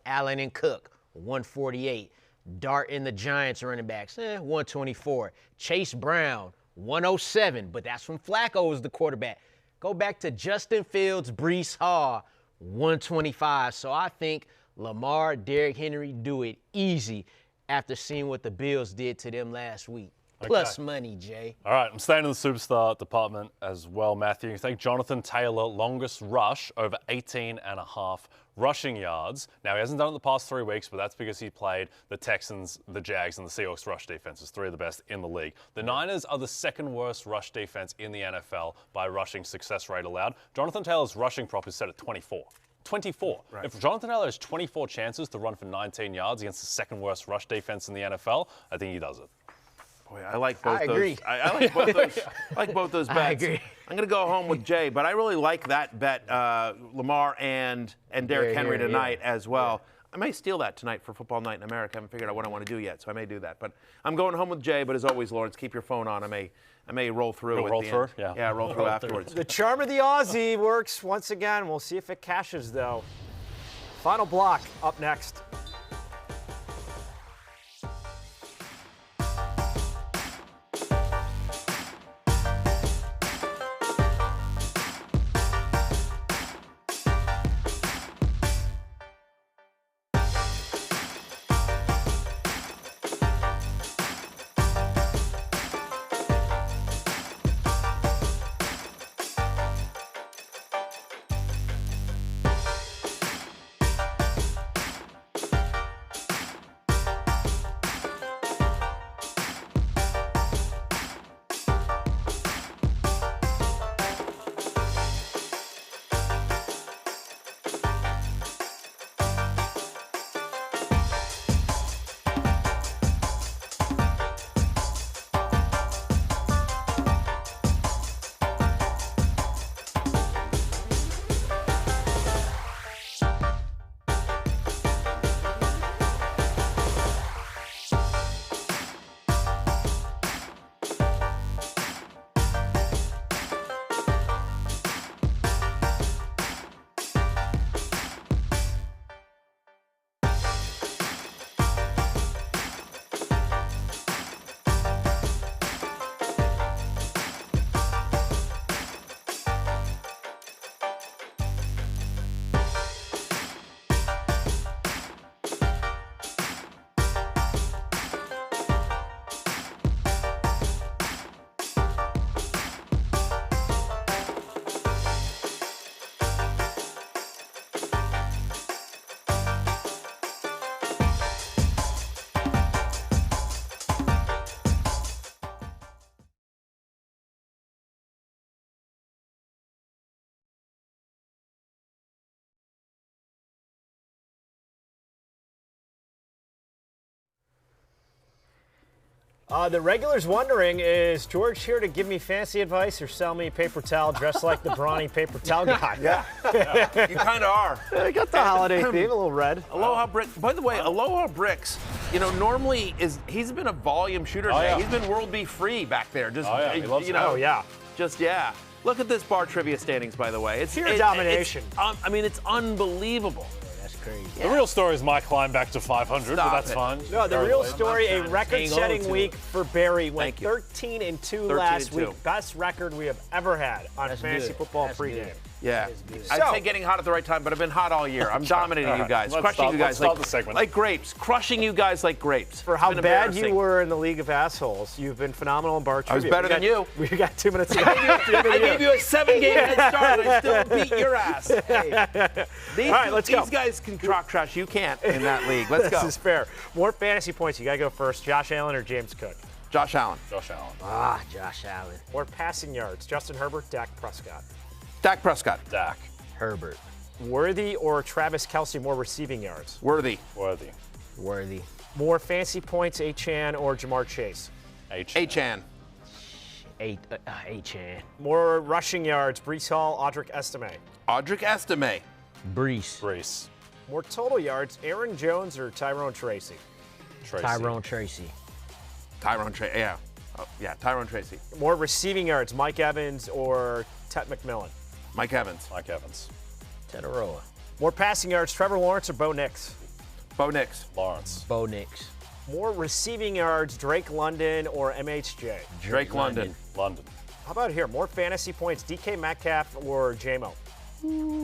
Allen and Cook, 148. Dart and the Giants running backs, 124. Chase Brown, 107, but that's when Flacco was the quarterback. Go back to Justin Fields, Breece Hall, 125. So I think Lamar, Derrick Henry do it easy after seeing what the Bills did to them last week. Plus money, Jay. All right, I'm staying in the superstar department as well, Matthew. You think Jonathan Taylor, longest rush, over 18.5 rushing yards. Now, he hasn't done it the past 3 weeks, but that's because he played the Texans, the Jags, and the Seahawks rush defenses, 3 of the best in the league. The Niners are the 2nd worst rush defense in the NFL by rushing success rate allowed. Jonathan Taylor's rushing prop is set at 24. 24. Right. If Jonathan Taylor has 24 chances to run for 19 yards against the 2nd worst rush defense in the NFL, I think he does it. Boy, I like both those. Agree. I like both those. I like both those bets. I agree. I'm going to go home with Jay, but I really like that bet, Lamar and Derrick Henry tonight as well. Yeah. I may steal that tonight for Football Night in America. I haven't figured out what I want to do yet, so I may do that. But I'm going home with Jay. But as always, Lawrence, keep your phone on. I may roll through. Roll through? Yeah, roll through afterwards. The charm of the Aussie works once again. We'll see if it cashes, though. Final block up next. The regulars wondering, is George here to give me fancy advice or sell me paper towel dressed like the brawny paper towel guy? Yeah. You kind of are. I got the holiday theme, a little red. Aloha Bricks. By the way, Aloha Bricks, normally he's been a volume shooter today. Yeah. He's been World B free back there. Just, he loves it. Look at this bar trivia standings, by the way. It's pure domination. It's unbelievable. Crazy. The real story is Mike climbed back to 500, but that's fine. No, the real story, a record-setting week for Barry. Went 13-2 last week. Best record we have ever had on Fantasy Football Pregame. Yeah. I'd say getting hot at the right time, but I've been hot all year. I'm dominating you guys, crushing you guys like grapes, crushing you guys like grapes. For how bad you were in the League of Assholes, you've been phenomenal in bar trivia. I was better than you. We got 2 minutes to go. I gave you a 7-game head start, and I still beat your ass. Hey. All right, let's go. These guys can crash. You can't in that league. Let's go. This is fair. More fantasy points. You got to go first. Josh Allen or James Cook? Josh Allen. Josh Allen. Josh Allen. Or passing yards. Justin Herbert, Dak Prescott? Dak Prescott. Dak. Herbert. Worthy or Travis Kelce, more receiving yards? Worthy. Worthy. More fancy points, Achane or Jamar Chase? Achane. Achane. More rushing yards, Breece Hall, Audric Estime? Audric Estime. Breece. More total yards, Aaron Jones or Tyrone Tracy? Tyrone Tracy. Tyrone Tracy. More receiving yards, Mike Evans or Ted McMillan? Mike Evans. Mike Evans. Tetaroa. More passing yards, Trevor Lawrence or Bo Nix? Bo Nix. Lawrence. Bo Nix. More receiving yards, Drake London or MHJ? Drake London. London. How about here? More fantasy points, DK Metcalf or J-Mo?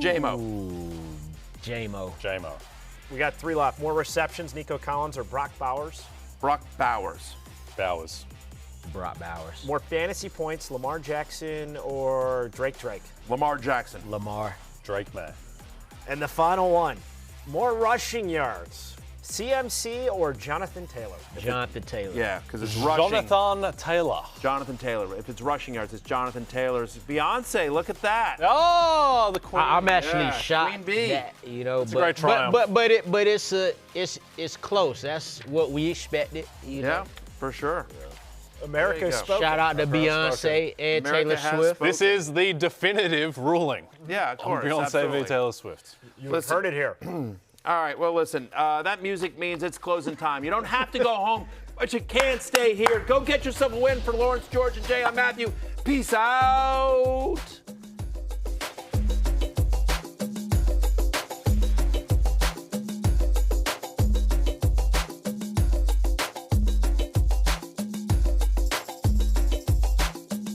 J-Mo. J-Mo. J-Mo. We got 3 left. More receptions, Nico Collins or Brock Bowers? Brock Bowers. Bowers. Brock Bowers. More fantasy points, Lamar Jackson or Drake? Lamar Jackson. Lamar. Drake May. And the final one, more rushing yards, CMC or Jonathan Taylor? Jonathan Taylor. Yeah, because it's rushing. Jonathan Taylor. Jonathan Taylor. If it's rushing yards, it's Jonathan Taylor's. Beyonce, look at that. Oh, the Queen. I'm actually Yeah, shocked Queen Bee. that, you know, It's a great triumph. but it's close. That's what we expected. You know? Yeah, for sure. America There you go. spoke. Shout out to Beyonce and America Taylor has Swift. spoken. This is the definitive ruling Yeah, of course. on Beyonce absolutely. v. Taylor Swift. You've heard it here. All right, well, listen, that music means it's closing time. You don't have to go home, but you can stay here. Go get yourself a win for Lawrence, George, and Jay. I'm Matthew. Peace out.